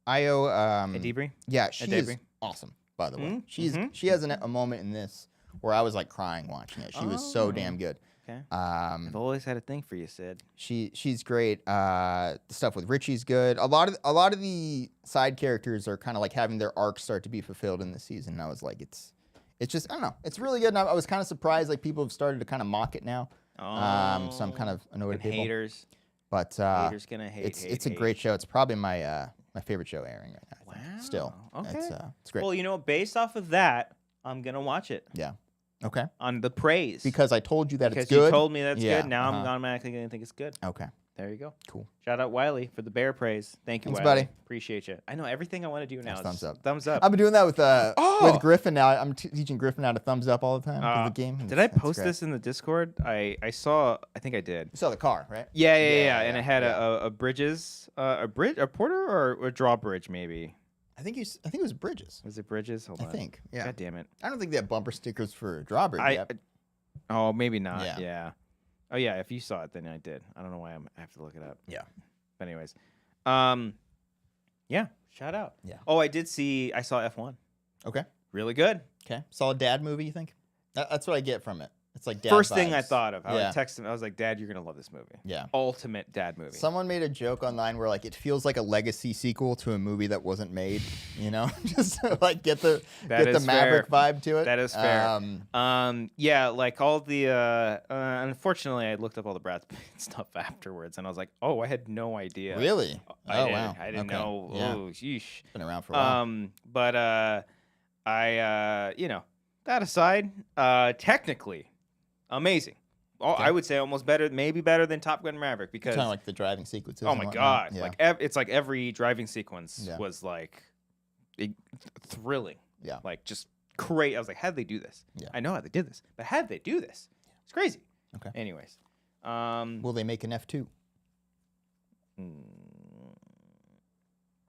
Io Adibri? Yeah, she is awesome, by the way. She has a moment in this where I was like crying watching it. She was so damn good. Okay. I've always had a thing for you, Sid. She's great. The stuff with Richie's good. A lot of the side characters are kind of like having their arcs start to be fulfilled in this season. And I was like, it's just, I don't know. It's really good. And I was kind of surprised like people have started to kind of mock it now. So I'm kind of annoyed at people. Haters. But haters gonna hate. It's a great show. It's probably my favorite show airing right now. Wow. Still. Okay. It's great. Well, based off of that, I'm gonna watch it. Yeah. Okay. On the praise. Because I told you that it's good. Because you told me that's good. Now I'm automatically gonna think it's good. Okay. There you go. Cool. Shout out Wiley for the bear praise. Thank you, Thanks, Wiley. buddy. Appreciate you. I know everything I want to do now. Thumbs up. Thumbs up. I've been doing that with Griffin now. I'm teaching Griffin how to thumbs up all the time for the game. Did I post this in the Discord? I saw. I think I did. You saw the car, right? Yeah. And it had a bridges, a porter or a drawbridge maybe. I think it was Bridges. Was it Bridges? Hold on. I think. Yeah. God damn it. I don't think they have bumper stickers for drawbridge yet. Oh, maybe not. Yeah. Oh yeah. If you saw it, then I did. I don't know why I have to look it up. Yeah. But anyways, yeah. Shout out. Yeah. Oh, I saw F1. Okay. Really good. Okay. Solid dad movie, you think? That's what I get from it. It's like dad First vibes. thing I thought of. I would text him. I was like, Dad, you're going to love this movie. Yeah. Ultimate dad movie. Someone made a joke online where like it feels like a legacy sequel to a movie that wasn't made, just to like get the Maverick vibe to it. That is fair. Yeah, like all the unfortunately I looked up all the Brad Pitt stuff afterwards and I was like, "Oh, I had no idea." Really? Wow. I didn't know. Yeah. Oh, sheesh. Been around for a while. But that aside, technically amazing. Okay. I would say almost better, maybe better than Top Gun Maverick because kind of like the driving sequences. Oh my god! Yeah. Like it's like every driving sequence was like thrilling. Yeah, like just great. I was like, how'd they do this? Yeah, I know how they did this, but how'd they do this? It's crazy. Okay. Anyways, will they make an F2? I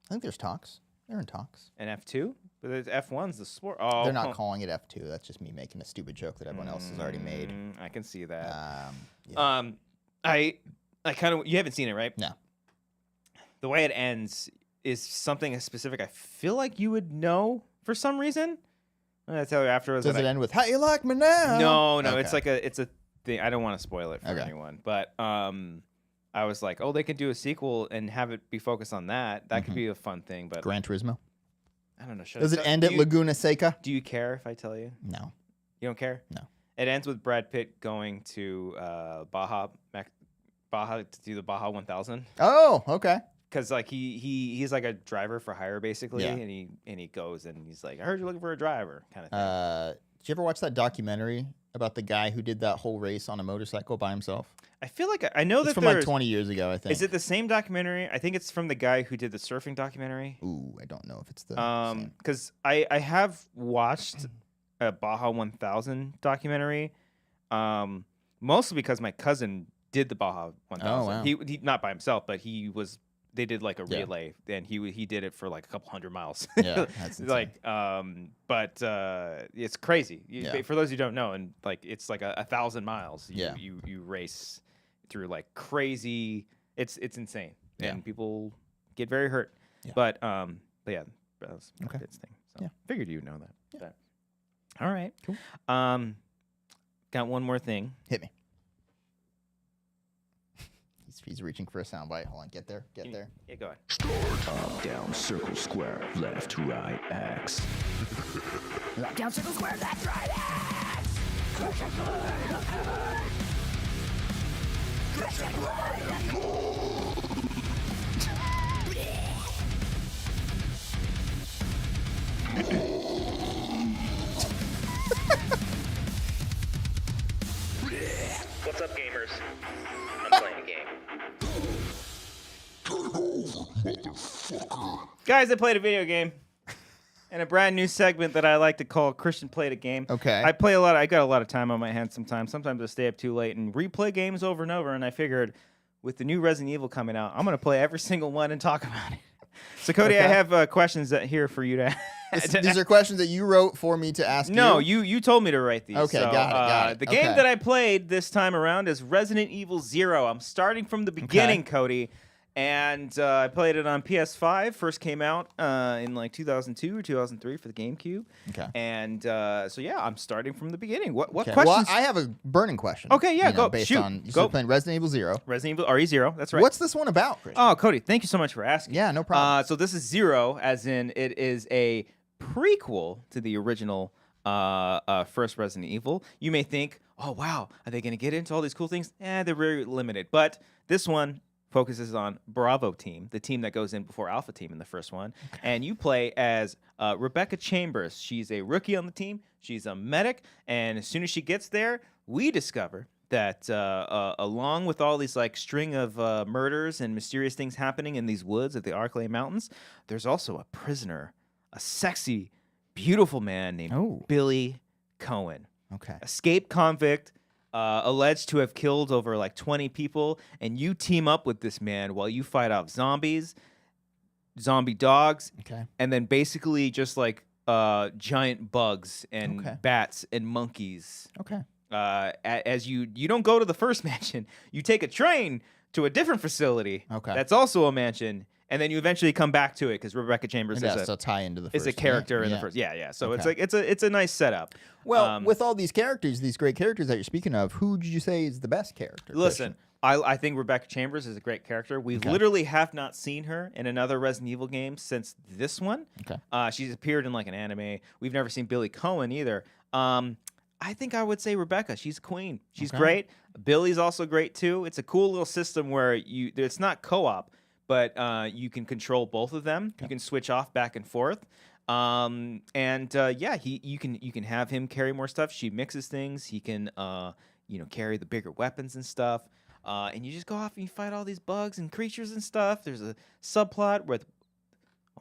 think there's talks. They're in talks. An F2? But F1's the sport. Oh, they're not calling it F2. That's just me making a stupid joke that everyone else has already made. I can see that. I kind of. You haven't seen it, right? No. The way it ends is something specific. I feel like you would know for some reason. I'm gonna tell you afterwards. Does it end with "How you like me now"? No. Okay. It's a thing. I don't want to spoil it for anyone, but I was like, oh, they could do a sequel and have it be focused on that. That could be a fun thing. But Gran Turismo. I don't know. Does it end at Laguna Seca? Do you care if I tell you? No. You don't care? No. It ends with Brad Pitt going to Baja to do the Baja 1000. Oh, okay. Because like he's like a driver for hire basically, and he goes and he's like, I heard you're looking for a driver, kind of thing. Did you ever watch that documentary about the guy who did that whole race on a motorcycle by himself? I feel like I know it's from like 20 years ago, I think. Is it the same documentary? I think it's from the guy who did the surfing documentary. Ooh, I don't know if it's the same. Because I have watched a Baja 1000 documentary, mostly because my cousin did the Baja 1000. Oh, wow. He not by himself, but they did like a relay, and he did it for like a couple hundred miles. Yeah, that's insane. Like, but it's crazy. For those who don't know, and like it's like 1,000 miles. You race through like crazy. It's insane, and people get very hurt. Yeah. But yeah, that was Pitt's thing. So figured you would know that. Yeah. But, all right, cool. Got one more thing. Hit me. He's reaching for a soundbite. Hold on, get there. Yeah, go ahead. Start up, down, circle, square, left, right, X. Up, down, circle, square, left, right, X. What's up, gamers? I'm playing a game. Guys, I played a video game and a brand new segment that I like to call Christian Played a Game. Okay. I play a lot. I got a lot of time on my hands sometimes. Sometimes I stay up too late and replay games over and over. And I figured with the new Resident Evil coming out, I'm going to play every single one and talk about it. So, Cody, I have questions here for you to These are questions that you wrote for me to ask No, you? you told me to write these. Okay, so, got it. The game that I played this time around is Resident Evil 0. I'm starting from the beginning, Cody. And I played it on PS5. First came out in like 2002 or 2003 for the GameCube. Okay. And so yeah, I'm starting from the beginning. What questions? Well, I have a burning question. Okay, yeah, go. Based Shoot. on you started playing Resident Evil 0. Resident Evil RE0. That's right. What's this one about, Christian? Oh, Cody, thank you so much for asking. Yeah, no problem. So this is 0, as in it is a prequel to the original first Resident Evil. You may think, oh wow, are they going to get into all these cool things? They're very limited. But this one focuses on Bravo Team, the team that goes in before Alpha Team in the first one. Okay. And you play as Rebecca Chambers. She's a rookie on the team. She's a medic. And as soon as she gets there, we discover that along with all these like string of murders and mysterious things happening in these woods at the Arklay Mountains, there's also a prisoner, a sexy, beautiful man named Billy Cohen. Okay. Escaped convict. Alleged to have killed over like 20 people, and you team up with this man while you fight off zombies, zombie dogs, and then basically just like giant bugs and bats and monkeys. Okay. As you don't go to the first mansion, you take a train to a different facility. Okay. That's also a mansion. And then you eventually come back to it because Rebecca Chambers is a tie into the first. Is a character in the first. Yeah. So it's like it's a nice setup. Well, with all these characters, these great characters that you're speaking of, who did you say is the best character? Listen, I think Rebecca Chambers is a great character. We literally have not seen her in another Resident Evil game since this one. Okay. She's appeared in like an anime. We've never seen Billy Cohen either. I think I would say Rebecca. She's a queen. She's great. Billy's also great too. It's a cool little system where it's not co-op. But you can control both of them. You can switch off back and forth. You can have him carry more stuff. She mixes things. He can carry the bigger weapons and stuff. And you just go off and you fight all these bugs and creatures and stuff. There's a subplot with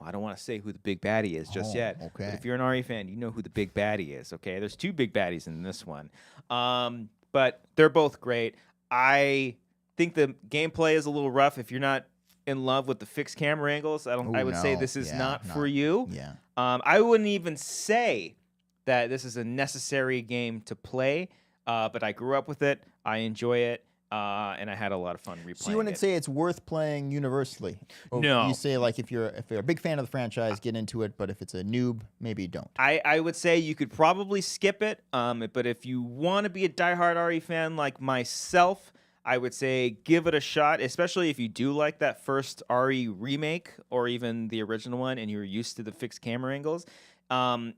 I don't want to say who the big baddie is just yet. Okay. But if you're an RE fan, you know who the big baddie is, okay? There's 2 big baddies in this one. But they're both great. I think the gameplay is a little rough if you're not in love with the fixed camera angles. I would say this is not for you. Yeah. I wouldn't even say that this is a necessary game to play, but I grew up with it. I enjoy it, and I had a lot of fun replaying it. So you wouldn't say it's worth playing universally? Or no. You say like if you're a big fan of the franchise, get into it, but if it's a noob, maybe don't. I would say you could probably skip it, but if you want to be a diehard RE fan like myself, I would say give it a shot, especially if you do like that first RE remake or even the original one and you're used to the fixed camera angles.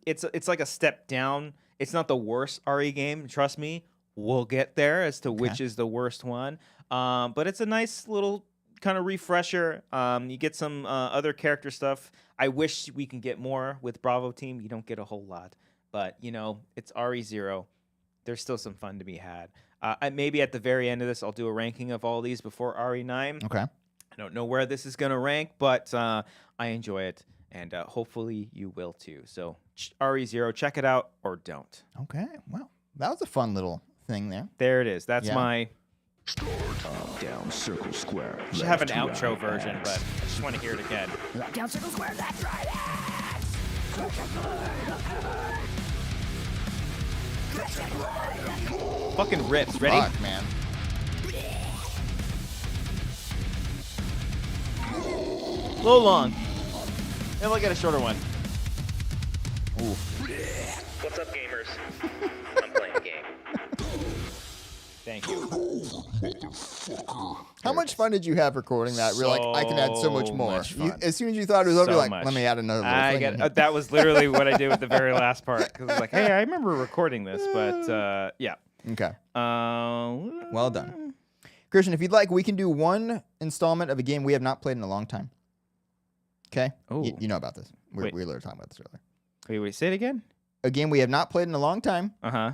It's like a step down. It's not the worst RE game. Trust me, we'll get there as to which is the worst one. But it's a nice little kind of refresher. You get some other character stuff. I wish we can get more with Bravo Team. You don't get a whole lot. But, it's RE0. There's still some fun to be had. Maybe at the very end of this, I'll do a ranking of all these before RE9. Okay. I don't know where this is going to rank, but I enjoy it. And hopefully you will too. So RE0, check it out or don't. Okay. Well, that was a fun little thing there. There it is. That's my... Up, down, circle, square. I should have an outro version, but I just want to hear it again. Up, down, circle, square, left, right, Fucking rips. Ready? Fuck, man. A little long. Maybe I'll get a shorter one. Ooh. What's up, gamers? I'm playing a game. Thank you. How much fun did you have recording that? We're like, I can add so much more. much fun. As soon as you thought it was over, So you're like, much. let me add another little thing. in here. That was literally what I did with the very last part. Because I was like, hey, I remember recording this, but yeah. Okay. Well Well done. Christian, if you'd like, we can do one installment of a game we have not played in a long time. Okay? Ooh. You know about this. We Wait. were literally talking about this earlier. Wait, say it again? A game we have not played in a long time, Uh-huh.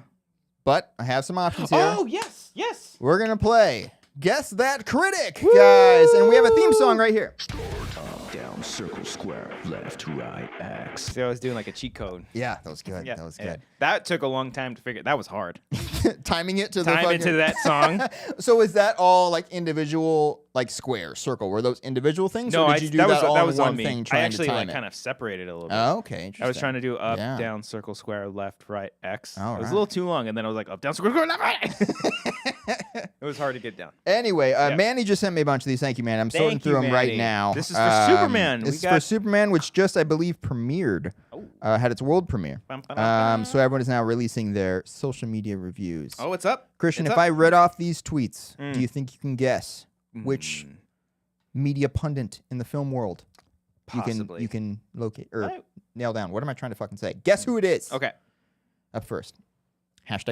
but I have some options here. Oh, yes. We're going to play Guess That Critic, guys. And we have a theme song right here. Up, down, circle, square. Left, right, X. See, I was doing like a cheat code. Yeah, that was good. Yeah, That was yeah. good. That took a long time to figure. That was hard. Timing it to the Time fucking... into that song. So is that all like individual, like square, circle? Were those individual things? No, or did you do that all that in was one on me. thing I trying actually to time like it? kind of separated a little bit. Oh, okay, interesting. I was trying to do up, Yeah. down, circle, square, left, right, X. All It was right. a little too long, and then I was like, up, down, circle, square, left, right. It was hard to get down. Anyway, Manny just sent me a bunch of these. Thank you, man. I'm sorting Thank through you, them right Manny. now. This is for Superman. This We is got- for Superman, which just, I believe, premiered. Had its world premiere. So everyone is now releasing their social media reviews. Oh, what's up? Christian, It's if up. I read off these tweets, do you think you can guess which Mm, media pundit in the film world possibly. you can locate or I- nail down? What am I trying to fucking say? Guess who it is. Okay. Up first,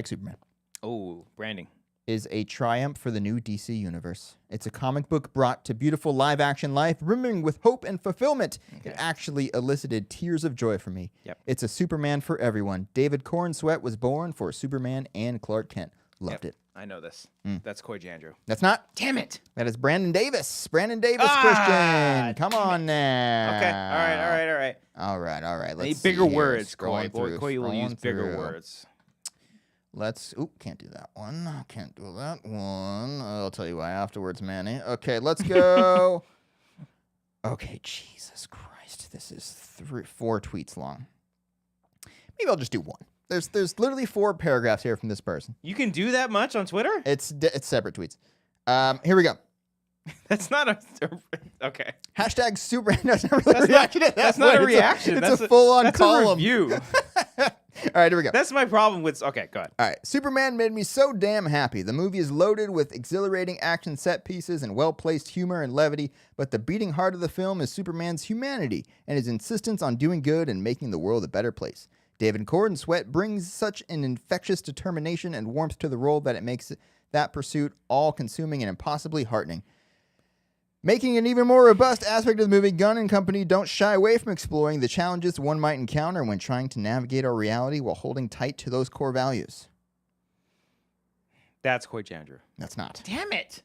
#Superman Oh, branding. is a triumph for the new DC universe. It's a comic book brought to beautiful live-action life, brimming with hope and fulfillment. It actually elicited tears of joy for me. Yep. It's a Superman for everyone. David Cornsweet was born for Superman and Clark Kent. Loved it. I know this. That's Coy Jandrew. That's not. Damn it. That is Brandon Davis. Brandon Davis, Ah, Christian. Come on now. Okay. All right. All right. Let's Need see bigger here. words, Coy. Scrolling Boy, through, Coy will use scrolling bigger through. words. Can't do that one. Can't do that one. I'll tell you why afterwards, Manny. Okay, let's go. Okay, Jesus Christ. This is 4 tweets long. Maybe I'll just do one. There's literally 4 paragraphs here from this person. You can do that much on Twitter? It's separate tweets. Here we go. That's not a... Okay. #Super. No, it's not really a reaction. That's not a It's reaction. It's That's a full-on that's column. a review. All right, here we go. That's my problem with... Okay, go ahead. All right. Superman made me so damn happy. The movie is loaded with exhilarating action set pieces and well-placed humor and levity, but the beating heart of the film is Superman's humanity and his insistence on doing good and making the world a better place. David Cornsweet brings such an infectious determination and warmth to the role that it makes that pursuit all-consuming and impossibly heartening. Making an even more robust aspect of the movie, Gunn and company don't shy away from exploring the challenges one might encounter when trying to navigate our reality while holding tight to those core values. That's Coy Jandrew. That's not. Damn it.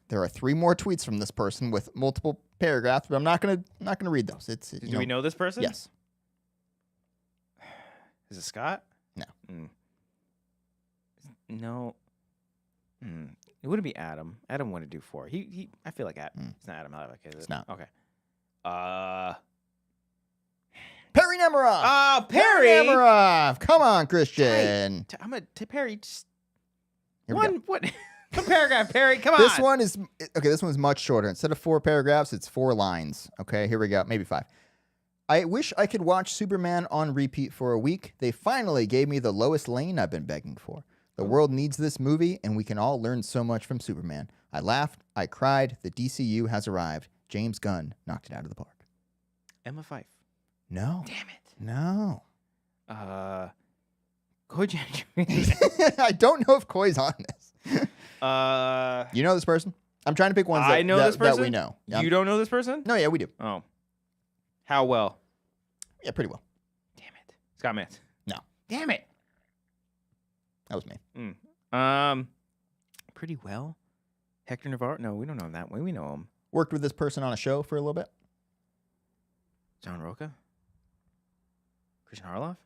There are 3 more tweets from this person with multiple paragraphs, but I'm not gonna read those. It's Do we know this person? Yes. Is it Scott? No. No. It wouldn't be Adam. Adam wouldn't do 4. I feel like it's not Adam. Okay, It's not. Okay. Perry Nemiroff. Oh, Perry. Nemiroff. Come on, Christian. I'm a Perry. Just Here we go. one paragraph, Perry. Come on. This one is okay. This one's much shorter. Instead of 4 paragraphs, it's 4 lines. Okay, here we go. Maybe 5. I wish I could watch Superman on repeat for a week. They finally gave me the Lois Lane I've been begging for. The world needs this movie, and we can all learn so much from Superman. I laughed. I cried. The DCU has arrived. James Gunn knocked it out of the park. Emma Fife. No. Damn it. No. Koji. I don't know if Koi's on this. You know this person? I'm trying to pick ones I know this person? that we know. Yeah. You don't know this person? No, yeah, we do. Oh. How well? Yeah, pretty well. Damn it. Scott Mitz. No. Damn it. That was me. Pretty well. Hector Navarro? No, we don't know him that way. We know him. Worked with this person on a show for a little bit. John Roca? Christian Harloff?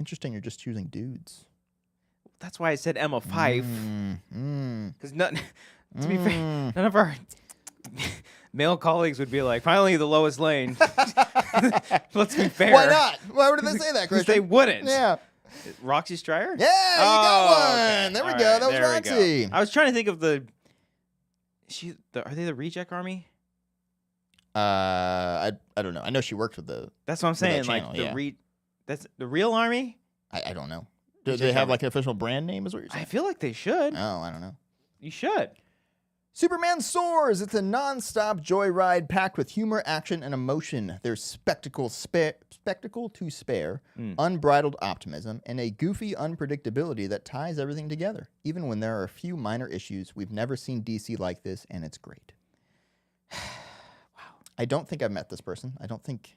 Interesting, you're just choosing dudes. That's why I said Emma Fife. Because to be fair, none of our male colleagues would be like, finally the Lois Lane. Let's be fair. Why not? Why did they say that, Christian? They wouldn't. Yeah. Roxy Stryer? Yeah, you got one. Okay. There we All go. right, That was Roxy. I was trying to think of are they the Reject Army? I don't know. I know she worked with the. That's what I'm saying. channel, Like that's the real army. I don't know. Do they have like an official brand name? Is what you're saying? I feel like they should. Oh, I don't know. You should. Superman soars. It's a non-stop joyride packed with humor, action, and emotion. There's spectacle to spare, unbridled optimism, and a goofy unpredictability that ties everything together. Even when there are a few minor issues, we've never seen DC like this, and it's great. Wow. I don't think I've met this person. I don't think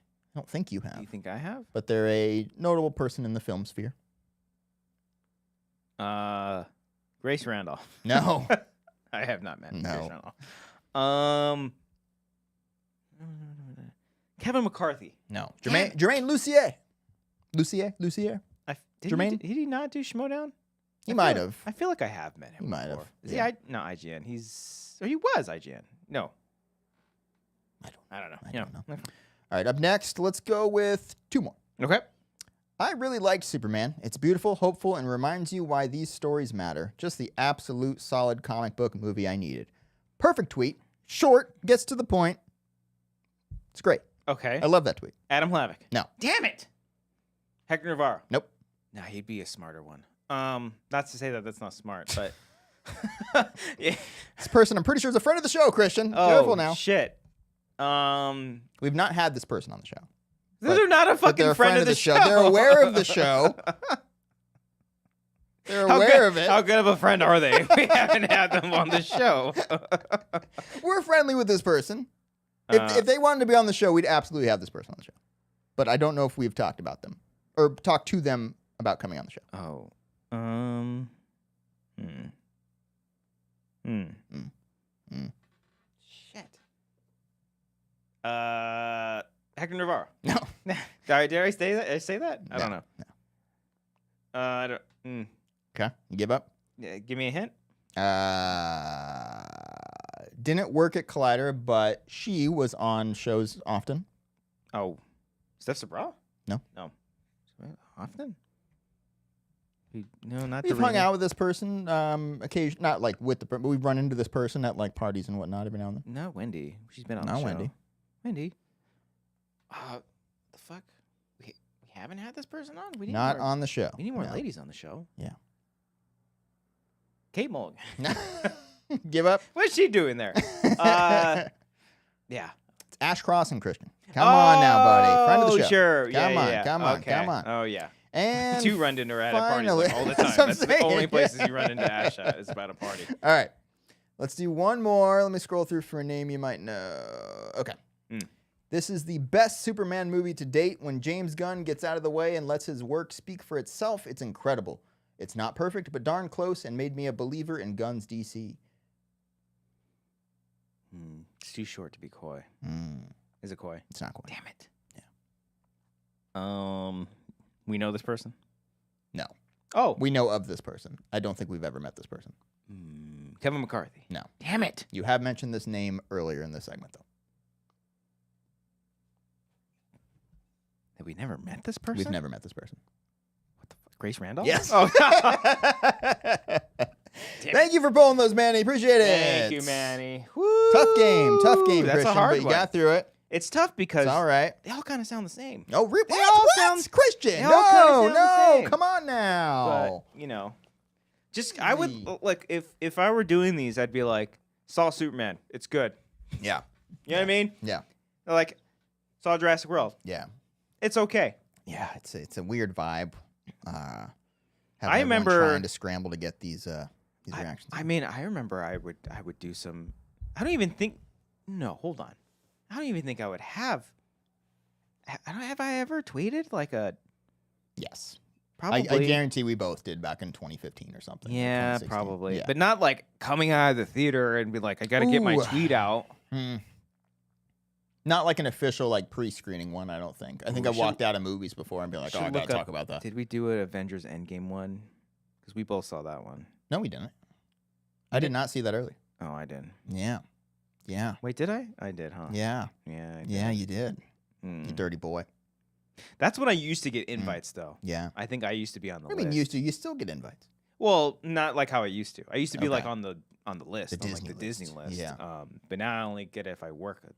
you have. You think I have? But they're a notable person in the film sphere. Grace Randolph. No. I have not met Grace No. Randolph. Kevin McCarthy. No. Jermaine Lucier. Lucier? Jermaine? Did he not do Schmodown? He might have. I feel like I have met him. He might before. have. Is Yeah. he not IGN? He was IGN. No. I don't know. I don't know. All right, up next, let's go with two more. Okay. I really liked Superman. It's beautiful, hopeful, and reminds you why these stories matter. Just the absolute solid comic book movie I needed. Perfect tweet. Short, gets to the point. It's great. Okay. I love that tweet. Adam Hlavik. No. Damn it. Hector Navarro. Nope. Nah, he'd be a smarter one. Not to say that that's not smart, but yeah. This person, I'm pretty sure, is a friend of the show, Christian. Careful now. Shit. We've not had this person on the show. They're not a fucking they're a friend of the show. They're aware of the show. They're aware of it. How good of a friend are they? We haven't had them on the show. We're friendly with this person. If they wanted to be on the show, we'd absolutely have this person on the show. But I don't know if we've talked about them or talked to them about coming on the show. Shit. Hector Navarro. No. Did I say that? I don't know. No. I don't. Okay. You give up? Yeah, give me a hint. Didn't work at Collider, but she was on shows often. Oh, Steph Sabral? No. Often? No, not. We've hung out with this person occasionally, not like with the person, but we've run into this person at like parties and whatnot every now and then. Not Wendy. She's been on the Not show. Wendy. The fuck? We haven't had this person on? We need Not more, on the show. We need more No. ladies on the show. Yeah. Kate Mulligan. Give up? What's she doing there? Yeah. It's Ash Cross and Christian. Come on now, buddy. Friend of the show. Sure. Come on, yeah. come on, Okay. come on. Oh, yeah. And You run into her at parties finally- like, all the That's time. what I'm That's the saying. only places you run into Ash at is about a party. All right. Let's do one more. Let me scroll through for a name you might know. Okay. This is the best Superman movie to date. When James Gunn gets out of the way and lets his work speak for itself, it's incredible. It's not perfect, but darn close, and made me a believer in Gunn's DC. It's too short to be coy. Is it coy? It's not coy. Damn it. Yeah. We know this person? No. Oh. We know of this person. I don't think we've ever met this person. Kevin McCarthy. No. Damn it. You have mentioned this name earlier in this segment, though. Have we never met this person? We've never met this person. What the fuck? Grace Randolph? Yes. Oh. Thank you for pulling those, Manny. Appreciate it. Thank you, Manny. Woo. Tough game, That's Christian, a hard but you one. got through it. It's tough because It's all right. they all kind of sound the same. Oh, They all what? sound- Christian. they all kinda sound the No, same. come on now. But I would like if I were doing these, I'd be like, saw Superman. It's good. Yeah. You know what I mean? Yeah. Like, saw Jurassic World. Yeah. It's okay. Yeah. It's a weird vibe. I everyone remember trying to scramble to get these reactions. I mean, I remember I would do some. I don't even think. No, hold on. I don't even think I would have. Have I ever tweeted like a? Yes. Probably. I guarantee we both did back in 2015 or something. Yeah, 2016. probably. Yeah. But not like coming out of the theater and be like, I got to get my Ooh. tweet out. Not like an official like pre-screening one, I don't think. I think We I've walked out of movies before and be like, oh, I should gotta look up- talk about that. Did we do an Avengers Endgame one? Because we both saw that one. No, we didn't. I did not see that early. Oh, I did. Yeah. Yeah. Wait, did I? I did, huh? Yeah. Yeah. I did. Yeah, you did. Mm. You dirty boy. That's when I used to get invites, though. Yeah. I think I used to be on the I list. mean, you still get invites. Well, not like how I used to. I used to be like Okay. on the list, The on Disney like the Disney list. list. Yeah. But now I only get it if I work a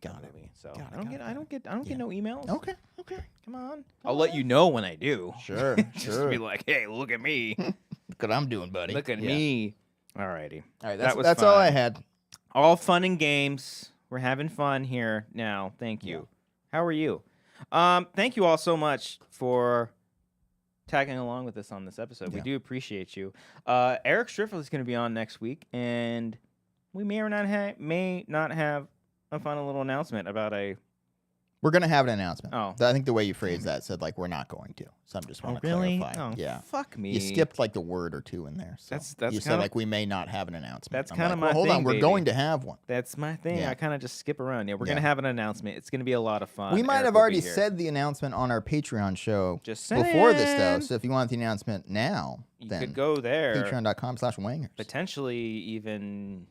Got it. movie. So Got it, I don't got get it, I don't get I don't Yeah. get no emails. Okay. Okay. Come on. I'll let you know when I do. Sure. Just to be like, hey, look at me. Look what I'm doing, buddy. Look at Yeah. me. Alrighty. All right. That was That's all fun. I had. All fun and games. We're having fun here now. Thank you. How are you? Thank you all so much for tagging along with us on this episode. We Yeah. do appreciate you. Eric Striffel is going to be on next week, and we may or not have a fun little announcement about a. We're gonna have an announcement. Oh. I think the way you phrased that said like we're not going to. So I'm just want to clarify. Oh, Yeah. fuck me. You skipped like the word or two in there. So That's you said kinda- like we may not have an announcement. That's I'm kinda like, my well, hold on, thing, we're baby. going to have one. That's my thing. Yeah. I kind of just skip around. Yeah, we're Yeah. gonna have an announcement. It's gonna be a lot of fun. We might Eric have will be already here. said the announcement on our Patreon show Just before this though. saying. So if you want the announcement now, You then could go there. patreon.com/wangers. Potentially even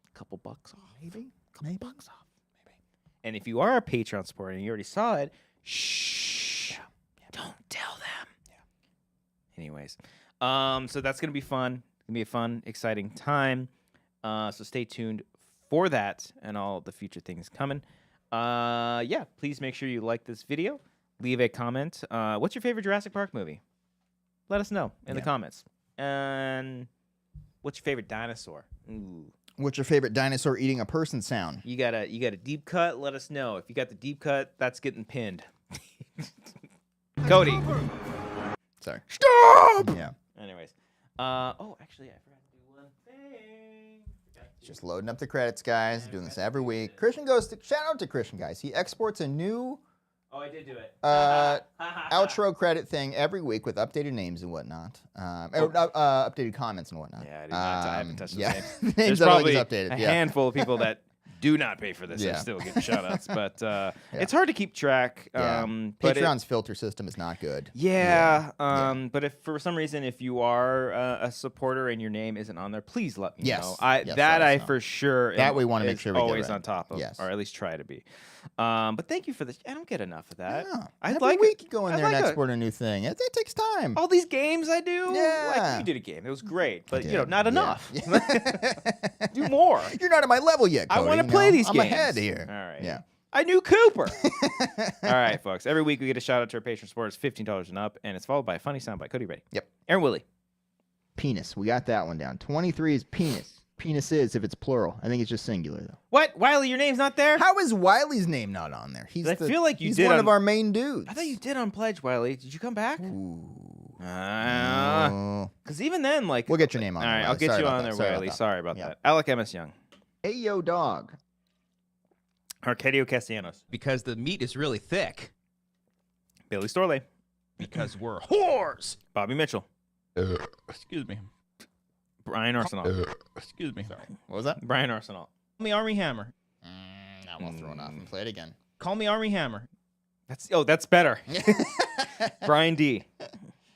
a couple bucks off. Maybe. Maybe. Bucks off. Maybe. And if you are a Patreon supporter and you already saw it, shh. Don't tell them. Yeah. Anyways. So that's gonna be fun. It's gonna be a fun, exciting time. So stay tuned for that and all the future things coming. Yeah, please make sure you like this video. Leave a comment. What's your favorite Jurassic Park movie? Let us know in the comments. And what's your favorite dinosaur? Ooh. What's your favorite dinosaur eating a person sound? You got a deep cut? Let us know. If you got the deep cut, that's getting pinned. Cody. Sorry. Stop! Yeah. Anyways. Actually, I forgot to do one thing. Just loading up the credits, guys. Doing this every week. Christian shout out to Christian, guys. He exports a new Oh, I did do it. outro credit thing every week with updated names and whatnot. Updated comments and whatnot. Yeah, I haven't touched those yeah. names. Names There's that probably always updated. a Yeah. handful of people that do not pay for this and Yeah. still get shout-outs. But it's hard to keep track. Yeah. But Patreon's filter system is not good. But if for some reason if you are a supporter and your name isn't on there, please let me Yes. know. Yes, That let us I know. for sure That am- we wanna make is sure we get always right. on top of, Yes. or at least try to be. But thank you for this. I don't get enough of that. Yeah. I'd Every like week you go in I'd there and like export a new thing. It takes time. all these games I do. Yeah. Like you did a game. It was great, but did. not Yeah. enough. Yeah. Do more. You're not at my level yet, I Cody, want to you play know? these I'm games. ahead here. All right. Yeah. I knew Cooper. All right, folks. Every week we get a shout out to our patron supporters, $15 and up, and it's followed by a funny sound by Cody Ready. Yep. Aaron Willie. Penis. We got that one down. 23 is penis. Penis is if it's plural. I think it's just singular though. What? Wiley, your name's not there? How is Wiley's name not on there? I feel like you he's did one on- of our main dudes. I thought you did on Pledge, Wiley. Did you come back? Ooh. Because even then, like. We'll get your name on All there, right, Wiley. I'll get Sorry you about on that. there, Sorry about Wiley. that. Sorry about Yeah. that. Alec M.S. Young. Hey, yo, dog. Arcadio Castellanos. Because the meat is really thick. Billy Storley. Because we're whores. Bobby Mitchell. Excuse me. Brian Arsenal. Excuse me. Sorry. What was that? Brian Arsenal. Call me Army Hammer. Now we'll throw it off and play it again. Call me Army Hammer. That's better. Brian D.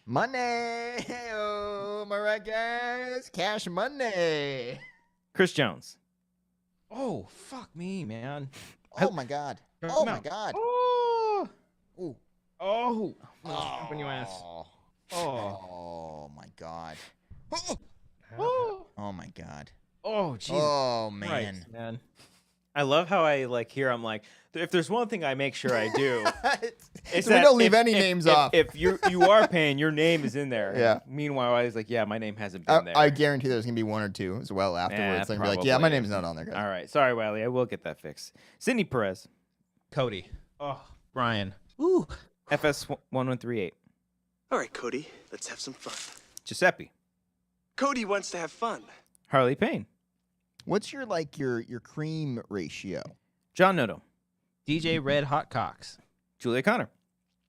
Money. Oh, my right, guys. Cash money. Chris Jones. Oh, fuck me, man. Oh, my God. Oh, my God. Oh. Ooh. Oh. Oh, you ass. Oh, my God. Oh. Oh, my God. Oh, Jesus. Oh, man. Christ, man. I love how I like here. I'm like, if there's one thing I make sure I do, it's So we that don't leave if- any if- names if- off. If you are paying, your name is in there. Yeah. Meanwhile, I was like, yeah, my name hasn't been there. I guarantee there's gonna be one or two as well afterwards. They're gonna be like, yeah, my probably. name's not on there, guys. All right, sorry, Wiley. I will get that fixed. Sydney Perez, Cody. Oh, Brian. Ooh. FS 1138. All right, Cody, let's have some fun. Giuseppe, Cody wants to have fun. Harley Payne, What's your cream ratio? John Noto, DJ Red Hot Cox. Julia Connor,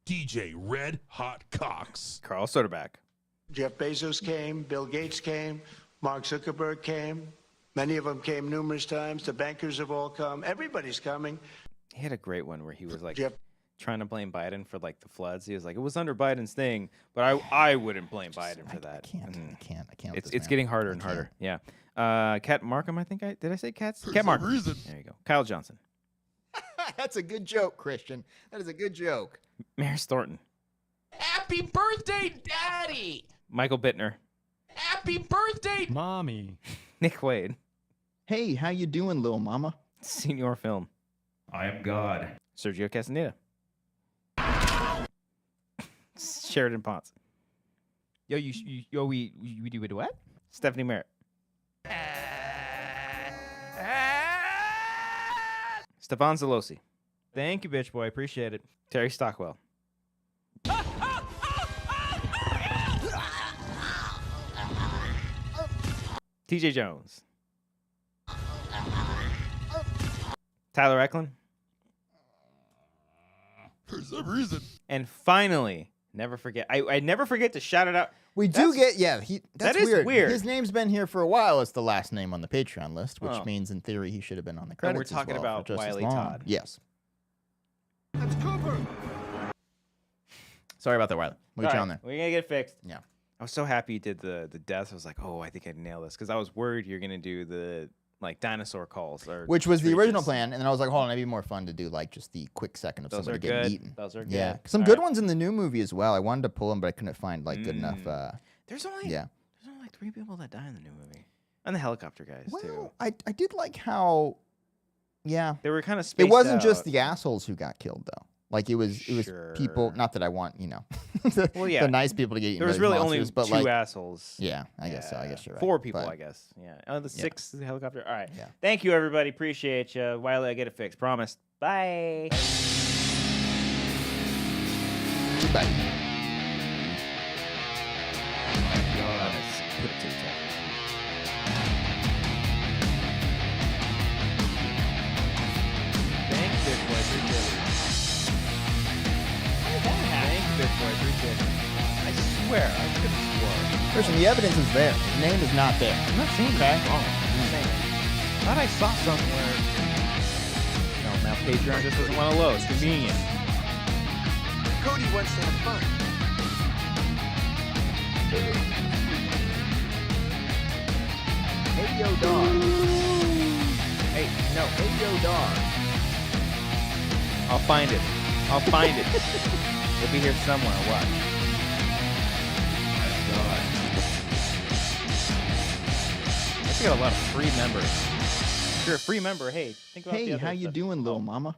DJ Red Hot Cox. Carl Soderback, Jeff Bezos came, Bill Gates came, Mark Zuckerberg came. Many of them came numerous times. The bankers have all come. Everybody's coming. he had a great one where he was like Jeff, trying to blame Biden for like the floods. He was like, it was under Biden's thing, but I wouldn't blame Biden for that. I can't. Mhm. I can't. with It's this man. getting harder and I can't. harder. Yeah. Cat Markham, I think did I say Cats? Cat Markham. reason. There you go. Kyle Johnson, That's a good joke, Christian. That is a good joke. Maris Thornton, Happy birthday, Daddy! Michael Bittner, Happy birthday, Mommy. Nick Wade, Hey, how you doing, little mama? Senior Film, I am God. Sergio Castaneda, Sheridan Ponce, We do it what? Stephanie Merritt, Stefan Zalosi, Thank you, bitch boy. Appreciate it. Terry Stockwell, TJ Jones, Tyler Eklund, For some reason. and finally, never forget. I never forget to shout it out. We do That's- get that's that is weird. His name's been here for a while. It's the last name on the Patreon list, which Oh. means in theory he should have been on the And credits. we're as talking well about for just as Wiley long. Todd. Yes. Sorry about that, Wiley. We'll get you on there. We're gonna get it fixed. Yeah. I was so happy you did the deaths. I was like, oh, I think I nailed this because I was worried you're gonna do the like dinosaur calls or Which was the original screeches. plan, and then I was like, hold on, it'd be more fun to do like just the quick second of Those somebody are getting good. eaten. Those are Yeah, good. some All good right. ones in the new movie as well. I wanted to pull them, but I couldn't find like good enough. There's only Yeah. there's only like 3 people that die in the new movie, and the helicopter guys too. Well, I did like how, yeah, They were kind of it spaced wasn't just out. the assholes who got killed though. Like it was people. Sure. Not that I want the, Well, yeah. the nice people to get eaten. There by was these really monsters, only but 2 like, assholes. yeah, I guess so. I guess you're right. 4 people, But- I guess. Yeah. Oh, the 6th is the helicopter. All right. Yeah. Thank you, everybody. Appreciate you. Wiley, I get it fixed. Promise. Bye. Goodbye. God, let's put it to the top. Thank you, Bitch Boy. Appreciate it. Thank you, Bitch Boy. Appreciate it. I swear, I could have swore. Christian, the evidence is there. His name is not there. I'm not saying that wrong. I'm saying it. Thought I saw somewhere. No, now Patreon just doesn't want to load. It's convenient. Cody wants to have fun. Hey yo, dog. Hey, no. Hey, yo, dog. I'll find it. I'll find it. It'll be here somewhere. Watch. I got a lot of free members. If you're a free member, hey, think about the Hey, other how you stuff. doing, little mama?